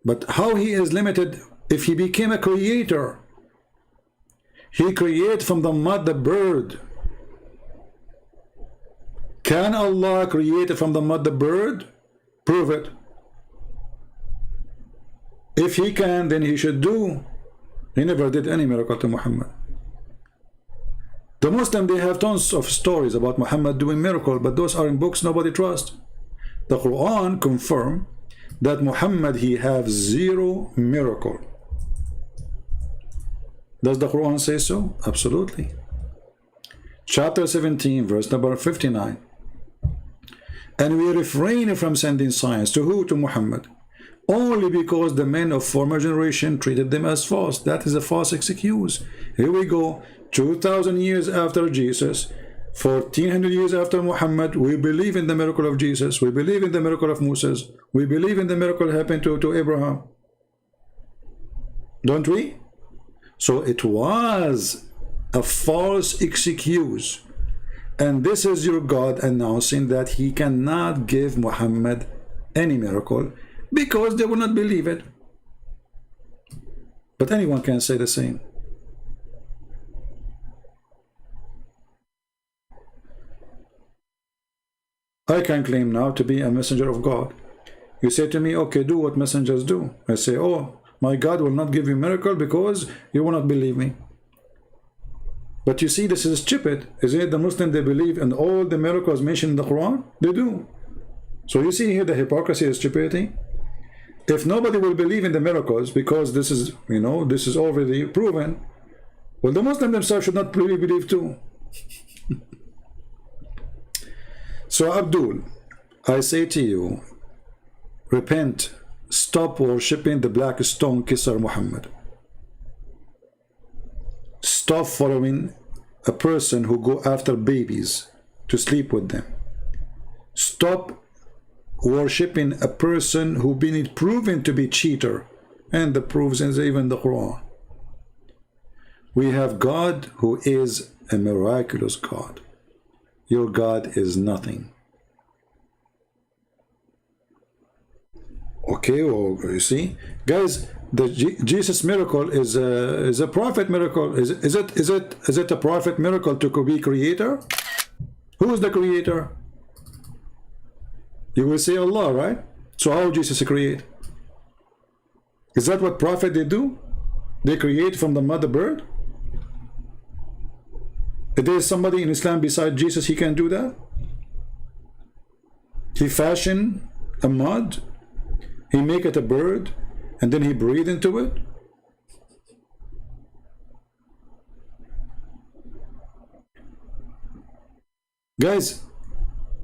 But how he is limited if he became a creator? He created from the mother bird. Can Allah create from the mother bird? Prove it. If he can, then he should do. He never did any miracle to Muhammad. The Muslim, they have tons of stories about Muhammad doing miracles, but those are in books nobody trusts. The Quran confirm that Muhammad, he have 0 miracle. Does the Quran say so? Absolutely. Chapter 17, verse number 59. And we refrain from sending signs to who? To Muhammad. Only because the men of former generation treated them as false. That is a false excuse. Here we go. 2,000 years after Jesus, 1,400 years after Muhammad, we believe in the miracle of Jesus. We believe in the miracle of Moses. We believe in the miracle happened to Abraham. Don't we? So it was a false excuse. And this is your God announcing that he cannot give Muhammad any miracle because they will not believe it. But anyone can say the same. I can claim now to be a messenger of God. You say to me, okay, do what messengers do. I say, oh, my God will not give you a miracle because you will not believe me. But you see, this is stupid. Isn't it? The Muslim, they believe in all the miracles mentioned in the Quran. They do. So you see here the hypocrisy and stupidity. If nobody will believe in the miracles because this is, this is already proven, well, the Muslim themselves should not really believe too. So Abdul, I say to you, repent, stop worshipping the black stone kisser Muhammad. Stop following a person who go after babies to sleep with them. Stop worshipping a person who been proven to be cheater, and the proofs is even the Quran. We have God who is a miraculous God. Your God is nothing. Okay, well, you see, guys, the Jesus miracle is a prophet miracle. Is it a prophet miracle to be creator? Who is the creator? You will say Allah, right? So how Jesus create? Is that what prophet they do? They create from the mother bird? If there is somebody in Islam beside Jesus, he can do that? He fashion a mud, he make it a bird, and then he breathe into it? Guys,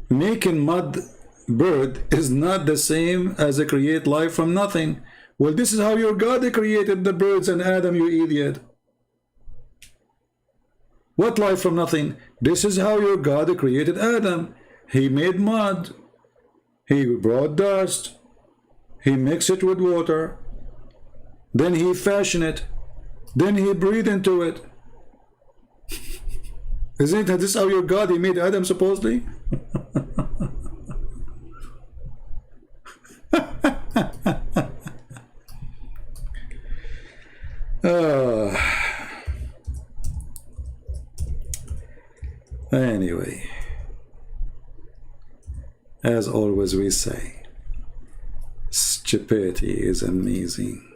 making mud bird is not the same as a create life from nothing. Well, this is how your God created the birds and Adam, you idiot. What life from nothing? This is how your God created Adam. He made mud. He brought dust. He mixed it with water. Then he fashioned it. Then he breathed into it. Isn't this how your God, he made Adam supposedly? Anyway, As always we say, stupidity is amazing.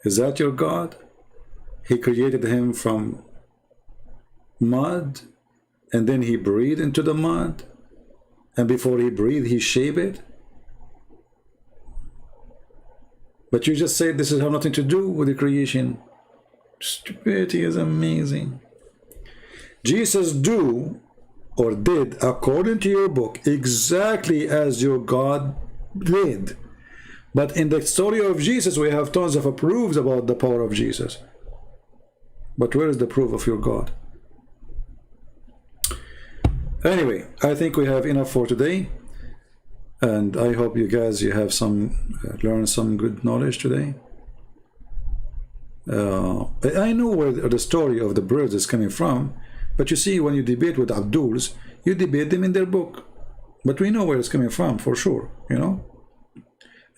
Is that your God? He created him from mud, and then he breathed into the mud, and before he breathed he shaped it. But you just said this has nothing to do with the creation. Stupidity is amazing. Jesus do or did according to your book exactly as your God did. But in the story of Jesus we have tons of proofs about the power of Jesus. But where is the proof of your God? Anyway, I think we have enough for today, and I hope you guys have learned some good knowledge today. I know where the story of the birds is coming from, but you see, when you debate with Abduls, you debate them in their book, but we know where it's coming from for sure. You know,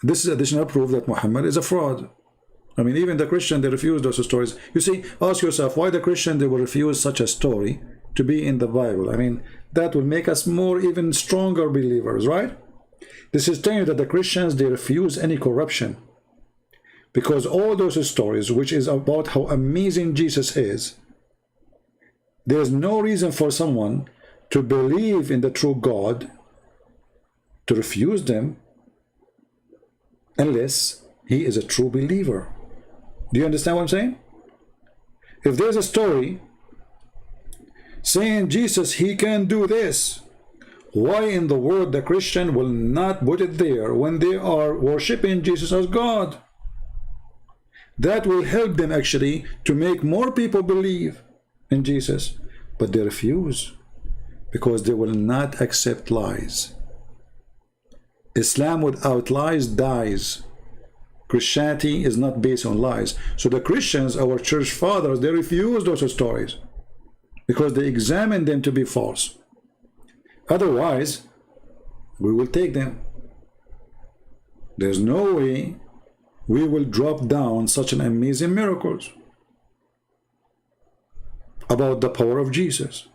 this is additional proof that Muhammad is a fraud. I mean, even the Christian, they refuse those stories. You see, ask yourself why the Christian, they will refuse such a story to be in the Bible. I mean, that will make us more even stronger believers, right? This is telling you that the Christians, they refuse any corruption, because all those stories which is about how amazing Jesus is, there's no reason for someone to believe in the true God to refuse them unless he is a true believer. Do you understand what I'm saying? If there's a story saying Jesus, he can do this, why in the world the Christian will not put it there when they are worshiping Jesus as God? That will help them actually to make more people believe in Jesus, but they refuse because they will not accept lies. Islam without lies dies. Christianity is not based on lies. So the Christians, our church fathers, they refuse those stories because they examine them to be false. Otherwise, we will take them. There's no way we will drop down such an amazing miracles about the power of Jesus.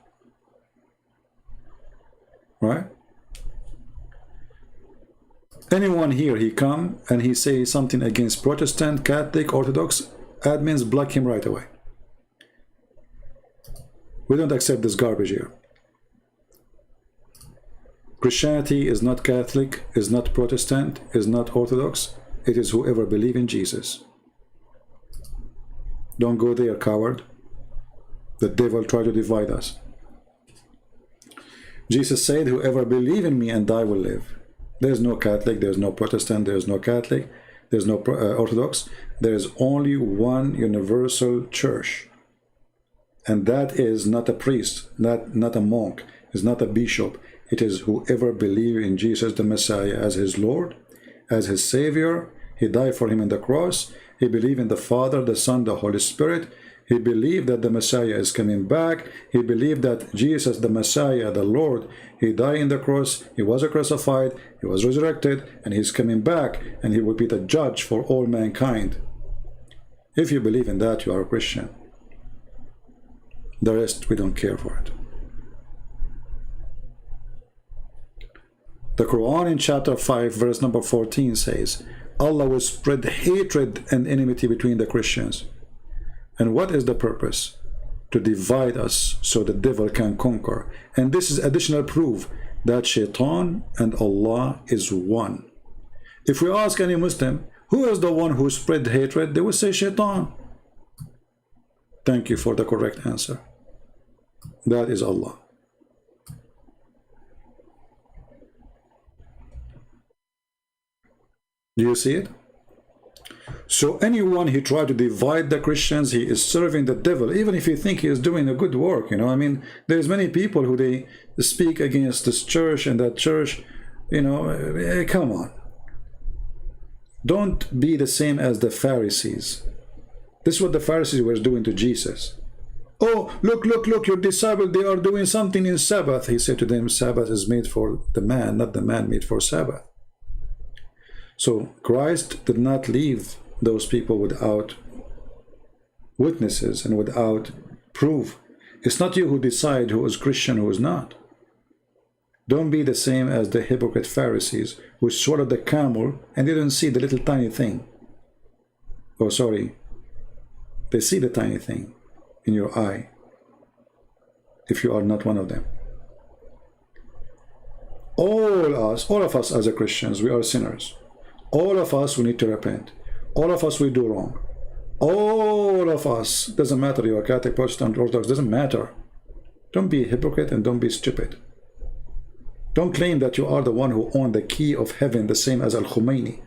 Right? Anyone here, he come and he say something against Protestant, Catholic, Orthodox, admins block him right away. We don't accept this garbage here. Christianity is not Catholic, is not Protestant, is not Orthodox. It is whoever believes in Jesus. Don't go there, coward. The devil tried to divide us. Jesus said, whoever believes in me and I will live. There's no Catholic, there's no Protestant, there's no Catholic, there's no Orthodox. There is only one universal church. And that is not a priest, not a monk, is not a bishop. It is whoever believes in Jesus the Messiah as his Lord, as his Savior. He died for him on the cross. He believed in the Father, the Son, the Holy Spirit. He believed that the Messiah is coming back. He believed that Jesus, the Messiah, the Lord, he died on the cross, he was crucified, he was resurrected, and he's coming back, and he will be the judge for all mankind. If you believe in that, you are a Christian. The rest, we don't care for it. The Quran in chapter 5, verse number 14 says, Allah will spread hatred and enmity between the Christians. And what is the purpose? To divide us so the devil can conquer. And this is additional proof that Shaitan and Allah is one. If we ask any Muslim, who is the one who spread hatred? They will say Shaitan. Thank you for the correct answer. That is Allah. Do you see it? So anyone who try to divide the Christians, he is serving the devil, even if you think he is doing a good work. You know, I mean, there's many people who they speak against this church and that church. You know, come on. Don't be the same as the Pharisees. This is what the Pharisees were doing to Jesus. Oh, look, your disciples, they are doing something in Sabbath. He said to them, Sabbath is made for the man, not the man made for Sabbath. So Christ did not leave those people without witnesses and without proof. It's not you who decide who is Christian, who is not. Don't be the same as the hypocrite Pharisees who swallowed the camel and they didn't see the little tiny thing. Oh, sorry. They see the tiny thing in your eye. If you are not one of them. All of us as a Christians, we are sinners. All of us, we need to repent. All of us, we do wrong. All of us, doesn't matter you are Catholic, Protestant, Orthodox, doesn't matter. Don't be a hypocrite and don't be stupid. Don't claim that you are the one who owned the key of heaven, the same as Al-Khomeini.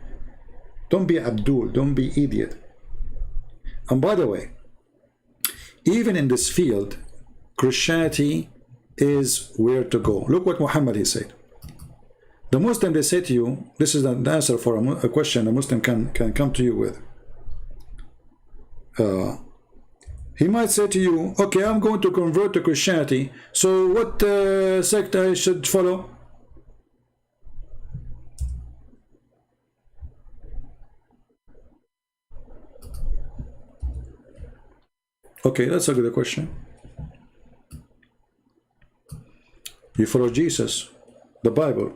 Don't be Abdul, don't be idiot. And by the way, even in this field, Christianity is where to go. Look what Muhammad he said. The Muslim, they say to you, this is the answer for a question a Muslim can come to you with. He might say to you, okay, I'm going to convert to Christianity, so what sect I should follow? Okay, that's a good question. You follow Jesus, the Bible.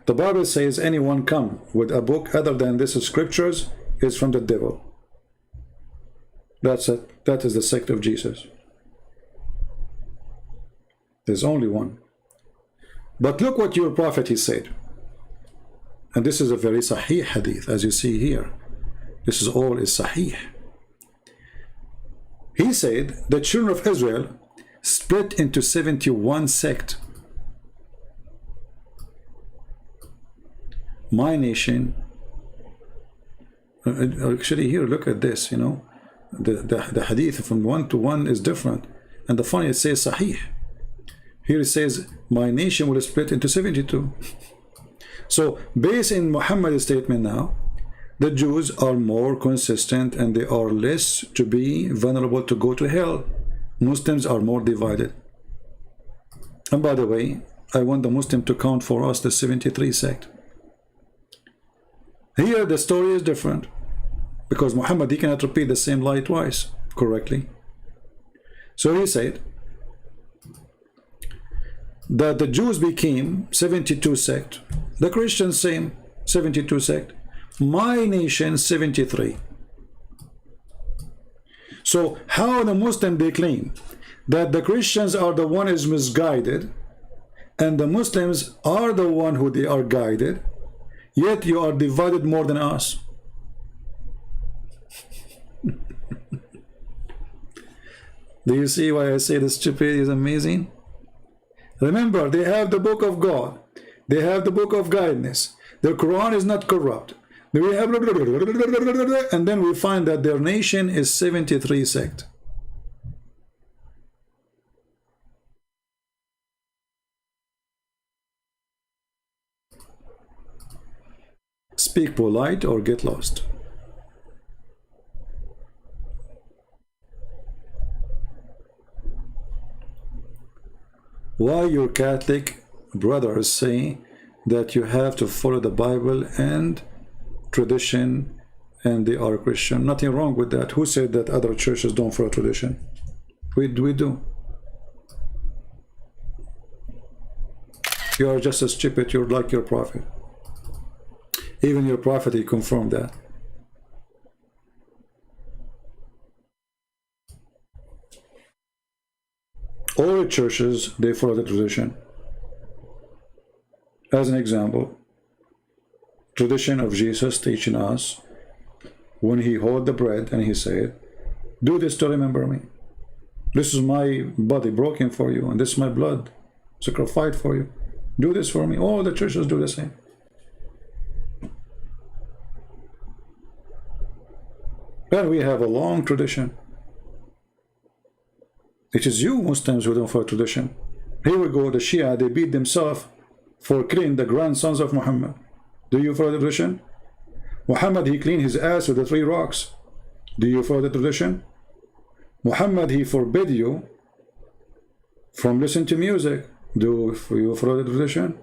The Bible says anyone come with a book other than this scriptures is from the devil. That's it. That is the sect of Jesus. There's only one. But look what your prophet he said. And this is a very sahih hadith, as you see here. This is all is sahih. He said the children of Israel split into 71 sects. My nation, actually here, look at this, you know, the hadith from 1 to 1 is different. And the funny, it says sahih. Here it says, my nation will split into 72. So, based in Muhammad's statement now, the Jews are more consistent and they are less to be vulnerable to go to hell. Muslims are more divided. And by the way, I want the Muslim to count for us the 73 sect. Here the story is different because Muhammad, he cannot repeat the same lie twice correctly. So he said that the Jews became 72 sect, the Christians same 72 sect, my nation 73. So how the Muslim they claim that the Christians are the one is misguided and the Muslims are the one who they are guided, yet you are divided more than us. Do you see why I say the stupidity is amazing? Remember, they have the book of God. They have the book of guidance. Their Quran is not corrupt. We have, and then we find that their nation is 73 sect. Speak polite or get lost. Why your Catholic brothers say that you have to follow the Bible and tradition and they are Christian? Nothing wrong with that. Who said that other churches don't follow tradition? We do. You are just as stupid. You're like your prophet. Even your prophet, he confirmed that. All churches, they follow the tradition. As an example, tradition of Jesus teaching us when he held the bread and he said, do this to remember me. This is my body broken for you, and this is my blood sacrificed for you. Do this for me. All the churches do the same. And we have a long tradition. It is you Muslims who don't follow tradition. Here we go, the Shia, they beat themselves for killing the grandsons of Muhammad. Do you follow the tradition? Muhammad, he cleaned his ass with the 3 rocks. Do you follow the tradition? Muhammad, he forbid you from listening to music. Do you follow the tradition?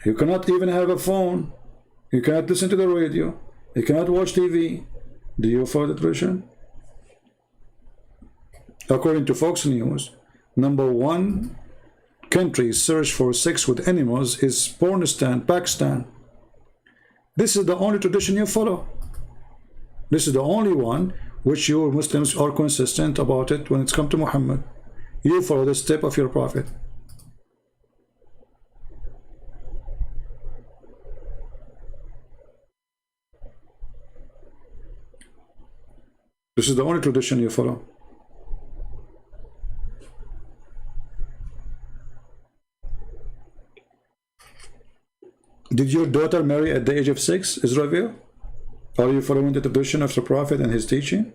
You cannot even have a phone. You cannot listen to the radio. You cannot watch TV. Do you follow the tradition? According to Fox News, #1 countries search for sex with animals is Pornistan, Pakistan. This is the only tradition you follow. This is the only one which you Muslims are consistent about it when it's come to Muhammad. You follow the step of your prophet. This is the only tradition you follow. Did your daughter marry at the age of 6, Israel? Are you following the tradition of the Prophet and his teaching?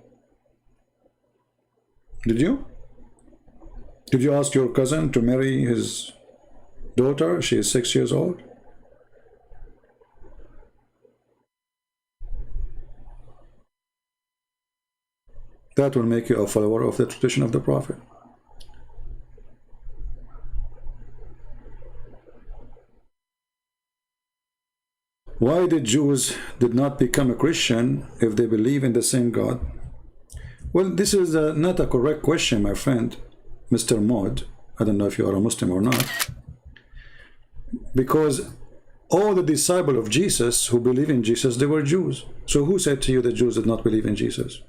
Did you? Did you ask your cousin to marry his daughter? She is 6 years old. That will make you a follower of the tradition of the Prophet. Why the Jews did not become a Christian if they believe in the same God? Well, this is not a correct question, my friend, Mr. Maud. I don't know if you are a Muslim or not. Because all the disciples of Jesus who believe in Jesus, they were Jews. So who said to you the Jews did not believe in Jesus?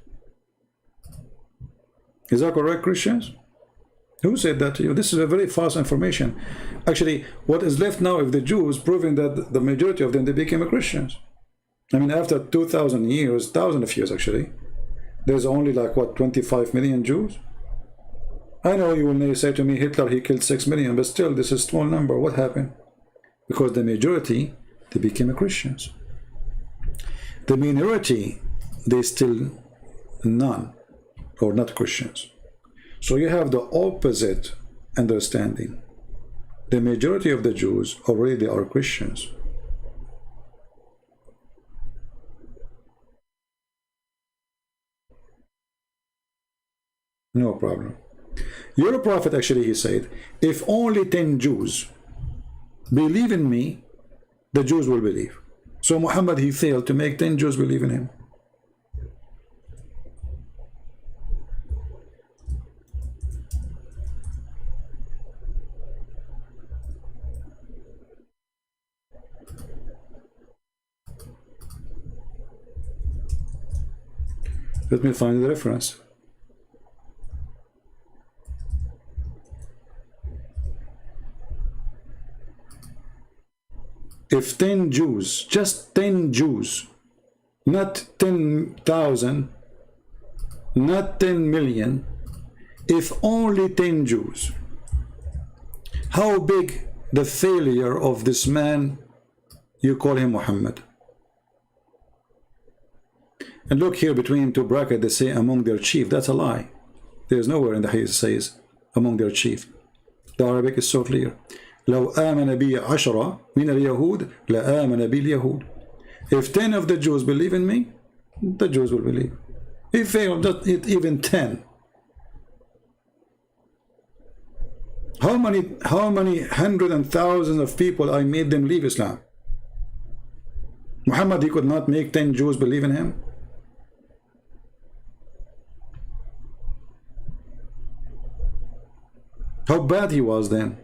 Is that correct, Christians? Who said that to you? This is a very false information. Actually, what is left now of the Jews proving that the majority of them, they became Christians. I mean, after 2,000 years, thousands of years actually, there's only like, what, 25 million Jews? I know you will say to me, Hitler, he killed 6 million, but still, this is a small number. What happened? Because the majority, they became Christians. The minority, they still none, or not Christians. So you have the opposite understanding. The majority of the Jews already are Christians. No problem. Your prophet actually, he said, if only 10 Jews believe in me, the Jews will believe. So Muhammad, he failed to make 10 Jews believe in him. Let me find the reference. If 10 Jews, just 10 Jews, not 10,000, not 10 million, if only 10 Jews, how big the failure of this man you call him Muhammad? And look here between two brackets, they say among their chief. That's a lie. There's nowhere in the hadith says among their chief. The Arabic is so clear. لو آمن بي 10 من اليهود لآمن بي اليهود. If 10 of the Jews believe in me, the Jews will believe. If failed, not even 10. How many hundreds and thousands of people I made them leave Islam? Muhammad, he could not make 10 Jews believe in him. How bad he was then.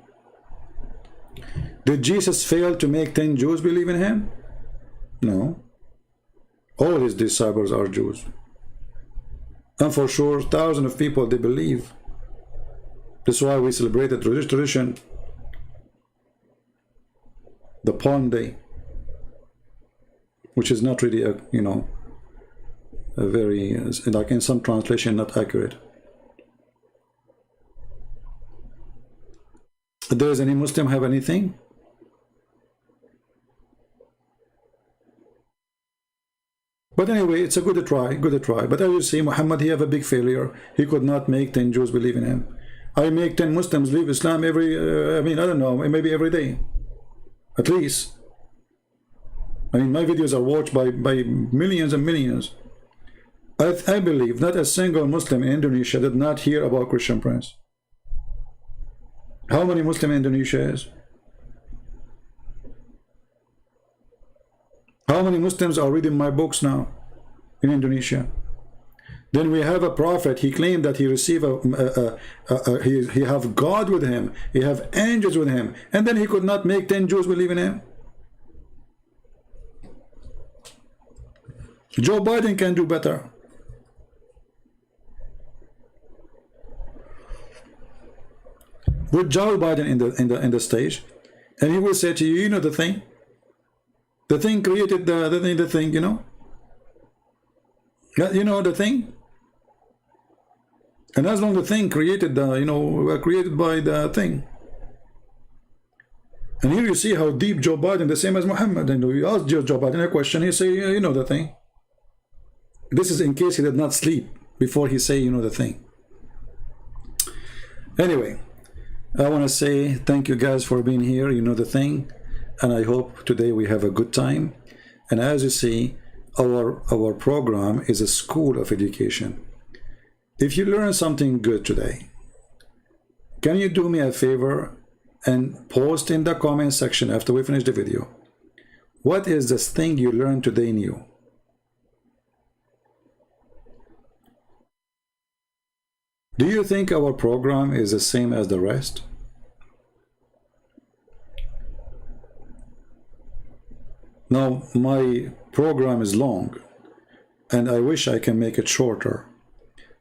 Did Jesus fail to make 10 Jews believe in him? No. All his disciples are Jews. And for sure, thousands of people, they believe. That's why we celebrate the tradition, the Palm Day, which is not really a, you know, a very, like in some translation, not accurate. Does any Muslim have anything? But anyway, it's a good try, good try. But as you see, Muhammad, he have a big failure. He could not make 10 Jews believe in him. I make 10 Muslims leave Islam every, I mean, I don't know, maybe every day. At least. I mean, my videos are watched by millions and millions. I believe not a single Muslim in Indonesia did not hear about Christian Prince. How many Muslims in Indonesia is? How many Muslims are reading my books now in Indonesia? Then we have a prophet. He claimed that he received he have God with him. He have angels with him, and then he could not make 10 Jews believe in him. Joe Biden can do better. Put Joe Biden in the stage, and he will say to you, you know the thing. The thing created the thing, you know. You know the thing. And as long as the thing created the, you know, were created by the thing. And here you see how deep Joe Biden, the same as Muhammad. And you ask Joe Biden a question, he say, you know the thing. This is in case he did not sleep before he say, you know the thing. Anyway, I want to say thank you guys for being here, you know the thing. And I hope today we have a good time. And as you see, our program is a school of education. If you learn something good today, can you do me a favor and post in the comment section after we finish the video, what is this thing you learned today new? Do you think our program is the same as the rest? Now, my program is long, and I wish I can make it shorter.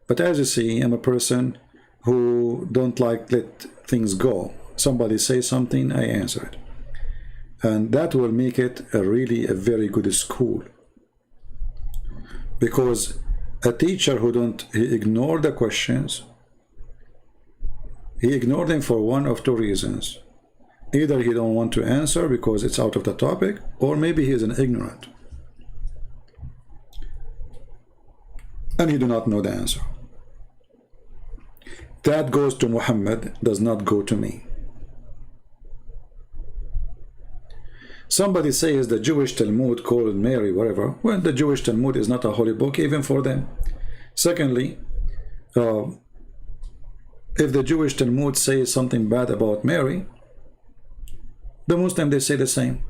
But as you see, I'm a person who don't like let things go. Somebody say something, I answer it. And that will make it really a very good school. Because a teacher who he ignore the questions, he ignored them for one of two reasons. Either he don't want to answer because it's out of the topic, or maybe he is an ignorant. And he do not know the answer. That goes to Muhammad, does not go to me. Somebody says the Jewish Talmud called Mary, whatever. Well, the Jewish Talmud is not a holy book even for them. Secondly, if the Jewish Talmud says something bad about Mary, the Muslim, they say the same.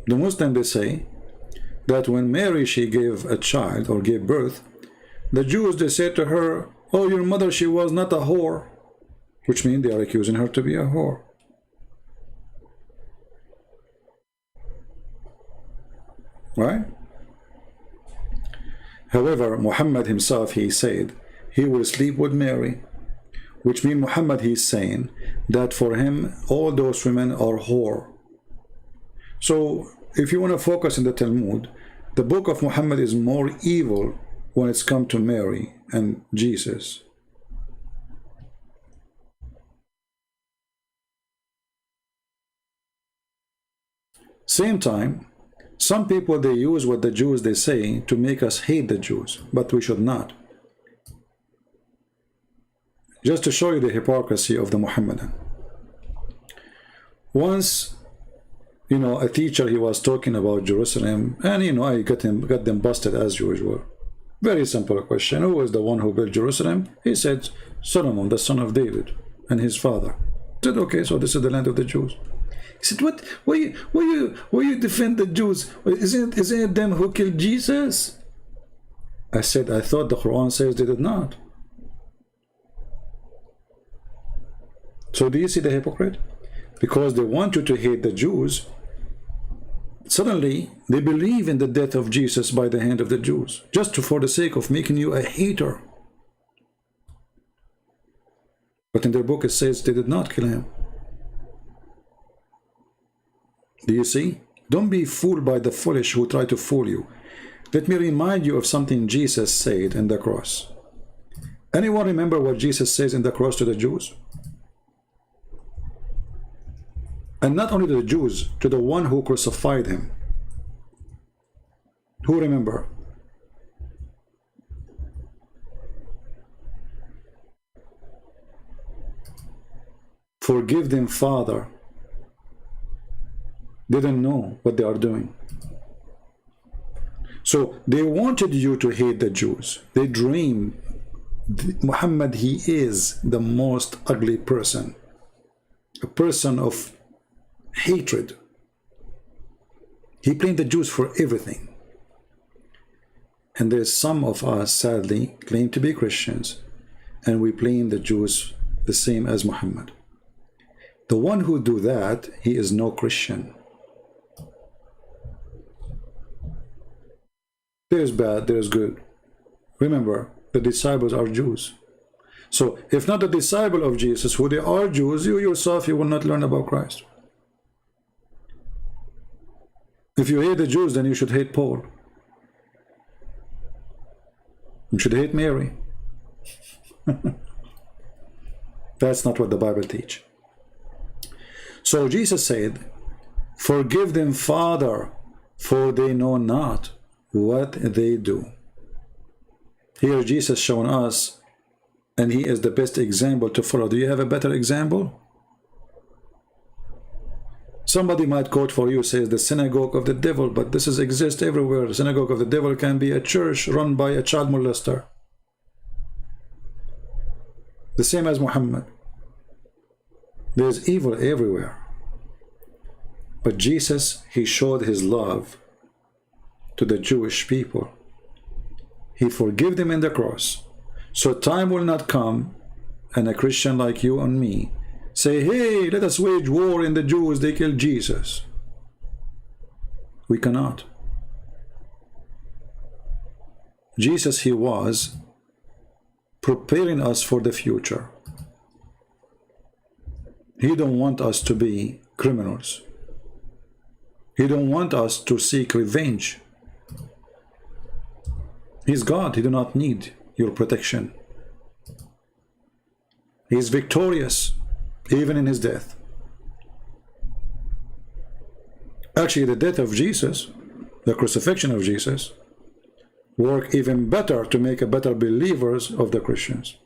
The Muslim, they say that when Mary, she gave a child or gave birth, the Jews, they said to her, oh, your mother, she was not a whore, which means they are accusing her to be a whore. Right? However, Muhammad himself, he said, he will sleep with Mary, which means Muhammad, he's saying that for him, all those women are whore. So, if you want to focus on the Talmud, the book of Muhammad is more evil when it's come to Mary and Jesus. Same time, some people, they use what the Jews, they say to make us hate the Jews, but we should not. Just to show you the hypocrisy of the Muhammadan. Once, you know, a teacher, he was talking about Jerusalem, and, you know, I got them busted as usual. Very simple question. Who is the one who built Jerusalem? He said, Solomon, the son of David, and his father. I said, okay, so this is the land of the Jews. He said, what? Why you defend the Jews? Isn't it them who killed Jesus? I said, I thought the Quran says they did not. So do you see the hypocrite? Because they want you to hate the Jews, suddenly they believe in the death of Jesus by the hand of the Jews, just for the sake of making you a hater. But in their book it says they did not kill him. Do you see? Don't be fooled by the foolish who try to fool you. Let me remind you of something Jesus said in the cross. Anyone remember what Jesus says in the cross to the Jews? And not only to the Jews, to the one who crucified him. Who remember? Forgive them, Father. They didn't know what they are doing. So they wanted you to hate the Jews. They dreamed. Muhammad, he is the most ugly person. A person of hatred. He blamed the Jews for everything. And there's some of us, sadly, claim to be Christians, and we blame the Jews the same as Muhammad. The one who do that, he is no Christian. There's bad, there's good. Remember, the disciples are Jews. So, if not a disciple of Jesus, who they are Jews, you yourself, you will not learn about Christ. If you hate the Jews, then you should hate Paul. You should hate Mary. That's not what the Bible teaches. So Jesus said, "Forgive them, Father, for they know not what they do." Here Jesus showing us, and he is the best example to follow. Do you have a better example? Somebody might quote for you, says the synagogue of the devil, but this exists everywhere. The synagogue of the devil can be a church run by a child molester. The same as Muhammad. There's evil everywhere. But Jesus, he showed his love to the Jewish people. He forgave them in the cross. So time will not come and a Christian like you and me say, "Hey, let us wage war in the Jews, they killed Jesus." We cannot. Jesus, he was preparing us for the future. He don't want us to be criminals. He don't want us to seek revenge. He's God. He do not need your protection. He is victorious, even in his death. Actually, the death of Jesus, the crucifixion of Jesus, work even better to make a better believers of the Christians.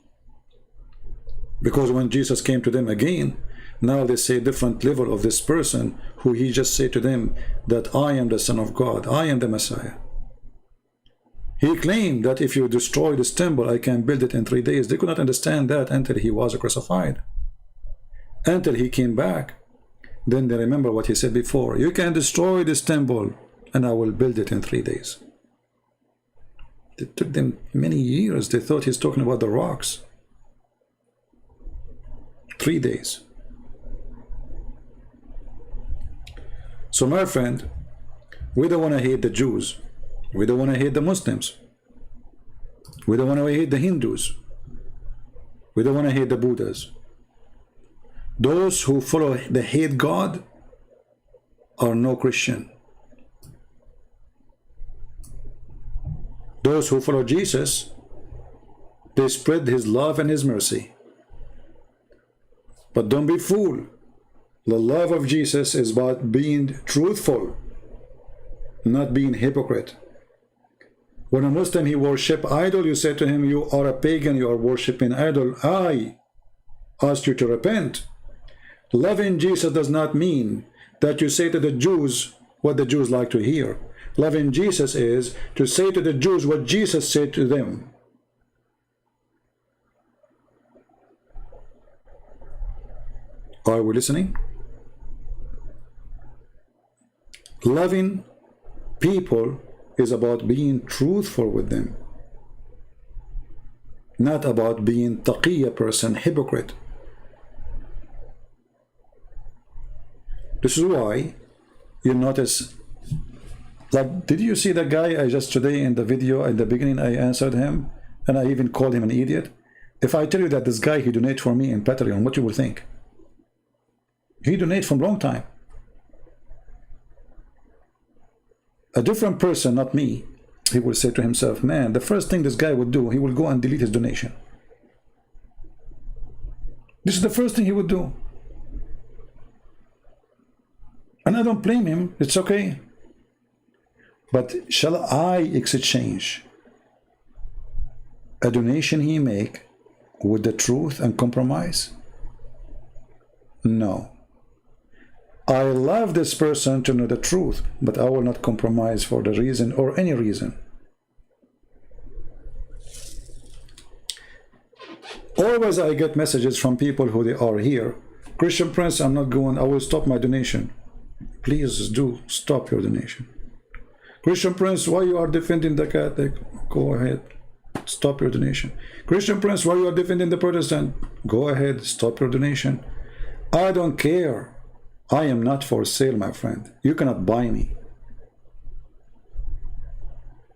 Because when Jesus came to them again, now they say different level of this person who he just said to them that I am the Son of God, I am the Messiah. He claimed that if you destroy this temple, I can build it in 3 days. They could not understand that until he was crucified. Until he came back. Then they remember what he said before. You can destroy this temple and I will build it in 3 days. It took them many years. They thought he's talking about the rocks. 3 days. So my friend, we don't want to hate the Jews. We don't want to hate the Muslims. We don't want to hate the Hindus. We don't want to hate the Buddhas. Those who follow the hate God are no Christian. Those who follow Jesus, they spread his love and his mercy. But don't be fooled. The love of Jesus is about being truthful, not being hypocrite. When a Muslim, he worship idol, you say to him, you are a pagan, you are worshiping idol. I ask you to repent. Loving Jesus does not mean that you say to the Jews what the Jews like to hear. Loving Jesus is to say to the Jews what Jesus said to them. Are we listening? Loving people is about being truthful with them, not about being taqiyya person, hypocrite. This is why you notice, like, did you see that guy I just today in the video in the beginning I answered him and I even called him an idiot? If I tell you that this guy, he donated for me in Patreon, what you will think? He donated from long time. A different person, not me, he will say to himself, man, the first thing this guy would do, he will go and delete his donation. This is the first thing he would do. And I don't blame him, it's okay. But shall I exchange a donation he make with the truth and compromise? No. I love this person to know the truth, but I will not compromise for the reason or any reason. Always I get messages from people who they are here. Christian Prince, I'm not going, I will stop my donation. Please do stop your donation. Christian Prince, why you are defending the Catholic? Go ahead, stop your donation. Christian Prince, why you are defending the Protestant? Go ahead, stop your donation. I don't care. I am not for sale, my friend. You cannot buy me.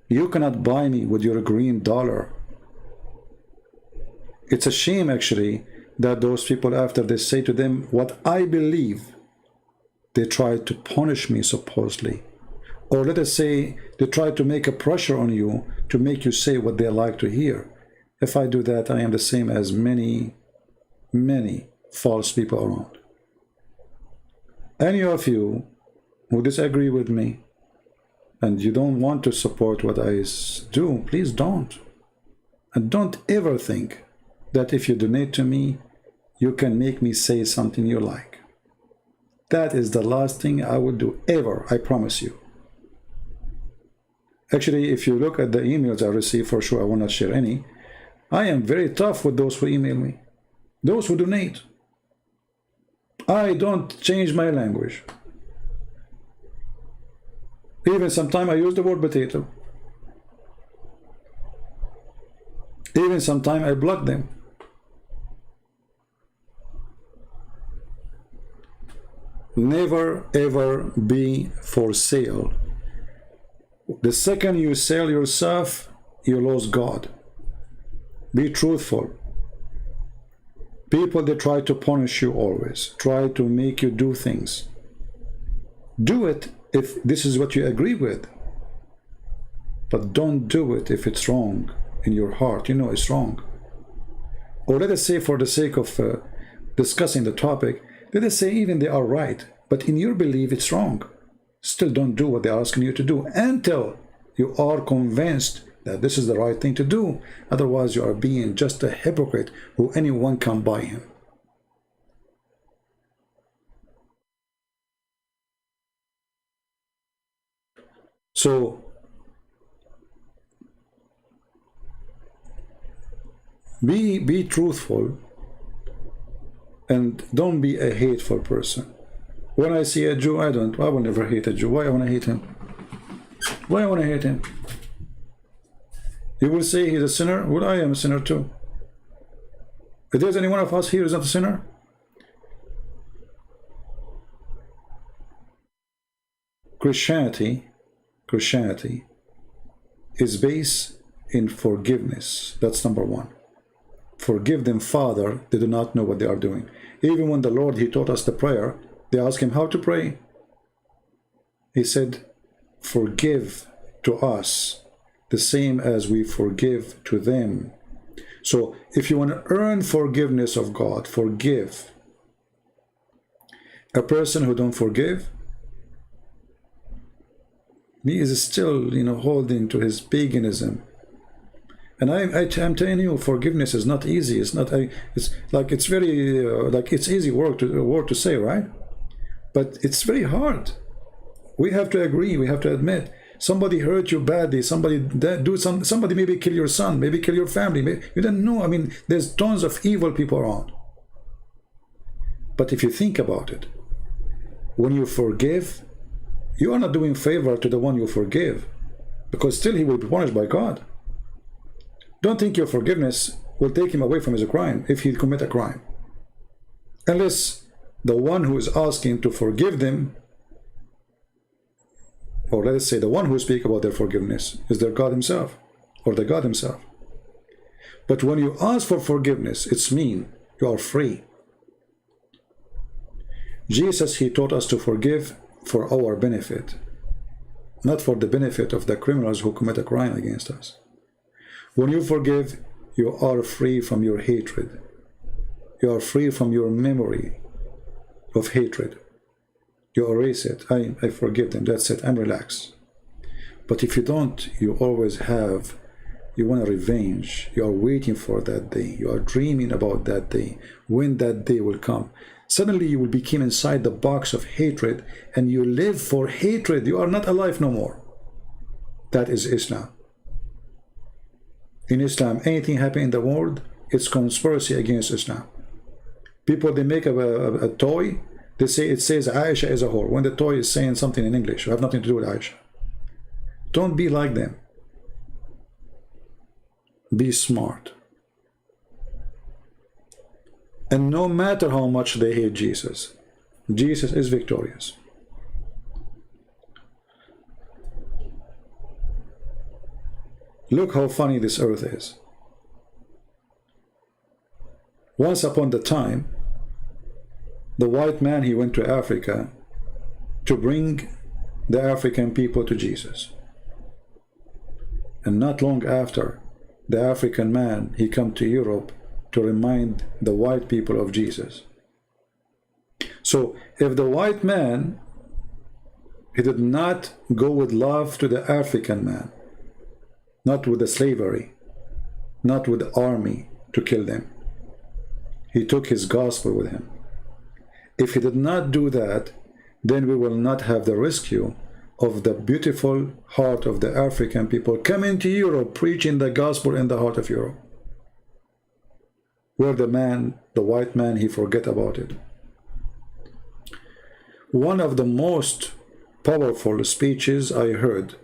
You cannot buy me with your green dollar. It's a shame, actually, that those people, after they say to them what I believe, they try to punish me, supposedly. Or let us say, they try to make a pressure on you to make you say what they like to hear. If I do that, I am the same as many, many false people around. Any of you who disagree with me, and you don't want to support what I do, please don't. And don't ever think that if you donate to me, you can make me say something you like. That is the last thing I would do ever, I promise you. Actually, if you look at the emails I receive, for sure I will not share any. I am very tough with those who email me, those who donate. I don't change my language. Even sometimes I use the word potato. Even sometimes I block them. Never ever be for sale. The second you sell yourself, you lose God. Be truthful. People, they try to punish you always, try to make you do things. Do it if this is what you agree with, but don't do it if it's wrong in your heart. You know it's wrong. Or let us say, for the sake of discussing the topic, let us say even they are right, but in your belief it's wrong. Still don't do what they're asking you to do until you are convinced that this is the right thing to do. Otherwise you are being just a hypocrite who anyone can buy him. So be truthful and don't be a hateful person. When I see a Jew, I will never hate a Jew. Why I want to hate him? Why I want to hate him? You will say he's a sinner. Well, I am a sinner too. If there's any one of us here who is not a sinner, Christianity is based in forgiveness. That's number one. Forgive them, Father, they do not know what they are doing. Even when the Lord, he taught us the prayer, they asked him how to pray. He said, forgive to us the same as we forgive to them. So if you want to earn forgiveness of God, forgive. A person who don't forgive, he is still, holding to his paganism. And I'm telling you, forgiveness is not easy. It's not. It's very it's easy word to say, right? But it's very hard. We have to agree. We have to admit somebody hurt you badly. Somebody maybe kill your son, maybe kill your family. Maybe, you don't know. I mean, there's tons of evil people around. But if you think about it, when you forgive, you are not doing favor to the one you forgive, because still he will be punished by God. Don't think your forgiveness will take him away from his crime if he commit a crime. Unless the one who is asking to forgive them, or let us say the one who speaks about their forgiveness, is their God himself, or the God himself. But when you ask for forgiveness, it's mean you are free. Jesus, he taught us to forgive for our benefit, not for the benefit of the criminals who commit a crime against us. When you forgive, you are free from your hatred. You are free from your memory of hatred. You erase it. I forgive them. That's it. I'm relaxed. But if you don't, you always have, you want a revenge. You are waiting for that day. You are dreaming about that day, when that day will come. Suddenly you will become inside the box of hatred, and you live for hatred. You are not alive no more. That is Islam. In Islam, anything happen in the world, it's conspiracy against Islam. People, they make a toy, they say it says Aisha is a whore, when the toy is saying something in English. You have nothing to do with Aisha. Don't be like them. Be smart. And no matter how much they hate Jesus, Jesus is victorious. Look how funny this earth is. Once upon the time, the white man, he went to Africa to bring the African people to Jesus. And not long after, the African man, he come to Europe to remind the white people of Jesus. So if the white man, he did not go with love to the African man, not with the slavery, not with the army to kill them, he took his gospel with him. If he did not do that, then we will not have the rescue of the beautiful heart of the African people coming to Europe, preaching the gospel in the heart of Europe, where the man, the white man, he forget about it. One of the most powerful speeches I heard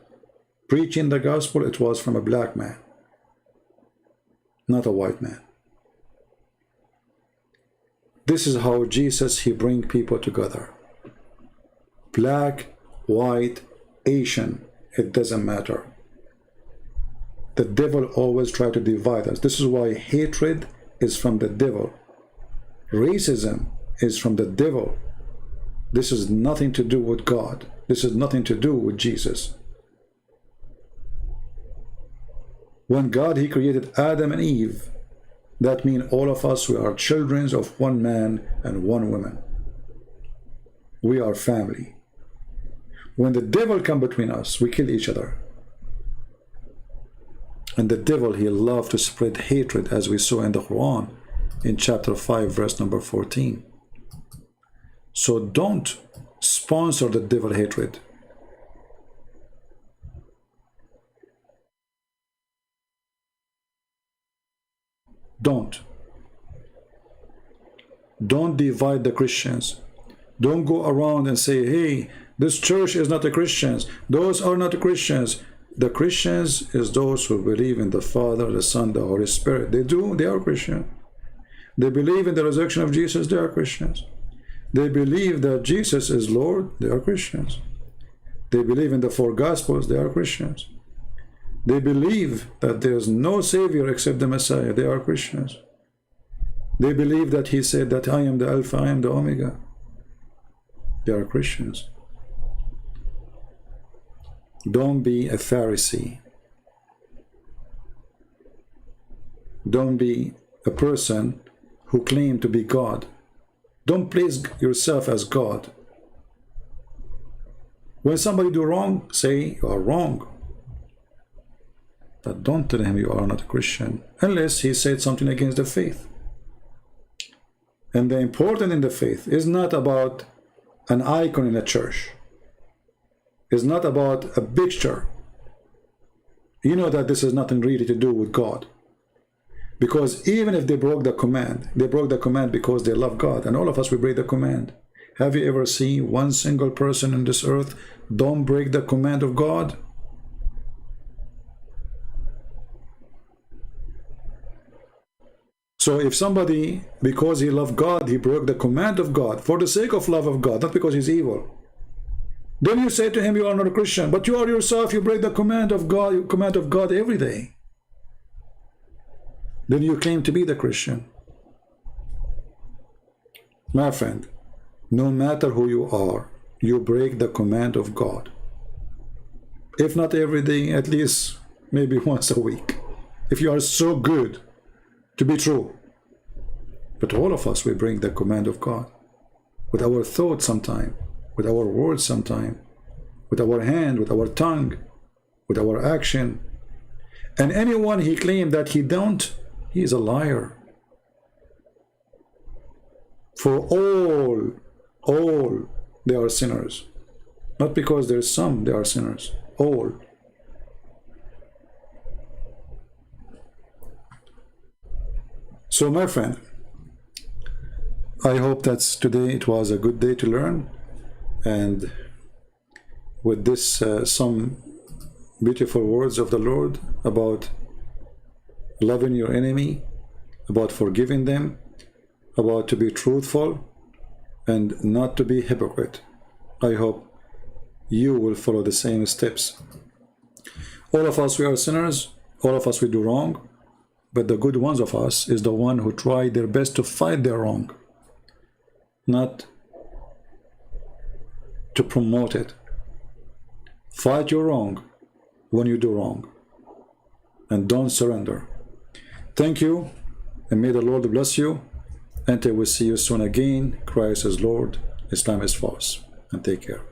preaching the gospel, it was from a black man, not a white man. This is how Jesus, he bring people together. Black, white, Asian, it doesn't matter. The devil always try to divide us. This is why hatred is from the devil. Racism is from the devil. This is nothing to do with God. This is nothing to do with Jesus. When God, he created Adam and Eve, that means all of us, we are children of one man and one woman. We are family. When the devil come between us, we kill each other. And the devil, he loved to spread hatred, as we saw in the Quran, in chapter 5, verse number 14. So don't sponsor the devil hatred. Don't divide the Christians. Don't go around and say, hey, this church is not the Christians. Those are not the Christians. The Christians is those who believe in the Father, the Son, the Holy Spirit. They are Christian. They believe in the resurrection of Jesus, they are Christians. They believe that Jesus is Lord, they are Christians. They believe in the four Gospels, they are Christians. They believe that there is no Savior except the Messiah, they are Christians. They believe that he said that I am the Alpha, I am the Omega. They are Christians. Don't be a Pharisee. Don't be a person who claims to be God. Don't place yourself as God. When somebody do wrong, say you are wrong. But don't tell him you are not a Christian, unless he said something against the faith. And the important in the faith is not about an icon in a church. It's not about a picture. You know that this has nothing really to do with God. Because even if they broke the command because they love God. And all of us, we break the command. Have you ever seen one single person on this earth don't break the command of God? So if somebody, because he loved God, he broke the command of God for the sake of love of God, not because he's evil, then you say to him, you are not a Christian. But you are yourself, you break the command of God every day. Then you claim to be the Christian. My friend, no matter who you are, you break the command of God. If not every day, at least maybe once a week. If you are so good to be true. But all of us, we break the command of God. With our thoughts sometime, with our words sometime, with our hand, with our tongue, with our action. And anyone he claimed that he don't, he is a liar. For all, they are sinners. Not because there's some, they are sinners. All. So my friend, I hope that today it was a good day to learn. And with this, some beautiful words of the Lord about loving your enemy, about forgiving them, about to be truthful and not to be hypocrite. I hope you will follow the same steps. All of us, we are sinners. All of us, we do wrong. But the good ones of us is the one who try their best to fight their wrong, not to promote it. Fight your wrong when you do wrong, and don't surrender. Thank you, and may the Lord bless you. Until we see you soon again, Christ is Lord, Islam is false, and take care.